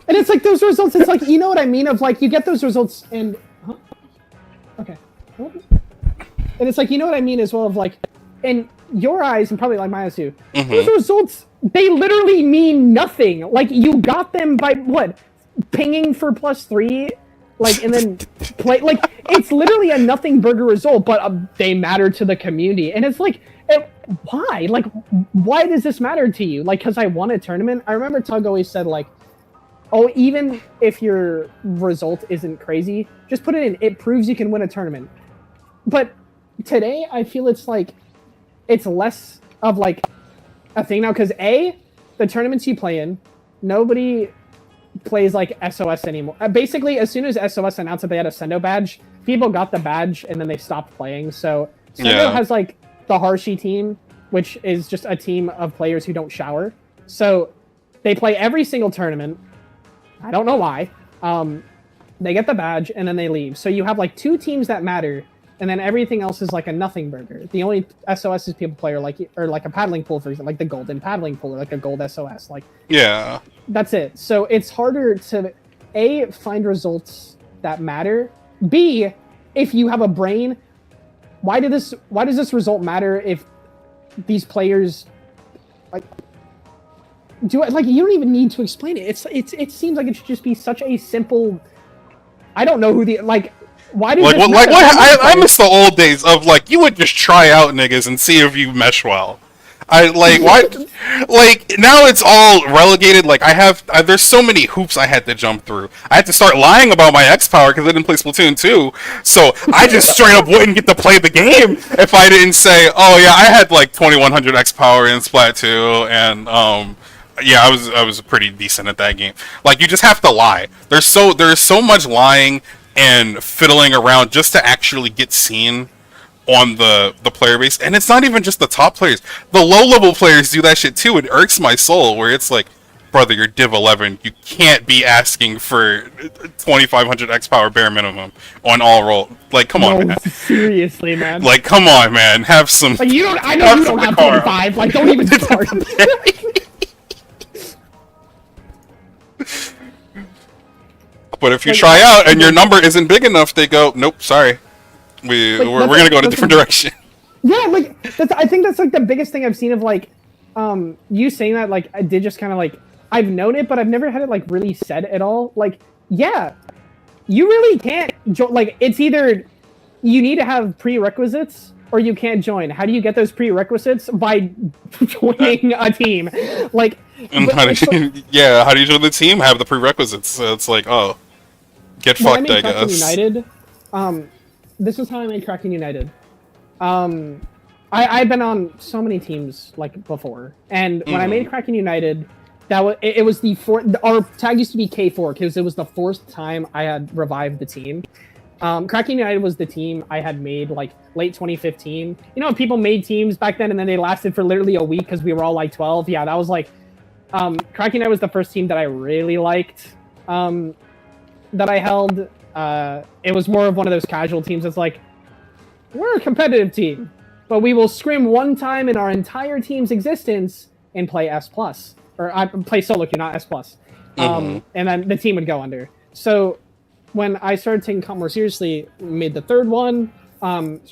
And it's like those results. It's like, you know what I mean? Of like you get those results and okay. And it's like, you know what I mean as well of like, in your eyes and probably like my eyes too, those results, they literally mean nothing. Like you got them by what? Pinging for +3, like, and then play, like, it's literally a nothing burger result, but they matter to the community. And it's like, why? Like, why does this matter to you? Like, because I won a tournament? I remember Tug always said like, oh, even if your result isn't crazy, just put it in. It proves you can win a tournament. But today, I feel it's like, it's less of like a thing now, because the tournaments you play in, nobody plays like SOS anymore. Basically, as soon as SOS announced that they had a Sendo badge, people got the badge and then they stopped playing. So Sendo has like the Harshi team, which is just a team of players who don't shower. So they play every single tournament. I don't know why. They get the badge and then they leave. So you have like 2 teams that matter, and then everything else is like a nothing burger. The only SOSs people play are like a paddling pool, for example, like the golden paddling pool or like a gold SOS. Like that's it. So it's harder to A, find results that matter. B, if you have a brain, why does this result matter if these players like do it? Like, you don't even need to explain it. It seems like it should just be such a simple. I don't know who the like. Why do I miss the old days of like you would just try out niggas and see if you mesh well. I like why like now it's all relegated. Like there's so many hoops I had to jump through. I had to start lying about my X power because I didn't play Splatoon 2. So I just straight up wouldn't get to play the game if I didn't say, oh yeah, I had like 2100 X power in Splat 2 and yeah, I was pretty decent at that game. Like you just have to lie. There's so much lying and fiddling around just to actually get seen on the player base. And it's not even just the top players. The low-level players do that shit too. It irks my soul, where it's like, brother, you're Div 11. You can't be asking for 2500 X power bare minimum on all roll. Like, come on, man. Seriously, man. Like, come on, man. Have some... Like, I know you don't have 25. Like, don't even start. But if you try out and your number isn't big enough, they go, nope, sorry. We're going to go in a different direction. Yeah, like, I think that's, like, the biggest thing I've seen of, like, you saying that, like, I did just kind of, like, I've known it, but I've never had it, like, really said at all. Like, yeah, you really can't, like, it's either you need to have prerequisites or you can't join. How do you get those prerequisites? By joining a team. Like, and how do you join the team? Have the prerequisites. So it's like, oh, get fucked, I guess. United, this is how I made Kraken United. I've been on so many teams like before, and when I made Kraken United, it was the fourth. Our tag used to be K4 because it was the 4th time I had revived the team. Kraken United was the team I had made like late 2015. You know, people made teams back then, and then they lasted for literally a week because we were all like 12. Yeah, that was like. Kraken United was the first team that I really liked. That I held. It was more of one of those casual teams that's like, we're a competitive team, but we will scrim one time in our entire team's existence and play S+. Or I play solo queue, not S+. And then the team would go under. So when I started taking comp more seriously, made the 3rd one,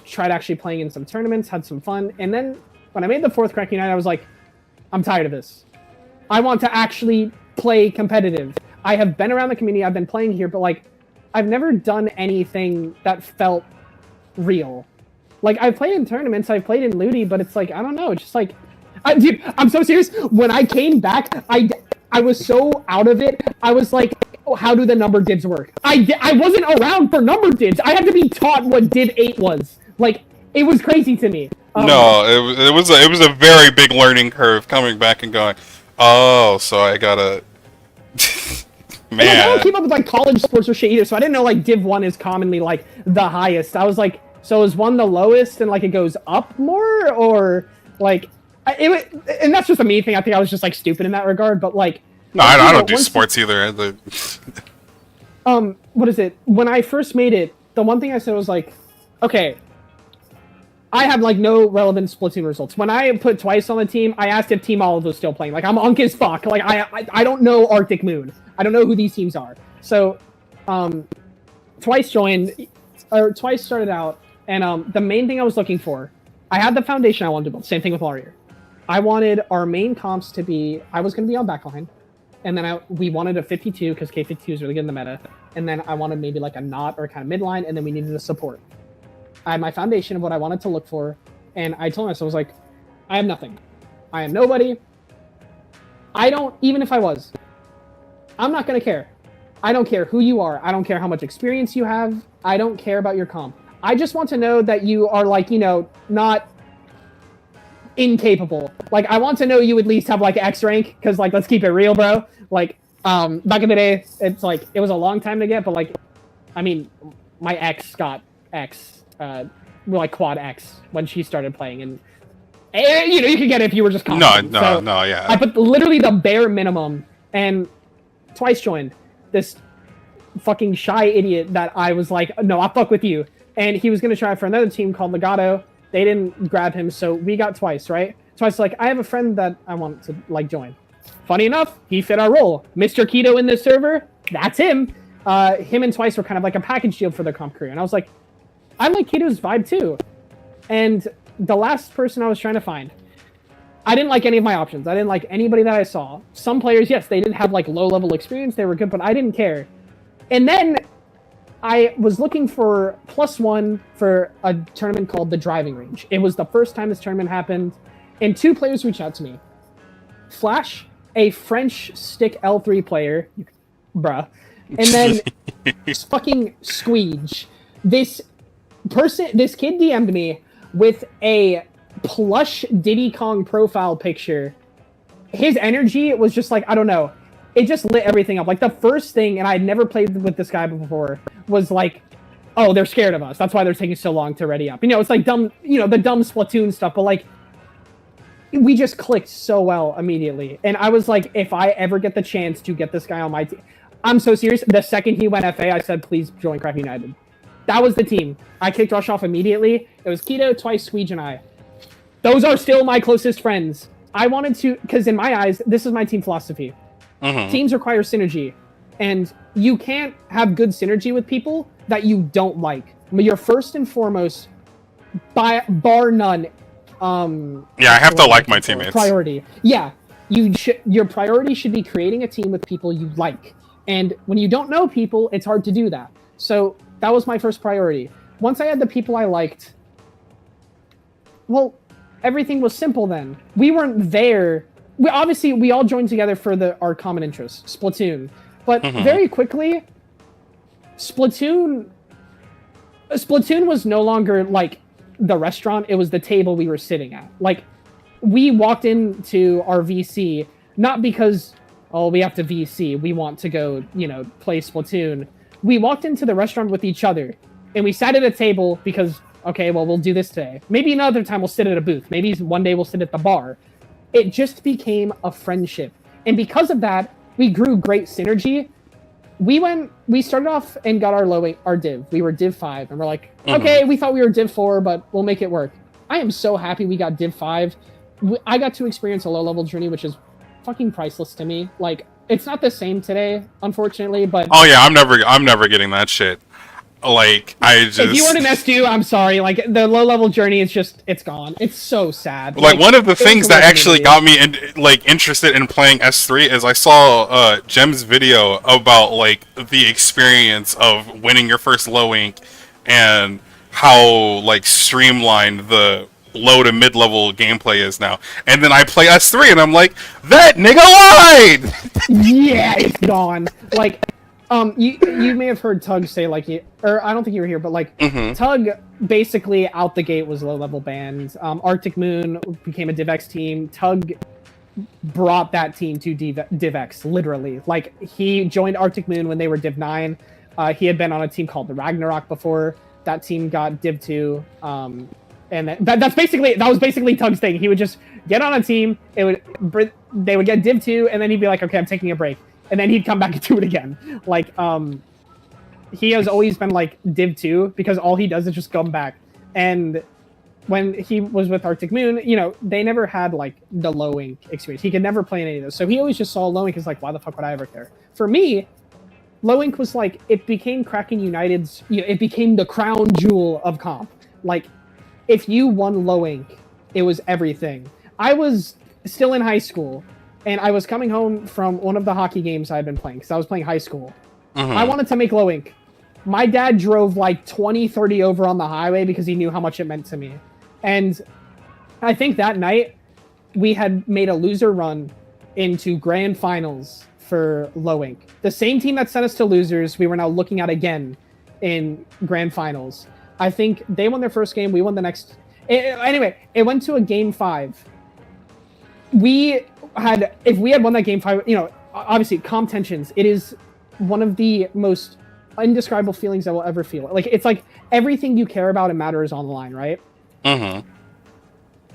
tried actually playing in some tournaments, had some fun. And then when I made the 4th Kraken United, I was like, I'm tired of this. I want to actually play competitive. I have been around the community, I've been playing here, but like, I've never done anything that felt real. Like, I've played in tournaments, I've played in Ludi, but it's like, I don't know, it's just like, dude, I'm so serious. When I came back, I was so out of it. I was like, oh, how do the number divs work? I wasn't around for number divs. I had to be taught what div 8 was. Like, it was crazy to me. No, it was a very big learning curve coming back and going, oh, so I gotta. And, like, I don't Man. keep up with like college sports or shit either, so I didn't know like Div 1 is commonly like the highest. I was like, so is 1 the lowest and like it goes up more, or like and that's just a me thing. I think I was just like stupid in that regard, but like No, I don't do sports either. What is it? When I first made it, the one thing I said was like, okay, I have like no relevant Splatoon results. When I put Twice on the team, I asked if Team Olive was still playing. Like, I'm unk as fuck. Like, I don't know Arctic Moon. I don't know who these teams are. So, Twice joined, or Twice started out, and the main thing I was looking for, I had the foundation I wanted to build. Same thing with Warrior. I wanted our main comps to be, I was going to be on backline, and then we wanted a 52 because K52 is really good in the meta, and then I wanted maybe like a not or kind of midline, and then we needed a support. I had my foundation of what I wanted to look for, and I told myself, I was like, I have nothing. I am nobody. I don't, even if I was, I'm not going to care. I don't care who you are. I don't care how much experience you have. I don't care about your comp. I just want to know that you are like, you know, not incapable. Like, I want to know you at least have like X rank, because like, let's keep it real, bro. Like, back in the day, it's like, it was a long time to get, but like, I mean, my ex got X. Like quad X when she started playing, and you know, you could get it if you were just confident. No, yeah. I put literally the bare minimum, and Twice joined this fucking shy idiot that I was like, no, I'll fuck with you, and he was gonna try for another team called Legato. They didn't grab him, so we got Twice, right? Twice like, I have a friend that I want to like join. Funny enough, he fit our role. Mr. Keto in this server, that's him. Him and Twice were kind of like a package deal for their comp career, and I was like, I like Keto's vibe too. And the last person I was trying to find, I didn't like any of my options. I didn't like anybody that I saw. Some players, yes, they didn't have like low level experience. They were good, but I didn't care. And then I was looking for +1 for a tournament called the Driving Range. It was the first time this tournament happened. And 2 players reached out to me. Flash, a French stick L3 player, bruh. And then fucking Squeege. This kid DM'd me with a plush Diddy Kong profile picture. His energy was just like, I don't know, it just lit everything up. Like, the first thing, and I had never played with this guy before, was like, oh, they're scared of us, that's why they're taking so long to ready up. You know, it's like dumb, you know, the dumb Splatoon stuff, but like, we just clicked so well immediately. And I was like, if I ever get the chance to get this guy on my team, I'm so serious, the second he went FA, I said, please join Crack United. That was the team. I kicked Rush off immediately. It was Keto, Twice, Squeege, and I. Those are still my closest friends. I wanted to, because in my eyes, this is my team philosophy. Mm-hmm. Teams require synergy. And you can't have good synergy with people that you don't like. But you're first and foremost, bar none. Yeah, I have to like my teammates. Priority. Yeah. Your priority should be creating a team with people you like. And when you don't know people, it's hard to do that. So that was my first priority. Once I had the people I liked, well, everything was simple then. We weren't there. We all joined together for our common interests, Splatoon. But very quickly, Splatoon was no longer like the restaurant. It was the table we were sitting at. Like, we walked into our VC, not because, oh, we have to VC, we want to go, you know, play Splatoon. We walked into the restaurant with each other, and we sat at a table because, okay, well, we'll do this today. Maybe another time we'll sit at a booth. Maybe one day we'll sit at the bar. It just became a friendship. And because of that, we grew great synergy. We started off and got our div. We were div 5, and we're like, okay, we thought we were div 4, but we'll make it work. I am so happy we got div 5. I got to experience a low-level journey, which is fucking priceless to me. Like, it's not the same today, unfortunately, but... Oh yeah, I'm never getting that shit. Like, I just... If you weren't an S2, I'm sorry. Like, the low-level journey is just, it's gone. It's so sad. Like, one of the it was things the that Resident actually Evil. got me interested in playing S3 is I saw Jem's video about like the experience of winning your first low ink and how like streamlined the low to mid level gameplay is now. And then I play S3 and I'm like, that nigga lied. Yeah, it's gone. Like, you may have heard Tug say like, or I don't think you were here, but like, Tug basically out the gate was low-level banned. Arctic Moon became a DivX team. Tug brought that team to DivX, literally. Like, he joined Arctic Moon when they were Div 9. He had been on a team called the Ragnarok before. That team got Div 2. And that was basically Tug's thing. He would just get on a team. They would get Div 2, and then he'd be like, okay, I'm taking a break. And then he'd come back and do it again. Like, he has always been like Div 2 because all he does is just come back. And when he was with Arctic Moon, you know, they never had like the low ink experience. He could never play in any of those. So he always just saw low ink as like, why the fuck would I ever care? For me, low ink was like, it became Kraken United's, you know, it became the crown jewel of comp. Like, if you won low ink, it was everything. I was still in high school, and I was coming home from one of the hockey games I had been playing, because I was playing high school. I wanted to make low ink. My dad drove like 20, 30 over on the highway because he knew how much it meant to me. And I think that night, we had made a loser run into grand finals for low ink. The same team that sent us to losers, we were now looking at again in grand finals. I think they won their first game, we won the next. Anyway, it went to a game 5. If we had won that game 5, you know, obviously, comp tensions, it is one of the most indescribable feelings I will ever feel. Like, it's like everything you care about and matters on the line, right?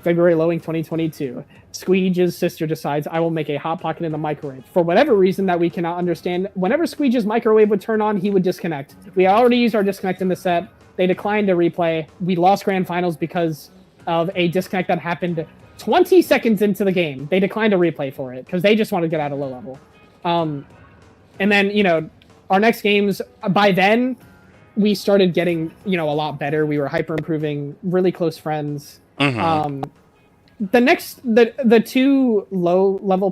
February low ink 2022. Squeege's sister decides I will make a hot pocket in the microwave. For whatever reason that we cannot understand, whenever Squeege's microwave would turn on, he would disconnect. We already used our disconnect in the set. They declined to replay. We lost grand finals because of a disconnect that happened 20 seconds into the game. They declined to replay for it because they just wanted to get out of low level. And then, you know, our next games, by then, we started getting, you know, a lot better. We were hyper improving, really close friends. The 2 low level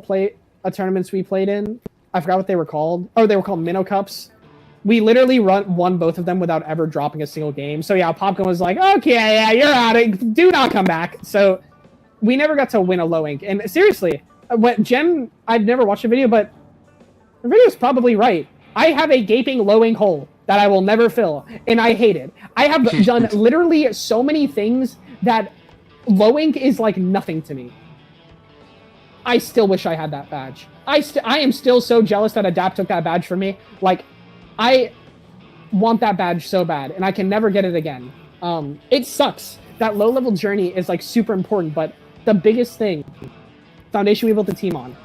tournaments we played in, I forgot what they were called. Oh, they were called Minnow Cups. We literally won both of them without ever dropping a single game. So yeah, Popcorn was like, okay, yeah, you're out. Do not come back. So we never got to win a low ink. And seriously, what Jen, I've never watched a video, but the video's probably right. I have a gaping low ink hole that I will never fill, and I hate it. I have done literally so many things that low ink is like nothing to me. I still wish I had that badge. I am still so jealous that Adapt took that badge from me. Like, I want that badge so bad, and I can never get it again. It sucks. That low-level journey is, like, super important, but the biggest thing, foundation we built the team on,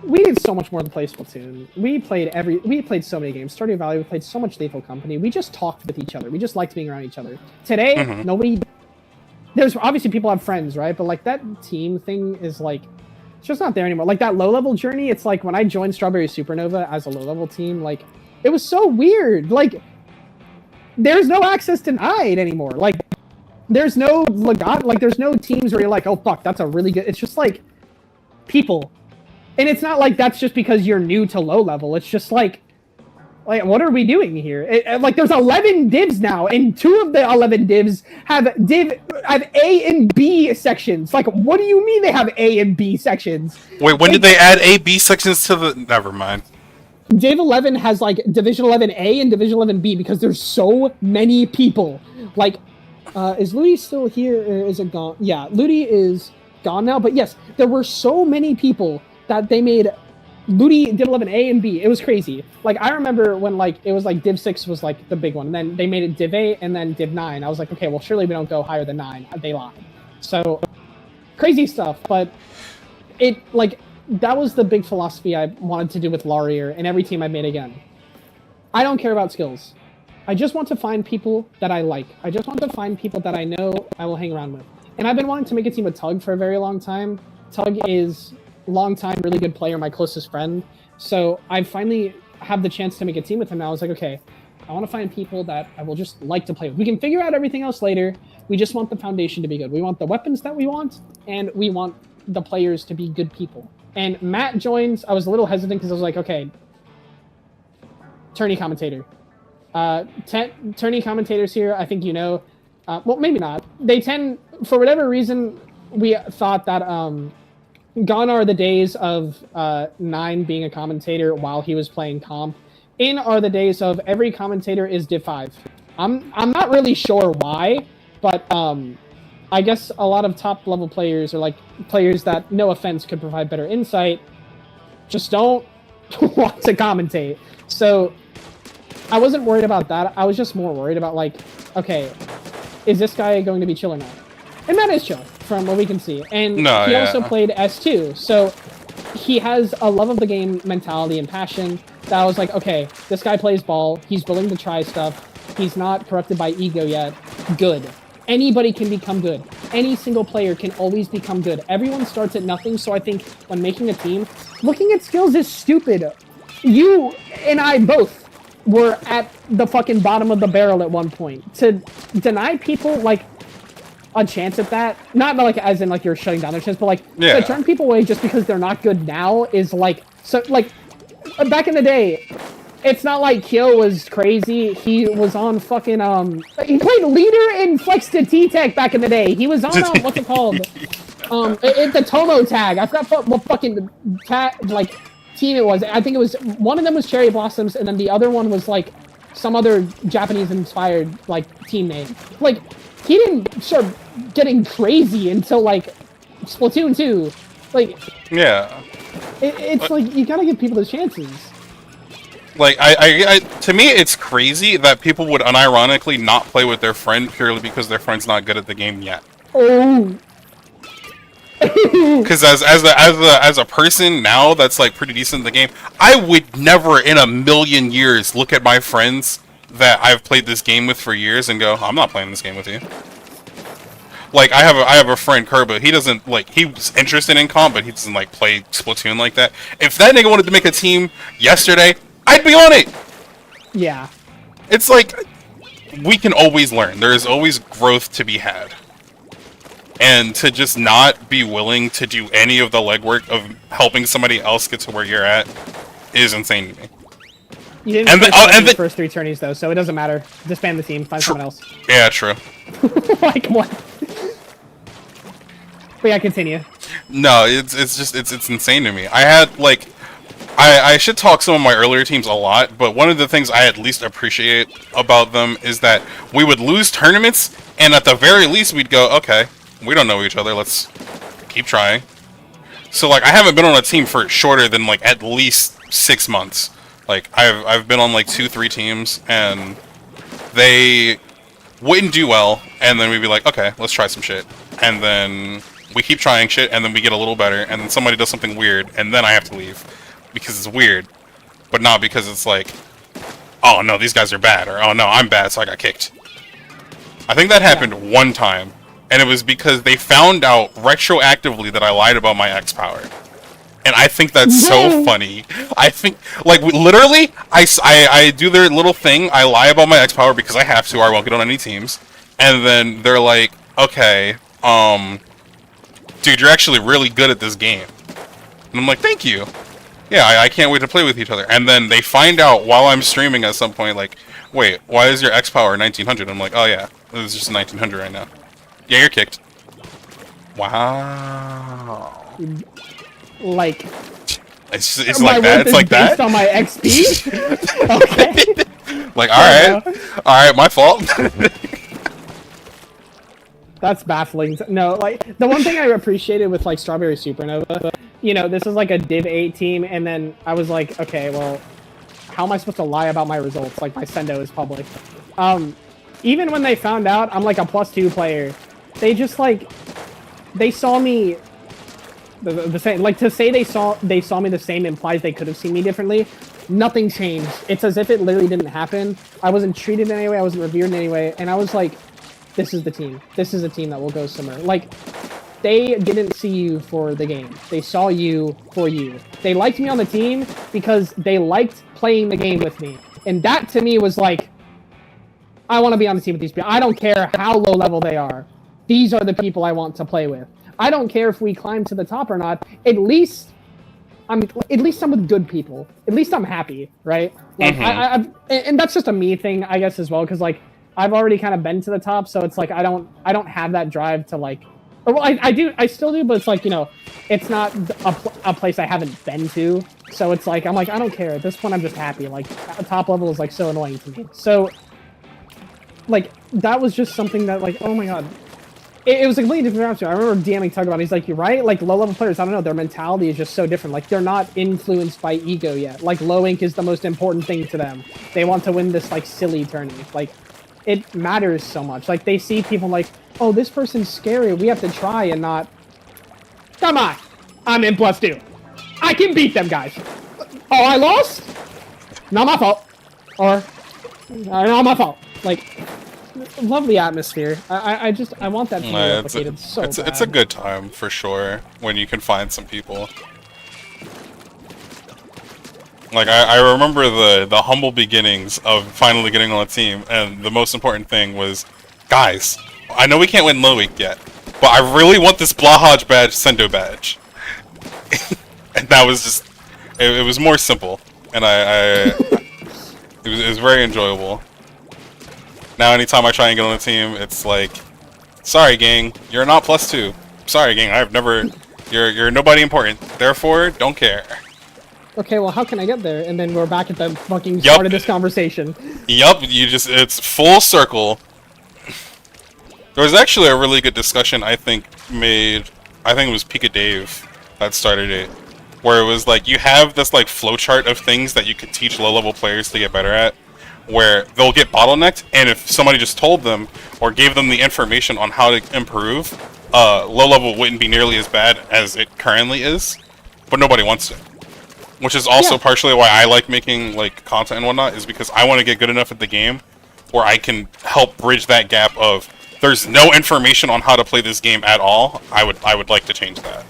we did so much more than play Splatoon. We played so many games. Stardew Valley, we played so much Lethal Company. We just talked with each other. We just liked being around each other. Today, there's obviously people have friends, right? But, like, that team thing is, like, it's just not there anymore. Like, that low-level journey, it's like when I joined Strawberry Supernova as a low-level team, like, it was so weird. Like, there's no access denied anymore. Like, there's no there's no teams where you're like, oh, fuck, that's a really good... It's just, like, people. And it's not like that's just because you're new to low-level. It's just, like, what are we doing here? Like, there's 11 divs now, and 2 of the 11 divs have A and B sections. Like, what do you mean they have A and B sections? Wait, when did they add A, B sections to the... Never mind. Div 11 has, like, Division 11A and Division 11B because there's so many people. Like, is Ludi still here, or is it gone? Yeah, Ludi is gone now, but yes, there were so many people that they made... Ludi Div 11 A and B. It was crazy. Like, I remember when, like, it was like Div 6 was like the big one, and then they made it Div 8 and then Div 9. I was like, okay, well, surely we don't go higher than 9. They lied. So, crazy stuff, but it, like, that was the big philosophy I wanted to do with Laurier and every team I made again. I don't care about skills. I just want to find people that I like. I just want to find people that I know I will hang around with. And I've been wanting to make a team with Tug for a very long time. Tug is... long-time, really good player, my closest friend. So I finally have the chance to make a team with him now. I was like, okay, I want to find people that I will just like to play with. We can figure out everything else later. We just want the foundation to be good. We want the weapons that we want, and we want the players to be good people. And Matt joins. I was a little hesitant because I was like, okay, tourney commentator. Tourney commentators here, I think you know. Well, maybe not. They tend, for whatever reason, we thought that gone are the days of Nine being a commentator while he was playing comp. In are the days of every commentator is Div 5. I'm not really sure why, but I guess a lot of top level players are like players that, no offense, could provide better insight, just don't want to commentate. So I wasn't worried about that. I was just more worried about like, okay, is this guy going to be chill or not? And Matt is chill from what we can see. And he also played S2, so he has a love of the game mentality and passion that I was like, okay, this guy plays ball. He's willing to try stuff. He's not corrupted by ego yet. Good. Anybody can become good. Any single player can always become good. Everyone starts at nothing, so I think when making a team, looking at skills is stupid. You and I both were at the fucking bottom of the barrel at one point. To deny people, like, a chance at that, not like as in like you're shutting down their chance, but like to turn people away just because they're not good now is like, so like back in the day, it's not like Kyo was crazy. He was on fucking he played leader in Flex to T-Tech back in the day. He was on what's it called? It's the Tomo tag. I forgot what fucking like team it was. I think it was one of them was Cherry Blossoms, and then the other one was like some other Japanese inspired like team name. Like he didn't start getting crazy until like Splatoon 2. Like it's like you gotta give people the chances. Like I to me it's crazy that people would unironically not play with their friend purely because their friend's not good at the game yet. Oh. Because as a person now that's like pretty decent in the game, I would never in a million years look at my friends that I've played this game with for years and go, I'm not playing this game with you. Like I have a friend Kerba. He doesn't like he's interested in comp, but he doesn't like play Splatoon like that. If that nigga wanted to make a team yesterday, I'd be on it. Yeah. It's like we can always learn. There is always growth to be had. And to just not be willing to do any of the legwork of helping somebody else get to where you're at is insane to me. You didn't the first 3 tourneys though, so it doesn't matter. Disband the team, find someone else. Yeah, true. Like what? But yeah, continue. No, it's insane to me. I had like I should talk some of my earlier teams a lot, but one of the things I at least appreciate about them is that we would lose tournaments, and at the very least we'd go, okay, we don't know each other, let's keep trying. So like I haven't been on a team for shorter than like at least 6 months. Like I've been on like 2-3 teams, and they wouldn't do well, and then we'd be like, okay, let's try some shit, and then we keep trying shit, and then we get a little better, and then somebody does something weird, and then I have to leave because it's weird, but not because it's like, oh no, these guys are bad, or oh no, I'm bad, so I got kicked. I think that happened one time, and it was because they found out retroactively that I lied about my X power. And I think that's so funny. I think, like, literally, I do their little thing. I lie about my X power because I have to, or I won't get on any teams. And then they're like, okay, dude, you're actually really good at this game. And I'm like, thank you. Yeah, I can't wait to play with each other. And then they find out while I'm streaming at some point, like, wait, why is your X power 1900? I'm like, oh yeah, it's just 1900 right now. Yeah, you're kicked. Wow. Like, it's like that. It's like that. Based on my XP. Okay. Like, all right, my fault. That's baffling. No, like the one thing I appreciated with like Strawberry Supernova, you know, this is like a Div 8 team, and then I was like, okay, well, how am I supposed to lie about my results? Like my Sendo is public. Even when they found out I'm like a +2 player, they just like they saw me the same. Like to say they saw me the same implies they could have seen me differently. Nothing changed. It's as if it literally didn't happen. I wasn't treated in any way. I wasn't revered in any way, and I was like, this is the team. This is a team that will go somewhere. Like, they didn't see you for the game. They saw you for you. They liked me on the team because they liked playing the game with me. And that to me was like, I want to be on the team with these people. I don't care how low level they are. These are the people I want to play with. I don't care if we climb to the top or not. At least I'm with good people. At least I'm happy, right? Like and that's just a me thing, I guess, as well, because like I've already kind of been to the top, so it's like I don't have that drive to like. Or, well, I still do, but it's like, you know, it's not a place I haven't been to, so it's like I'm like I don't care. At this point, I'm just happy. Like top level is like so annoying to me. So like that was just something that like, oh my god. It was a completely different option. I remember DMing Tug about it. He's like, you're right. Like, low-level players, I don't know. Their mentality is just so different. Like, they're not influenced by ego yet. Like, low ink is the most important thing to them. They want to win this, like, silly tourney. Like, it matters so much. Like, they see people like, oh, this person's scary. We have to try and not... Come on. I'm in +2. I can beat them, guys. Oh, I lost? Not my fault. Or, not my fault. Like... Lovely atmosphere. I want that to be replicated it's a good time for sure when you can find some people. Like I remember the humble beginnings of finally getting on a team, and the most important thing was, guys, I know we can't win low week yet, but I really want this Blahaj badge, Sendo badge. And that was just it was more simple, and it was very enjoyable. Now anytime I try and get on a team, it's like, sorry gang, you're not +2. Sorry gang, I've never, you're nobody important. Therefore, don't care. Okay, well how can I get there? And then we're back at the fucking start of this conversation. Yup, it's full circle. There was actually a really good discussion I think it was Pika Dave that started it. Where it was like, you have this like flowchart of things that you could teach low-level players to get better at, where they'll get bottlenecked, and if somebody just told them or gave them the information on how to improve, low level wouldn't be nearly as bad as it currently is, but nobody wants it. Which is also partially why I like making like content and whatnot, is because I want to get good enough at the game where I can help bridge that gap of there's no information on how to play this game at all. I would like to change that.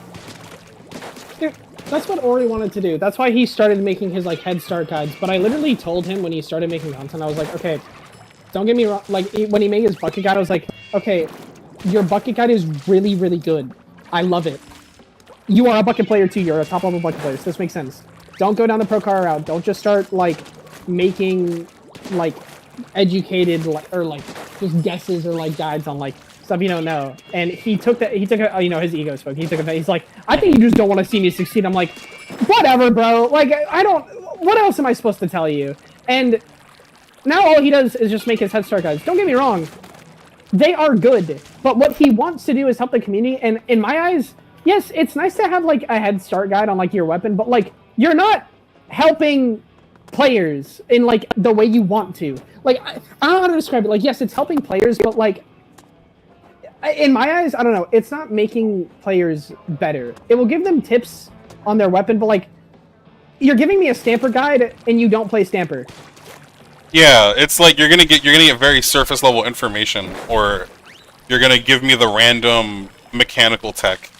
Dude, that's what Ori wanted to do. That's why he started making his like head start guides. But I literally told him when he started making content, I was like, okay, don't get me wrong. Like when he made his bucket guide, I was like, okay, your bucket guide is really, really good. I love it. You are a bucket player too. You're a top level bucket player. So this makes sense. Don't go down the pro car route. Don't just start like making like educated or like just guesses or like guides on like stuff you don't know. And he took you know, his ego spoke. He took it. He's like, I think you just don't want to see me succeed. I'm like, whatever, bro. Like, I don't. What else am I supposed to tell you? And now all he does is just make his head start guides. Don't get me wrong, they are good. But what he wants to do is help the community. And in my eyes, yes, it's nice to have like a head start guide on like your weapon, but like you're not helping players in like the way you want to. Like I don't know how to describe it. Like yes, it's helping players, but like in my eyes, I don't know. It's not making players better. It will give them tips on their weapon, but like you're giving me a Stamper guide and you don't play Stamper. Yeah, it's like you're gonna get very surface level information, or you're gonna give me the random mechanical tech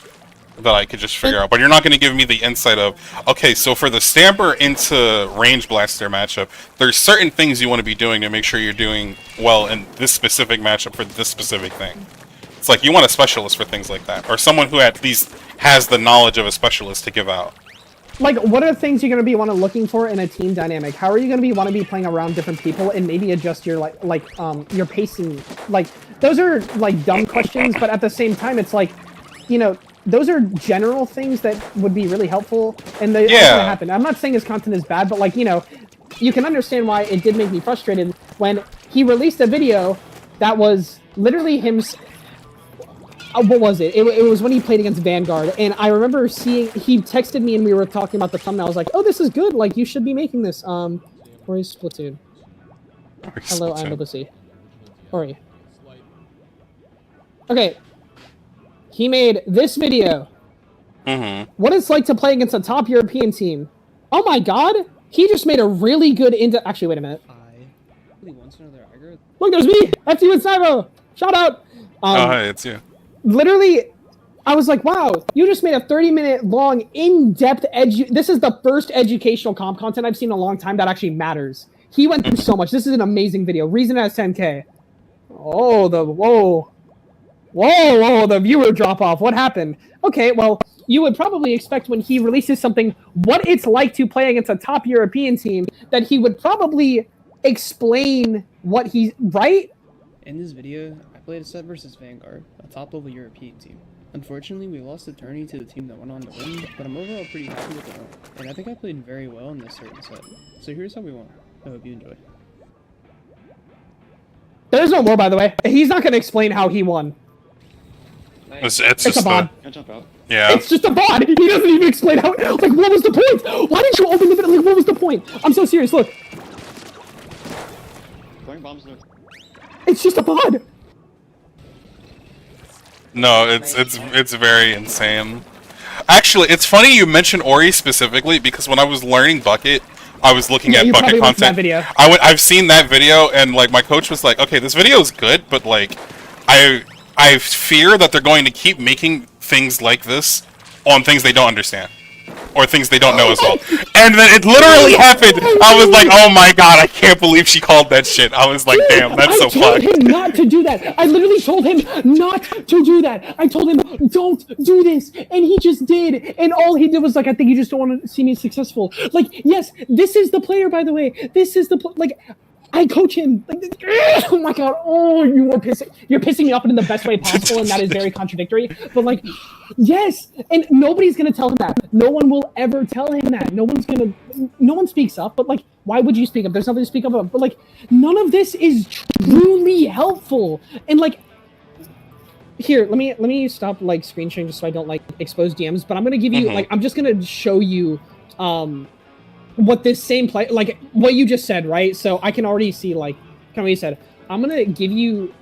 that I could just figure out, but you're not gonna give me the insight of, okay, so for the Stamper into Range Blaster matchup, there's certain things you want to be doing to make sure you're doing well in this specific matchup for this specific thing. It's like you want a specialist for things like that, or someone who at least has the knowledge of a specialist to give out. Like, what are things you're going to be looking for in a team dynamic? How are you going to want to be playing around different people and maybe adjust your, your pacing? Like, those are, like, dumb questions, but at the same time, it's like, you know, those are general things that would be really helpful, and they're going to happen. I'm not saying his content is bad, but, like, you know, you can understand why it did make me frustrated when he released a video that was literally him... what was it? It was when he played against Vanguard, and I remember seeing, he texted me and we were talking about the thumbnail. I was like, oh, this is good, like, you should be making this. Where is Splatoon? Hello, I'm Lucy. Ori. Okay. He made this video. What it's like to play against a top European team. Oh my god! He just made a really good actually, wait a minute. Look, there's me! FT with Cybo! Shout out! Oh, hi, it's you. Literally, I was like, wow, you just made a 30-minute long, in-depth this is the first educational comp content I've seen in a long time that actually matters. He went through so much. This is an amazing video. Reason has 10K. Oh, whoa, the viewer drop off. What happened? Okay, well, you would probably expect when he releases something, what it's like to play against a top European team, that he would probably explain what he's, right? In this video, I played a set versus Vanguard, a top-level European team. Unfortunately, we lost the tourney to the team that went on to win, but I'm overall pretty happy with the win, and I think I played very well in this certain set. So here's how we won. I hope you enjoy. There's no more, by the way. He's not going to explain how he won. It's It's just a bot. yeah. It's just a bot. He doesn't even explain how. Like, what was the point? Why didn't you open the video? Like, what was the point? I'm so serious. Look. It's just a bot. No, it's very insane. Actually, it's funny you mentioned Ori specifically because when I was learning Bucket, I was looking Yeah, at you Bucket probably watched that content. video. I've seen that video, and like my coach was like, "Okay, this video is good, but like, I fear that they're going to keep making things like this on things they don't understand." Or things they don't know as well. And then it literally happened! I was like, oh my god, I can't believe she called that shit. I was like, damn, that's so I told fucked. him not to do that. I literally told him not to do that. I told him, don't do this. And he just did. And all he did was like, I think you just don't want to see me successful. Like, yes, this is the player, by the way. This is the like, I coach him. Like, oh my god. Oh, you're pissing me off in the best way possible, and that is very contradictory. But like, yes, and nobody's gonna tell him that. No one will ever tell him that. No one speaks up. But like, why would you speak up? There's nothing to speak up about. But like, none of this is truly helpful. And like, here, let me stop like screen sharing just so I don't like expose DMs. But I'm gonna give you like, I'm just gonna show you what this same play, like what you just said, right? So I can already see like kind of what you said. I'm gonna give you.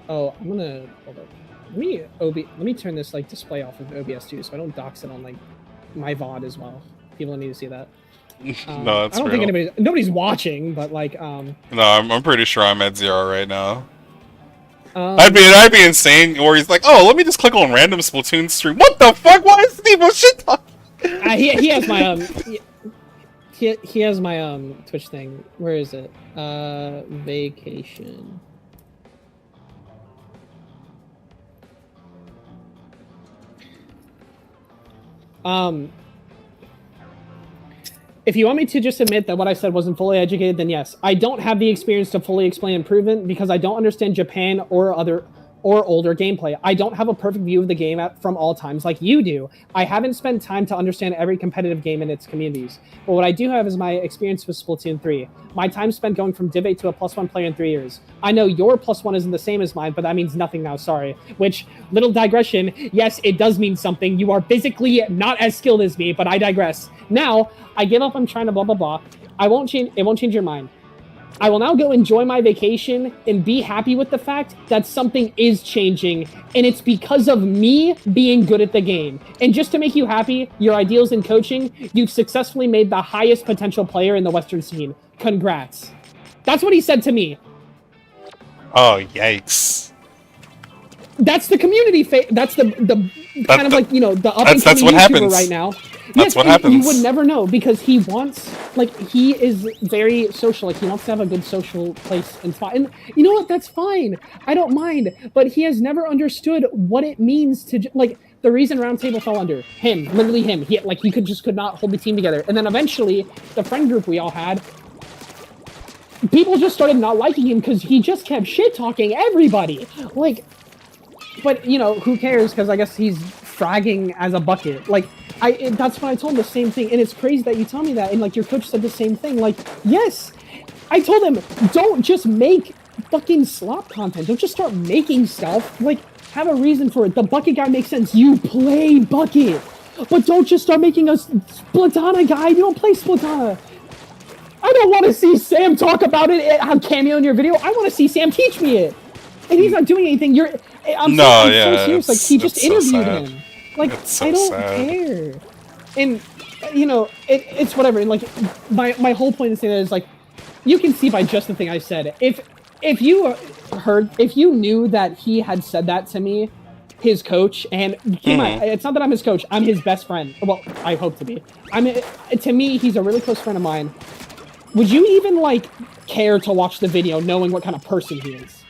Oh, I'm gonna hold up. Let me turn this like display off of OBS too, so I don't dox it on like my VOD as well. People need to see that. No, that's I don't real. think nobody's watching, but like No, I'm pretty sure I'm at 0 right now. I'd be insane. Or he's like, oh, let me just click on random Splatoon stream. What the fuck? Why is people shit talking? he has my he has my Twitch thing. Where is it? Vacation. If you want me to just admit that what I said wasn't fully educated, then yes. I don't have the experience to fully explain improvement because I don't understand Japan or older gameplay. I don't have a perfect view of the game from all times like you do. I haven't spent time to understand every competitive game and its communities. But what I do have is my experience with Splatoon 3. My time spent going from Div 8 to a +1 player in 3 years. I know your +1 isn't the same as mine, but that means nothing now, sorry. Which, little digression, yes, it does mean something. You are physically not as skilled as me, but I digress. Now, I give up on trying to blah blah blah. It won't change your mind. I will now go enjoy my vacation and be happy with the fact that something is changing, and it's because of me being good at the game. And just to make you happy, your ideals in coaching, you've successfully made the highest potential player in the Western scene. Congrats. That's what he said to me. Oh, yikes. That's the community that's the kind of like, you know, the up and coming YouTuber happens. right now. That's what happens. You would never know because he wants, like, he is very social. Like, he wants to have a good social place and spot. And you know what? That's fine. I don't mind. But he has never understood what it means to, like, the reason Roundtable fell under him, literally him. He could not hold the team together. And then eventually, the friend group we all had, people just started not liking him because he just kept shit talking everybody. Like, but you know, who cares? Because I guess he's fragging as a bucket. Like, that's when I told him the same thing, and it's crazy that you tell me that, and like your coach said the same thing. Like, yes, I told him, don't just make fucking slop content. Don't just start making stuff. Like, have a reason for it. The bucket guy makes sense. You play bucket, but don't just start making a Splatana guy. You don't play Splatana. I don't want to see Sam talk about it on Cameo in your video. I want to see Sam teach me it, and he's not doing anything. I'm so serious. Like, he just interviewed him. Like, I don't care. And, you know, it's whatever. And, like, my whole point in saying that is, like, you can see by just the thing I said. If you knew that he had said that to me, his coach, and keep in mind, it's not that I'm his coach, I'm his best friend. Well, I hope to be. To me, he's a really close friend of mine. would you even like care to watch the video knowing what kind of person he is?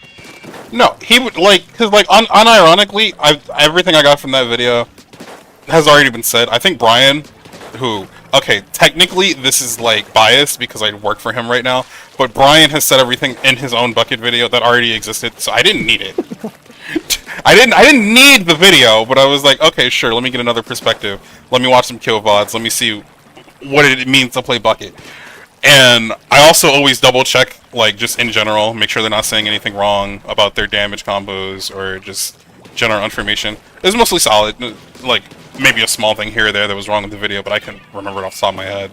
No, he would like, cause like unironically, everything I got from that video has already been said. I think Brian, who, okay, technically this is like biased because I work for him right now, but Brian has said everything in his own bucket video that already existed, so I didn't need it. I didn't need the video, but I was like, okay, sure, let me get another perspective. Let me watch some kill VODs. Let me see what it means to play bucket. And I also always double check, like, just in general, make sure they're not saying anything wrong about their damage combos or just general information. It was mostly solid, like, maybe a small thing here or there that was wrong with the video, but I couldn't remember it off the top of my head.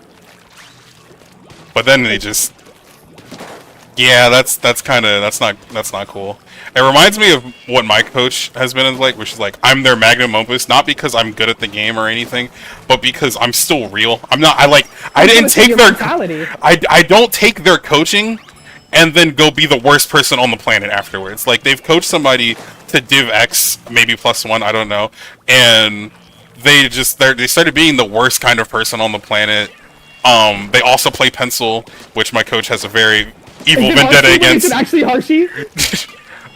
But then they just... Yeah, that's not cool. It reminds me of what my coach has been like, which is like, I'm their magnum opus, not because I'm good at the game or anything, but because I'm still real. I'm not, I didn't take their, I don't take their coaching and then go be the worst person on the planet afterwards. Like, they've coached somebody to Div X, maybe +1, I don't know, and they started being the worst kind of person on the planet. They also play pencil, which my coach has a very evil vendetta against. Is it actually Harshi?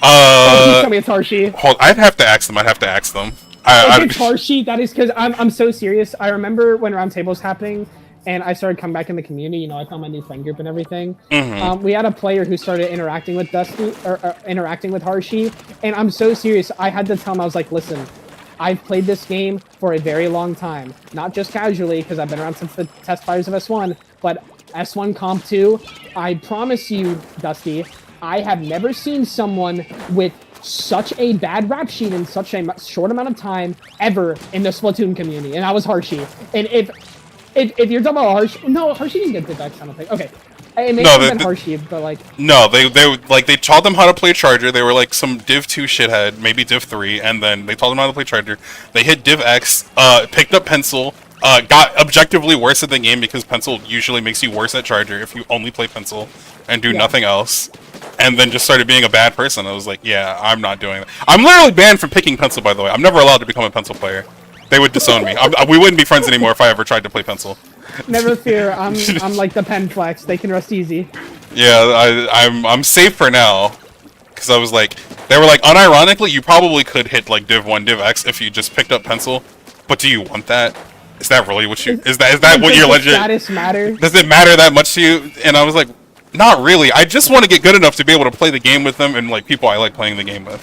Tell me it's Harshi. Hold, I'd have to ask them. If it's Harshi, that is because I'm so serious. I remember when Roundtable was happening, and I started coming back in the community. You know, I found my new friend group and everything. We had a player who started interacting with Dusty, or interacting with Harshi, and I'm so serious. I had to tell him, I was like, listen, I've played this game for a very long time, not just casually, because I've been around since the test fires of S1, but S1 Comp 2, I promise you, Dusty, I have never seen someone with such a bad rap sheet in such a short amount of time ever in the Splatoon community, and that was Harshi. And if you're talking about Harshi, no, Harshi didn't get the Dex, I don't think. Okay, it may have been Harshi, but like... No, they taught them how to play Charger. They were like some Div 2 shithead, maybe Div 3, and then they taught them how to play Charger. They hit Div X, picked up Pencil, got objectively worse at the game because Pencil usually makes you worse at Charger if you only play Pencil and do nothing else. And then just started being a bad person. I was like, yeah, I'm not doing that. I'm literally banned from picking Pencil, by the way. I'm never allowed to become a Pencil player. They would disown me. We wouldn't be friends anymore if I ever tried to play Pencil. Never fear, I'm like the pen flex. They can rest easy. Yeah, I'm safe for now. Because I was like, they were like, unironically, you probably could hit like Div 1, Div X if you just picked up Pencil. But do you want that? Is that really what you... Is that what you're legit... Status matter? Does it matter that much to you? And I was like, not really. I just want to get good enough to be able to play the game with them and like people I like playing the game with.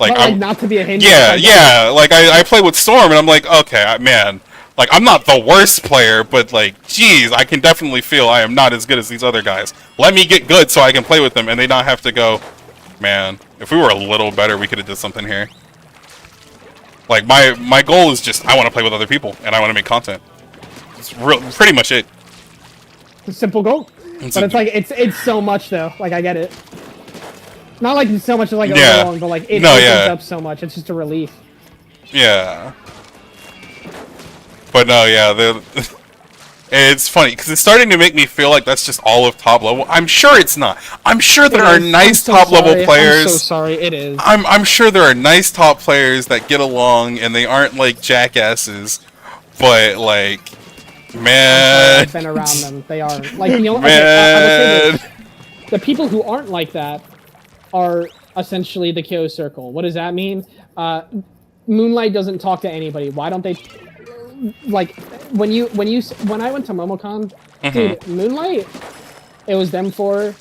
Like not to be a hindrance. Yeah. Like I play with Storm and I'm like, okay, man. Like, I'm not the worst player, but like, geez, I can definitely feel I am not as good as these other guys. Let me get good so I can play with them and they not have to go, man, if we were a little better, we could have did something here. Like, my goal is just, I want to play with other people and I want to make content. It's pretty much it. It's a simple goal. But it's like, it's so much though. Like, I get it. Not like so much as like long, but like, it opens up so much. It's just a relief. Yeah. But no, yeah, it's funny, because it's starting to make me feel like that's just all of top level. I'm sure it's not. I'm sure there are nice top level players. I'm so sorry, it is. I'm sure there are nice top players that get along, and they aren't like jackasses. But, like, man... I've been around them. They are. Like, the only... Okay, I will say this. The people who aren't like that are essentially the KO circle. What does that mean? Moonlight doesn't talk to anybody. Why don't they... Like, when I went to MomoCon, dude, Moonlight, it was them for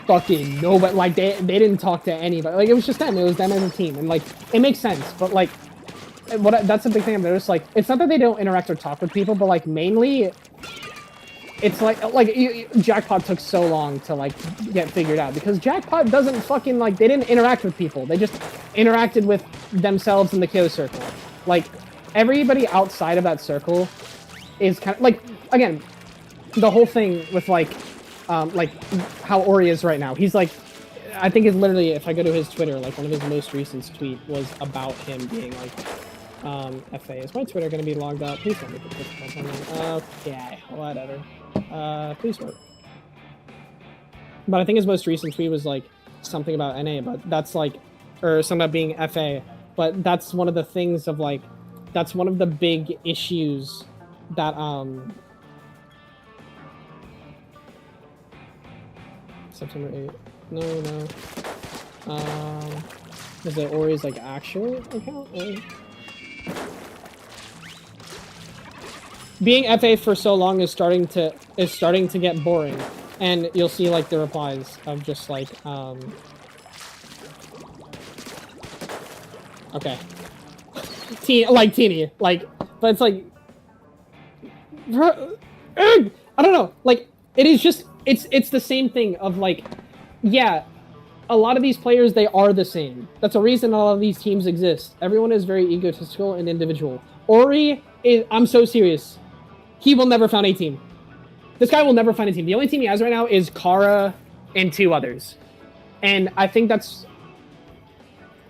fucking nobody. Like, they didn't talk to anybody. Like, it was just them. It was them as a team. And, like, it makes sense. But, like, that's the big thing I've noticed. Like, it's not that they don't interact or talk with people, but, like, mainly, it's like Jackpot took so long to, like, get figured out. Because Jackpot doesn't fucking, like, they didn't interact with people. They just interacted with themselves in the KO circle. Like, everybody outside of that circle is kind of, like, again, the whole thing with, like how Ori is right now. He's, like, I think it's literally, if I go to his Twitter, like, one of his most recent tweet was about him being, like, FA. Is my Twitter gonna be logged out? Please don't make it difficult. Okay, whatever. Please work. But I think his most recent tweet was, like, something about NA, but that's, like, or something about being FA. But that's one of the things of, like, that's one of the big issues that September 8th. No. Is it Ori's like actual account? Or... Being FA for so long is starting to get boring, and you'll see like the replies of just like okay, teeny like, but it's like I don't know, like it is just it's the same thing of like, yeah, a lot of these players, they are the same. That's a reason a lot of these teams exist. Everyone is very egotistical and individual. Ori is, I'm so serious, he will never find a team. This guy will never find a team. The only team he has right now is Kara and 2 others. And I think that's...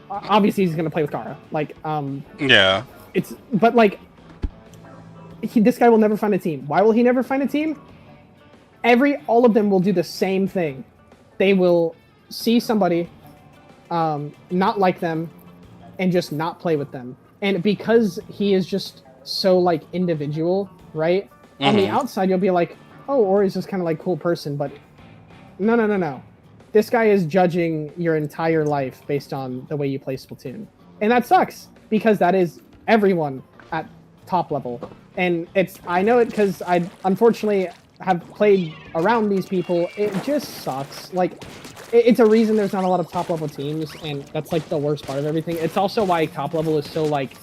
Obviously, he's going to play with Kara. Like, Yeah. But, like... This guy will never find a team. Why will he never find a team? All of them will do the same thing. They will see somebody, not like them, and just not play with them. And because he is just so, like, individual, right? Mm-hmm. On the outside, you'll be like, oh, Ori's just kind of like cool person, but no. This guy is judging your entire life based on the way you play Splatoon. And that sucks, because that is everyone at top level. And I know it because I unfortunately have played around these people. It just sucks. Like, it's a reason there's not a lot of top level teams, and that's like the worst part of everything. It's also why top level is so like,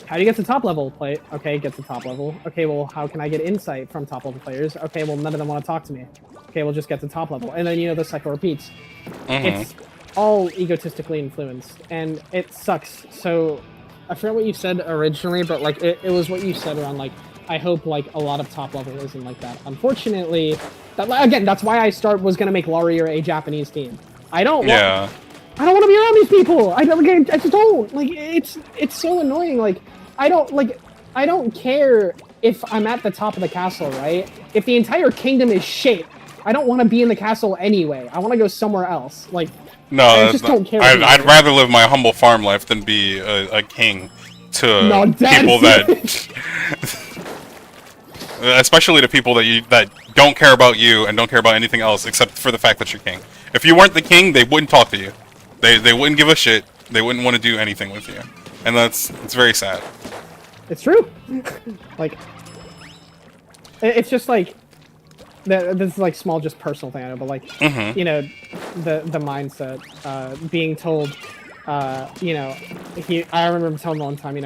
how do you get to top level? Okay, get to top level. Okay, well, how can I get insight from top level players? Okay, well, none of them want to talk to me. Okay, we'll just get to top level. And then, the cycle repeats. Mm-hmm. It's all egotistically influenced, and it sucks. So, I forget what you said originally, but, like, it was what you said around, like, I hope, like, a lot of top level isn't like that. Unfortunately, that's why I was going to make Laurier a Japanese team. I don't want to be around these people. I just don't. Like, it's so annoying. Like, I don't care if I'm at the top of the castle, right? If the entire kingdom is shit, I don't want to be in the castle anyway. I want to go somewhere else. Like, no, I just don't care. I'd rather live my humble farm life than be a king to people that, especially to people that don't care about you and don't care about anything else except for the fact that you're king. If you weren't the king, they wouldn't talk to you. They wouldn't give a shit. They wouldn't want to do anything with you, and it's very sad. It's true. Like, it's just like, this is like small, just personal thing, I know, but like, the mindset, being told, I remember telling him one time,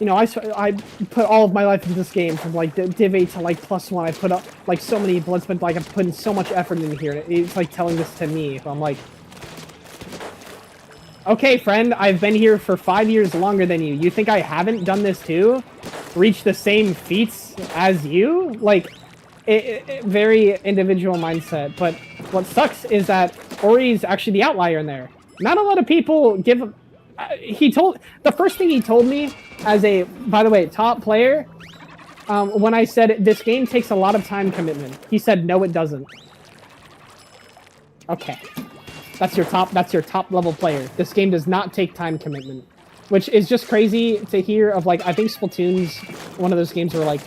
I put all of my life into this game from like Div 8 to like +1. I put up like so many bloods, but like I'm putting so much effort in here. And it's like telling this to me. So I'm like, okay, friend, I've been here for 5 years longer than you. You think I haven't done this too? Reach the same feats as you? Like, very individual mindset. But what sucks is that Ori's actually the outlier in there. Not a lot of people give... the first thing he told me as a, by the way, top player, when I said this game takes a lot of time commitment, he said, no, it doesn't. Okay. That's your top level player. This game does not take time commitment, which is just crazy to hear of. Like, I think Splatoon's one of those games where like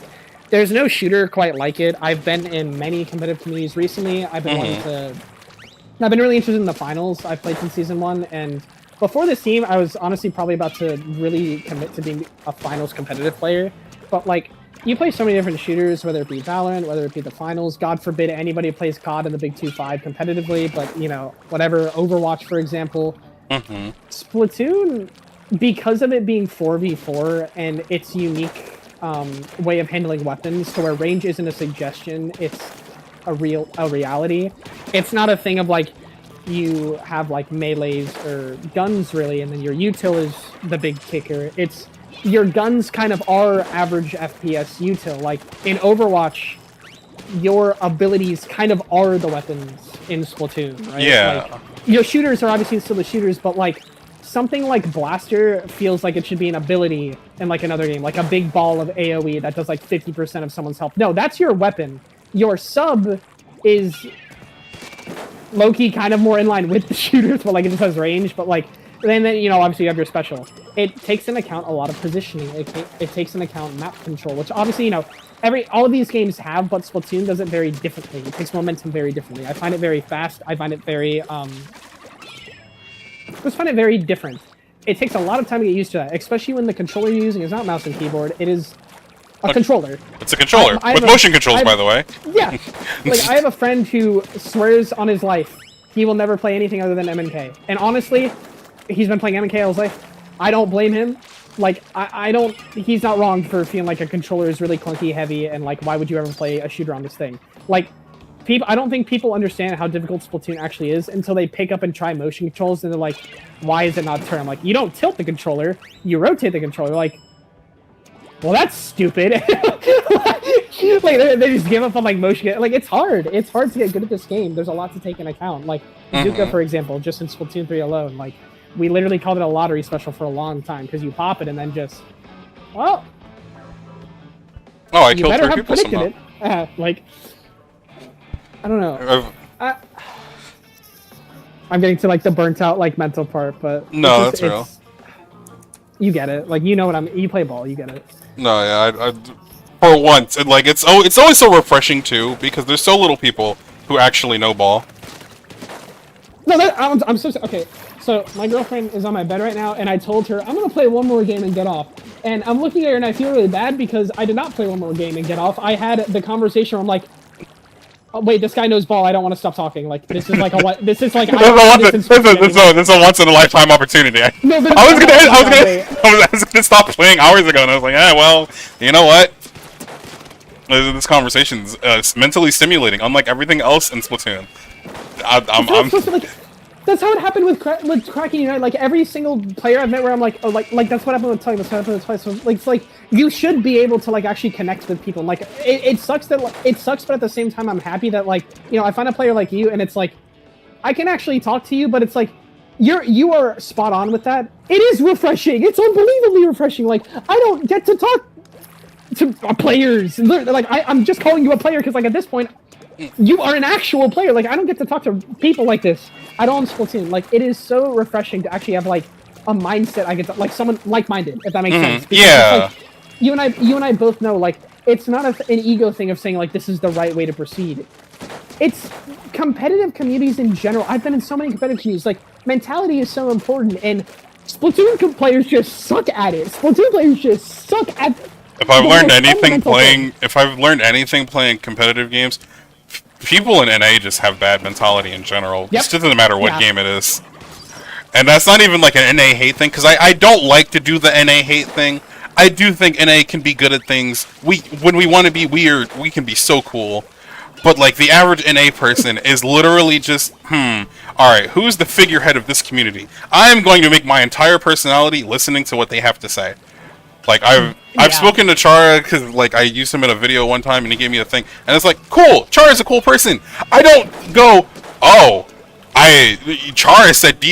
there's no shooter quite like it. I've been in many competitive communities recently. I've been I've been really interested in the finals. I've played since season 1, and before this team, I was honestly probably about to really commit to being a finals competitive player. But like, you play so many different shooters, whether it be Valorant, whether it be the finals. God forbid anybody plays COD in the Big 2-5 competitively, but whatever, Overwatch, for example. Splatoon, because of it being 4v4 and its unique way of handling weapons, to where range isn't a suggestion, it's a reality. It's not a thing of like, you have like melees or guns really, and then your util is the big kicker. It's your guns kind of are average FPS util. Like in Overwatch, your abilities kind of are the weapons in Splatoon, right? Yeah. Like, your shooters are obviously still the shooters, but like something like Blaster feels like it should be an ability in like another game, like a big ball of AoE that does like 50% of someone's health. No, that's your weapon. Your sub is low-key kind of more in line with the shooters, but like it just has range. But like And then, you know, obviously you have your special. It takes into account a lot of positioning. It takes into account map control, which obviously, you know, all of these games have, but Splatoon does it very differently. It takes momentum very differently. I find it very fast. I find it very, just find it very different. It takes a lot of time to get used to that, especially when the controller you're using is not mouse and keyboard. It is a controller. It's a controller with motion controls, by the way. Yeah. Like, I have a friend who swears on his life he will never play anything other than MNK. And honestly, he's been playing MNK all his life. I don't blame him. Like, I don't... He's not wrong for feeling like a controller is really clunky, heavy, and, like, why would you ever play a shooter on this thing? Like, I don't think people understand how difficult Splatoon actually is until they pick up and try motion controls, and they're like, why is it not turn? I'm like, you don't tilt the controller, you rotate the controller. Like, well, that's stupid. Like, they just give up on, like, motion. Like, it's hard. It's hard to get good at this game. There's a lot to take into account. Like, Bazooka, for example, just in Splatoon 3 alone, like, we literally called it a lottery special for a long time, because you pop it and then just, well... Oh, I you killed better 3 have people predicted somehow. it. Like, I don't know. I'm getting to, like, the burnt out, like, mental part, but... No, that's real. You get it. Like, you know what you play ball, you get it. No, yeah, for once, and, like, it's always so refreshing, too, because there's so little people who actually know ball. No, I'm so... Okay, so my girlfriend is on my bed right now, and I told her, I'm gonna play one more game and get off. And I'm looking at her, and I feel really bad, because I did not play one more game and get off. I had the conversation where I'm like, oh, wait, this guy knows ball, I don't want to stop talking. Like, this is like a what? This is like... This is a once-in-a-lifetime opportunity. No, but I was gonna stop playing hours ago, and I was like, well, you know what? This conversation's mentally stimulating, unlike everything else in Splatoon. That's how it happened with Kraken Unite. Like, every single player I've met where I'm like, oh, like that's what happened with Tug, that's what happened with Twice. So, like, it's like, you should be able to, like, actually connect with people. Like, it sucks that, like, it sucks, but at the same time, I'm happy that, like, you know, I find a player like you, and it's like, I can actually talk to you, but it's like, you are spot on with that. It is refreshing. It's unbelievably refreshing. Like, I don't get to talk to players. Like, I'm just calling you a player because, like, at this point, you are an actual player. Like, I don't get to talk to people like this at all in Splatoon. Like, it is so refreshing to actually have, like, a mindset I get to, like, someone like-minded, if that makes sense. Because yeah. Like, you and I both know, like, it's not an ego thing of saying, like, this is the right way to proceed. It's competitive communities in general. I've been in so many competitive communities. Like, mentality is so important, and Splatoon players just suck at it. Splatoon players just suck at... If I've learned anything playing competitive games, people in NA just have bad mentality in general. Yep. It doesn't matter what game it is. And that's not even like an NA hate thing, because I don't like to do the NA hate thing. I do think NA can be good at things. When we want to be weird, we can be so cool. But, like, the average NA person is literally just, alright, who's the figurehead of this community? I am going to make my entire personality listening to what they have to say. Like, I've spoken to Chara, because, like, I used him in a video one time, and he gave me a thing, and it's like, cool, Chara's a cool person. I don't go, oh, Chara said,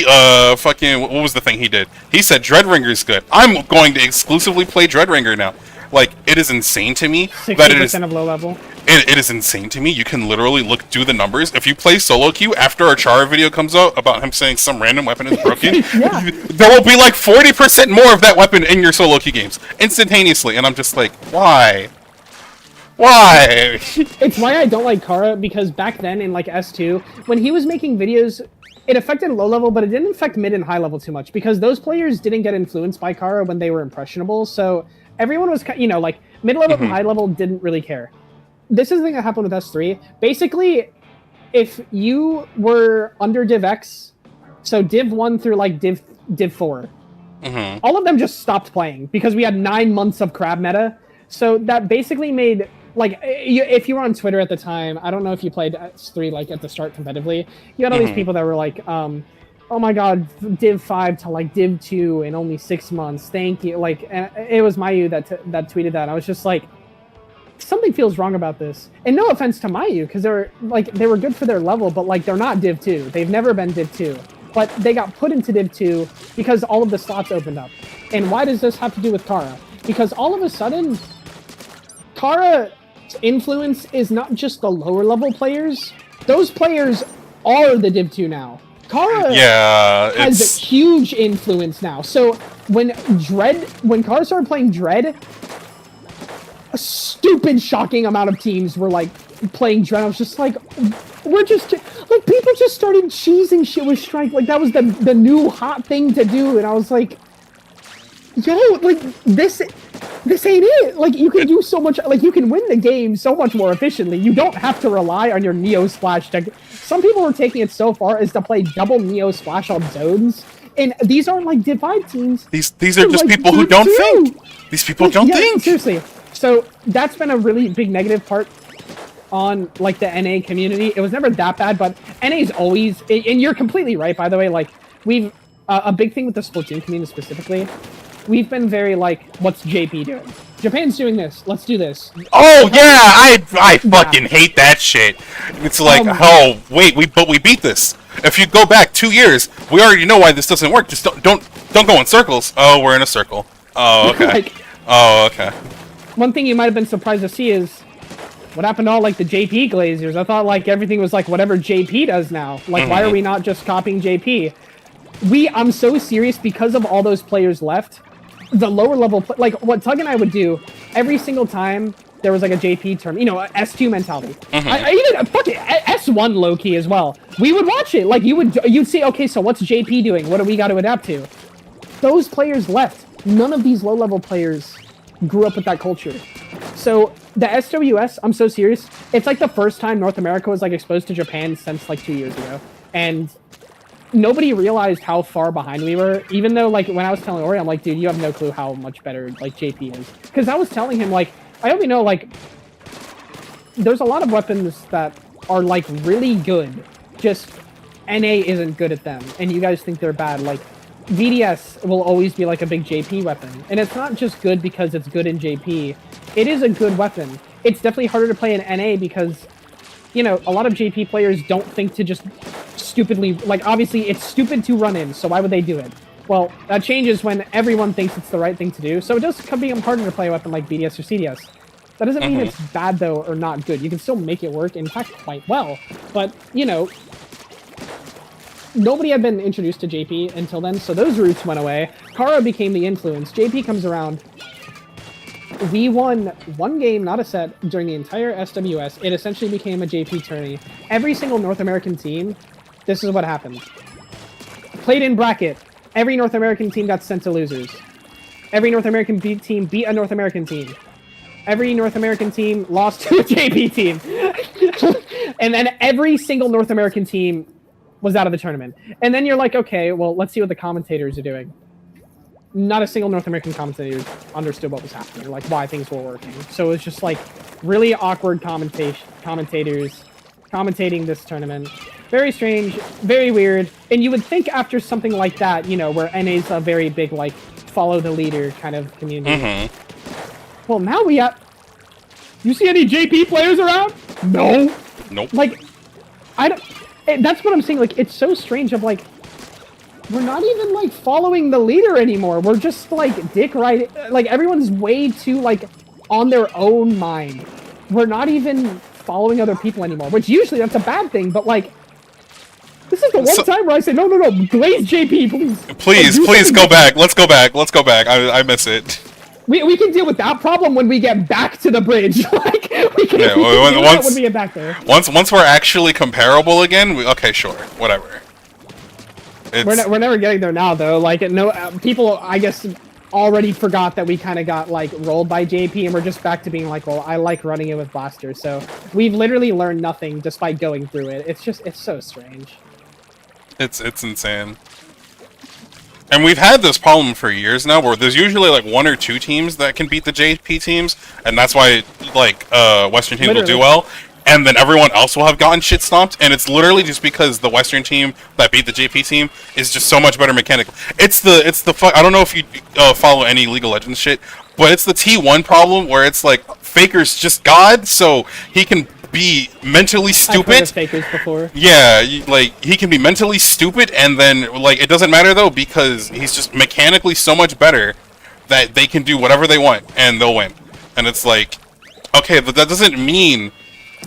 fucking, what was the thing he did? He said Dreadringer's good. I'm going to exclusively play Dreadringer now. Like, it is insane to me that it is... 60% of low level. It is insane to me. You can literally do the numbers. If you play solo queue after a Chara video comes out about him saying some random weapon is broken, there will be like 40% more of that weapon in your solo queue games instantaneously. And I'm just like, why? Why? It's why I don't like Kara, because back then in like S2, when he was making videos, it affected low level, but it didn't affect mid and high level too much, because those players didn't get influenced by Kara when they were impressionable. So everyone was, you know, like mid level and high level didn't really care. This is the thing that happened with S3. Basically, if you were under Div X, so Div 1 through like Div 4, all of them just stopped playing because we had 9 months of crab meta. So that basically made, like, if you were on Twitter at the time, I don't know if you played S3 like at the start competitively, you had all these people that were like, oh my god, Div 5 to like Div 2 in only 6 months, thank you. Like, and it was Mayu that tweeted that. I was just like, something feels wrong about this. And no offense to Mayu, because they were good for their level, but like they're not Div 2. They've never been Div 2. But they got put into Div 2 because all of the slots opened up. And why does this have to do with Kara? Because all of a sudden, Kara's influence is not just the lower level players. Those players are the Div 2 now. Kara Yeah, has it's huge influence now. So when Kara started playing Dread, a stupid, shocking amount of teams were like playing Dread. I was just like, we're just like people just started cheesing shit with Strike. Like that was the new hot thing to do, and I was like, yo, like this ain't it. Like you can do so much. Like you can win the game so much more efficiently. You don't have to rely on your Neo Splash tech. Some people were taking it so far as to play double Neo Splash on zones. And these aren't like Div 5 teams. these are just like people who Div don't 2. think. These people don't Yeah, think. seriously. So that's been a really big negative part on like the NA community. It was never that bad, but NA's always, and you're completely right, by the way, like we've, a big thing with the Splatoon community specifically, we've been very like, what's JP doing? Japan's doing this, let's do this. Oh yeah, I fucking hate that shit. It's like, oh wait, we beat this. If you go back 2 years, we already know why this doesn't work. Just don't go in circles. Oh, we're in a circle. Oh, okay. Like, Oh, okay. one thing you might have been surprised to see is what happened to all like the JP Glaziers. I thought like everything was like whatever JP does now. Like why are we not just copying JP? I'm so serious because of all those players left. The lower level, like what Tug and I would do every single time there was like a JP term, you know, a S2 mentality. I even fuck it, S1 low key as well. We would watch it. Like you'd say, okay, so what's JP doing? What do we got to adapt to? Those players left. None of these low level players grew up with that culture. So the SWS, I'm so serious. It's like the first time North America was like exposed to Japan since like 2 years ago, and nobody realized how far behind we were. Even though like when I was telling Ori, I'm like, dude, you have no clue how much better like JP is. Because I was telling him like, I only know like there's a lot of weapons that are like really good. Just NA isn't good at them, and you guys think they're bad. Like VDS will always be like a big JP weapon, and it's not just good because it's good in JP. It is a good weapon. It's definitely harder to play in NA because, you know, a lot of JP players don't think to just stupidly, like obviously it's stupid to run in, so why would they do it? Well, that changes when everyone thinks it's the right thing to do, so it does become harder to play a weapon like BDS or CDS. That doesn't mean it's bad though or not good. You can still make it work, in fact, quite well, but, you know, nobody had been introduced to JP until then, so those roots went away. Kara became the influence. JP comes around. We won one game, not a set, during the entire SWS. It essentially became a JP tourney. Every single North American team, this is what happened. Played in bracket. Every North American team got sent to losers. Every North American team beat a North American team. Every North American team lost to a JP team. And then every single North American team was out of the tournament. And then you're like, okay, well, let's see what the commentators are doing. Not a single North American commentator understood what was happening, like why things were working. So it's just like really awkward commentators commentating this tournament. Very strange, very weird. And you would think after something like that, you know, where NA's a very big, like, follow the leader kind of community. Well, now we have... You see any JP players around? No. Nope. Like, I don't... That's what I'm saying. Like, it's so strange of, like, we're not even, like, following the leader anymore. We're just, like, like, everyone's way too, like, on their own mind. We're not even following other people anymore, which usually that's a bad thing, but, like, this is the one time where I say, no, Glaze JP, please. Please go back. Let's go back. I miss it. We can deal with that problem when we get back to the bridge. Like, we can deal with it when we get back there. Once we're actually comparable again, okay, sure, whatever. We're never getting there now, though. Like, no, people, I guess, already forgot that we kind of got, like, rolled by JP, and we're just back to being like, well, I like running it with Blaster. So we've literally learned nothing despite going through it. It's so strange. It's insane. And we've had this problem for years now, where there's usually like 1 or 2 teams that can beat the JP teams, and that's why like Western teams will do well. And then everyone else will have gotten shit stomped, and it's literally just because the Western team that beat the JP team is just so much better mechanically. It's the I don't know if you follow any League of Legends shit, but it's the T1 problem where it's like Faker's just God, so he can be mentally stupid. I've heard of Fakers before. Yeah, like he can be mentally stupid, and then like it doesn't matter though because he's just mechanically so much better that they can do whatever they want and they'll win. And it's like, okay, but that doesn't mean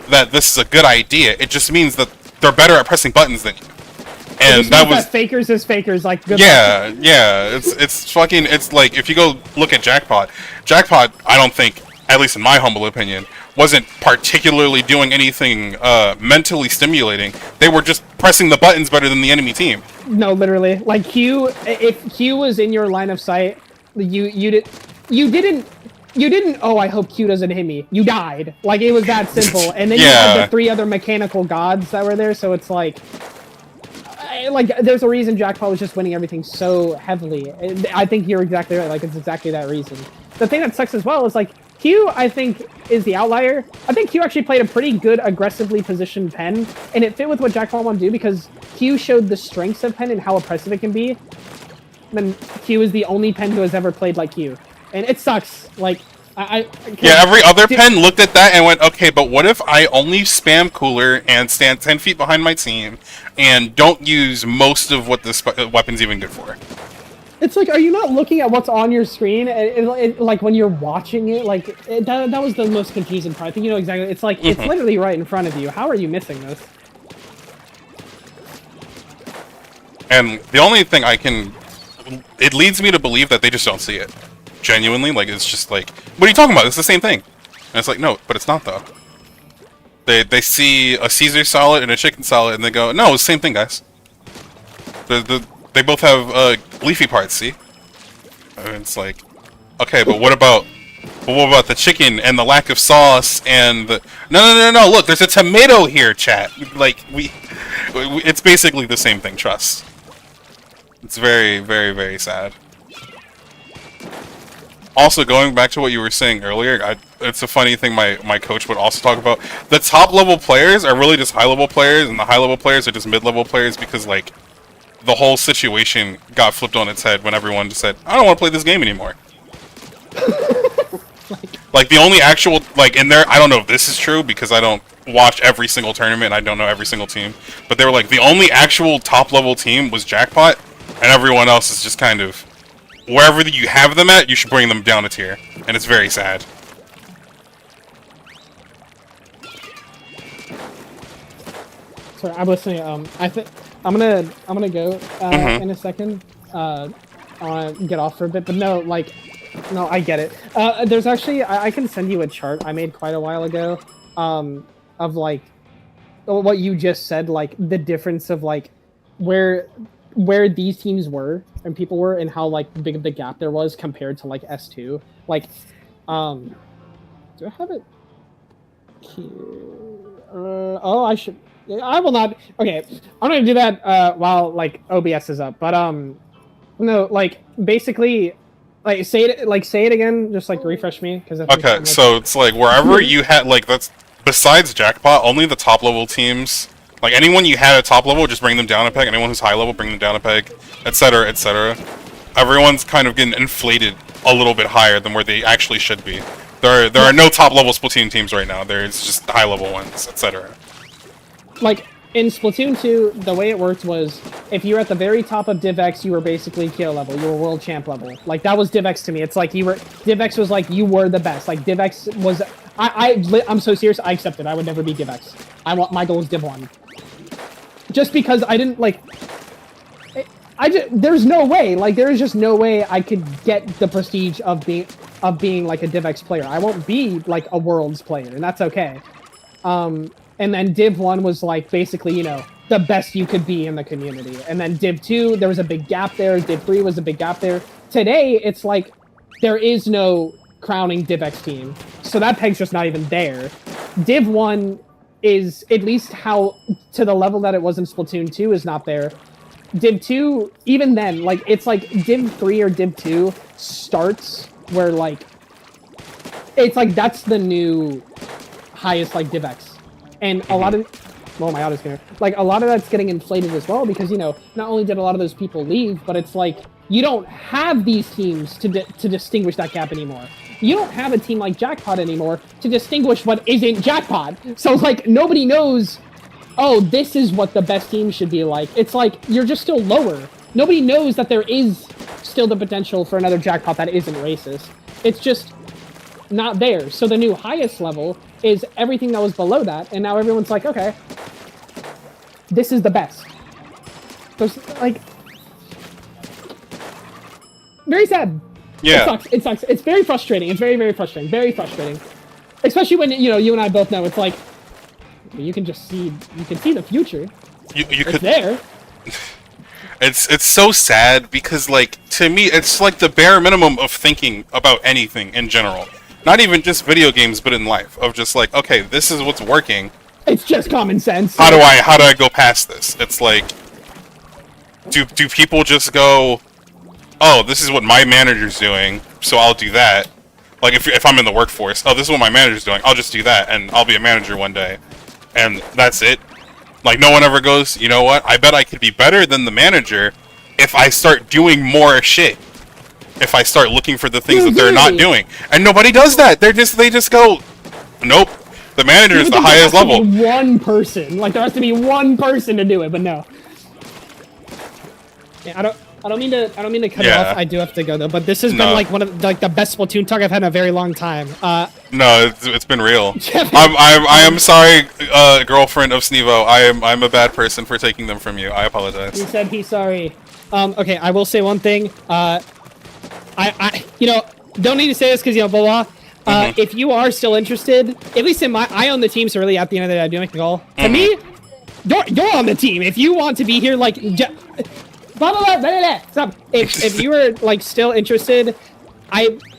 that this is a good idea. It just means that they're better at pressing buttons than you. And Just that means was fakers is fakers. Like good luck. yeah. It's fucking. It's like if you go look at Jackpot, I don't think, at least in my humble opinion, wasn't particularly doing anything mentally stimulating. They were just pressing the buttons better than the enemy team. No, literally. Like Q, if Q was in your line of sight, you didn't. Oh, I hope Q doesn't hit me. You died. Like it was that simple. And then you had the 3 other mechanical gods that were there. So it's like there's a reason Jackpot was just winning everything so heavily. And I think you're exactly right. Like it's exactly that reason. The thing that sucks as well is like Q, I think, is the outlier. I think Q actually played a pretty good, aggressively positioned Pen, and it fit with what Jackpot wanted to do because Q showed the strengths of Pen and how oppressive it can be. And Q is the only Pen who has ever played like Q, and it sucks. Like Yeah, every other Pen looked at that and went, okay, but what if I only spam Cooler and stand 10 feet behind my team and don't use most of what this weapon's even good for? It's like, are you not looking at what's on your screen? Like when you're watching it, like that was the most confusing part. I think you know exactly. It's like it's literally right in front of you. How are you missing this? And the only thing it leads me to believe that they just don't see it. Genuinely, like it's just like, what are you talking about? It's the same thing. And it's like, no, but it's not though. They see a Caesar salad and a chicken salad and they go, no, it's the same thing, guys. They both have leafy parts, see? And it's like, okay, but what about the chicken and the lack of sauce and the... No, look, there's a tomato here, chat. Like, it's basically the same thing, trust. It's very, very, very sad. Also, going back to what you were saying earlier, it's a funny thing my coach would also talk about. The top-level players are really just high-level players, and the high-level players are just mid-level players because, like, the whole situation got flipped on its head when everyone just said, I don't want to play this game anymore. Like, the only actual, like, in there, I don't know if this is true because I don't watch every single tournament and I don't know every single team, but they were like, the only actual top-level team was Jackpot, and everyone else is just kind of, wherever you have them at, you should bring them down a tier, and it's very sad. Sorry, I'm listening. I think I'm gonna go in a second. I want to get off for a bit, but no, I get it. There's actually I can send you a chart I made quite a while ago, of like what you just said, like the difference of like where these teams were and people were and how like big of the gap there was compared to like S2. Like, do I have it here? Oh, I should. I will not. Okay, I'm gonna do that while like OBS is up. But no, like basically, like say it again. Just like refresh me because okay. So it's like wherever you had like that's besides Jackpot, only the top level teams. Like anyone you had at top level, just bring them down a peg. Anyone who's high level, bring them down a peg, etc., etc. Everyone's kind of getting inflated a little bit higher than where they actually should be. There are no top level Splatoon teams right now. There's just high level ones, etc. Like, in Splatoon 2, the way it worked was, if you were at the very top of DivX, you were basically KO level. You were world champ level. Like, that was DivX to me. It's like, DivX was like, you were the best. Like, DivX was, I'm so serious, I accept it. I would never be DivX. My goal is Div 1. Just because I didn't, like, there's no way, like, there's just no way I could get the prestige of being like a DivX player. I won't be, like, a Worlds player, and that's okay. And then Div 1 was, like, basically, you know, the best you could be in the community. And then Div 2, there was a big gap there. Div 3 was a big gap there. Today, it's like, there is no crowning DivX team. So that peg's just not even there. Div 1 is, at least how, to the level that it was in Splatoon 2, is not there. Div 2, even then, like, it's like Div 3 or Div 2 starts where, like, it's like, that's the new highest, like, DivX. And a lot of, well, my auto's here. Like, a lot of that's getting inflated as well because, you know, not only did a lot of those people leave, but it's like, you don't have these teams to distinguish that gap anymore. You don't have a team like Jackpot anymore to distinguish what isn't Jackpot. So, like, nobody knows, oh, this is what the best team should be like. It's like, you're just still lower. Nobody knows that there is still the potential for another Jackpot that isn't racist. It's just not there. So the new highest level is everything that was below that, and now everyone's like, okay, this is the best. There's like very sad. Yeah. It sucks. It sucks. It's very frustrating. It's very, very frustrating. Very frustrating. Especially when you and I both know it's like you can just see the future. You It's could. there. It's so sad because, like, to me, it's like the bare minimum of thinking about anything in general. Not even just video games, but in life. Of just like, okay, this is what's working. It's just common sense. How do I go past this? It's like, do people just go, oh, this is what my manager's doing, so I'll do that. Like if I'm in the workforce, oh, this is what my manager's doing, I'll just do that, and I'll be a manager one day, and that's it. Like, no one ever goes, you know what, I bet I could be better than the manager if I start doing more shit. If I start looking for the things that they're not doing. And nobody does that. They just go, nope, the manager is the highest level. There has to be one person. Like, there has to be one person to do it, but no. Yeah, I don't mean to cut it off. I do have to go though, but this has been like one of the best Splatoon talk I've had in a very long time. No, it's been real. I am sorry, girlfriend of Snevo. I'm a bad person for taking them from you. I apologize. He said he's sorry. Okay, I will say one thing. I don't need to say this because blah blah. If you are still interested, at least in I own the team, so really at the end of the day, I do make the call. To me, you're on the team. If you want to be here, like. Blah, blah, blah, blah, blah. Stop. If you are like still interested,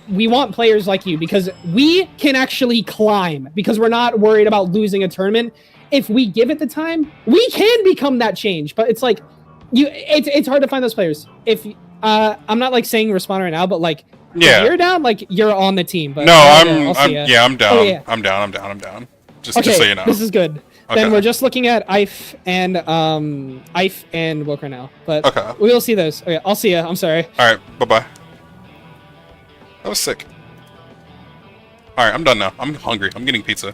we want players like you because we can actually climb because we're not worried about losing a tournament. If we give it the time, we can become that change. But it's like it's hard to find those players. If I'm not like saying respond right now, but like if you're down, like you're on the team. But no, I'm down. Oh, yeah. I'm down. Just okay, so you know. This is good. Okay. Then we're just looking at Ife and Woke right now, but okay. we will see those. Okay, I'll see ya. I'm sorry. All right, bye. That was sick. All right, I'm done now. I'm hungry. I'm getting pizza.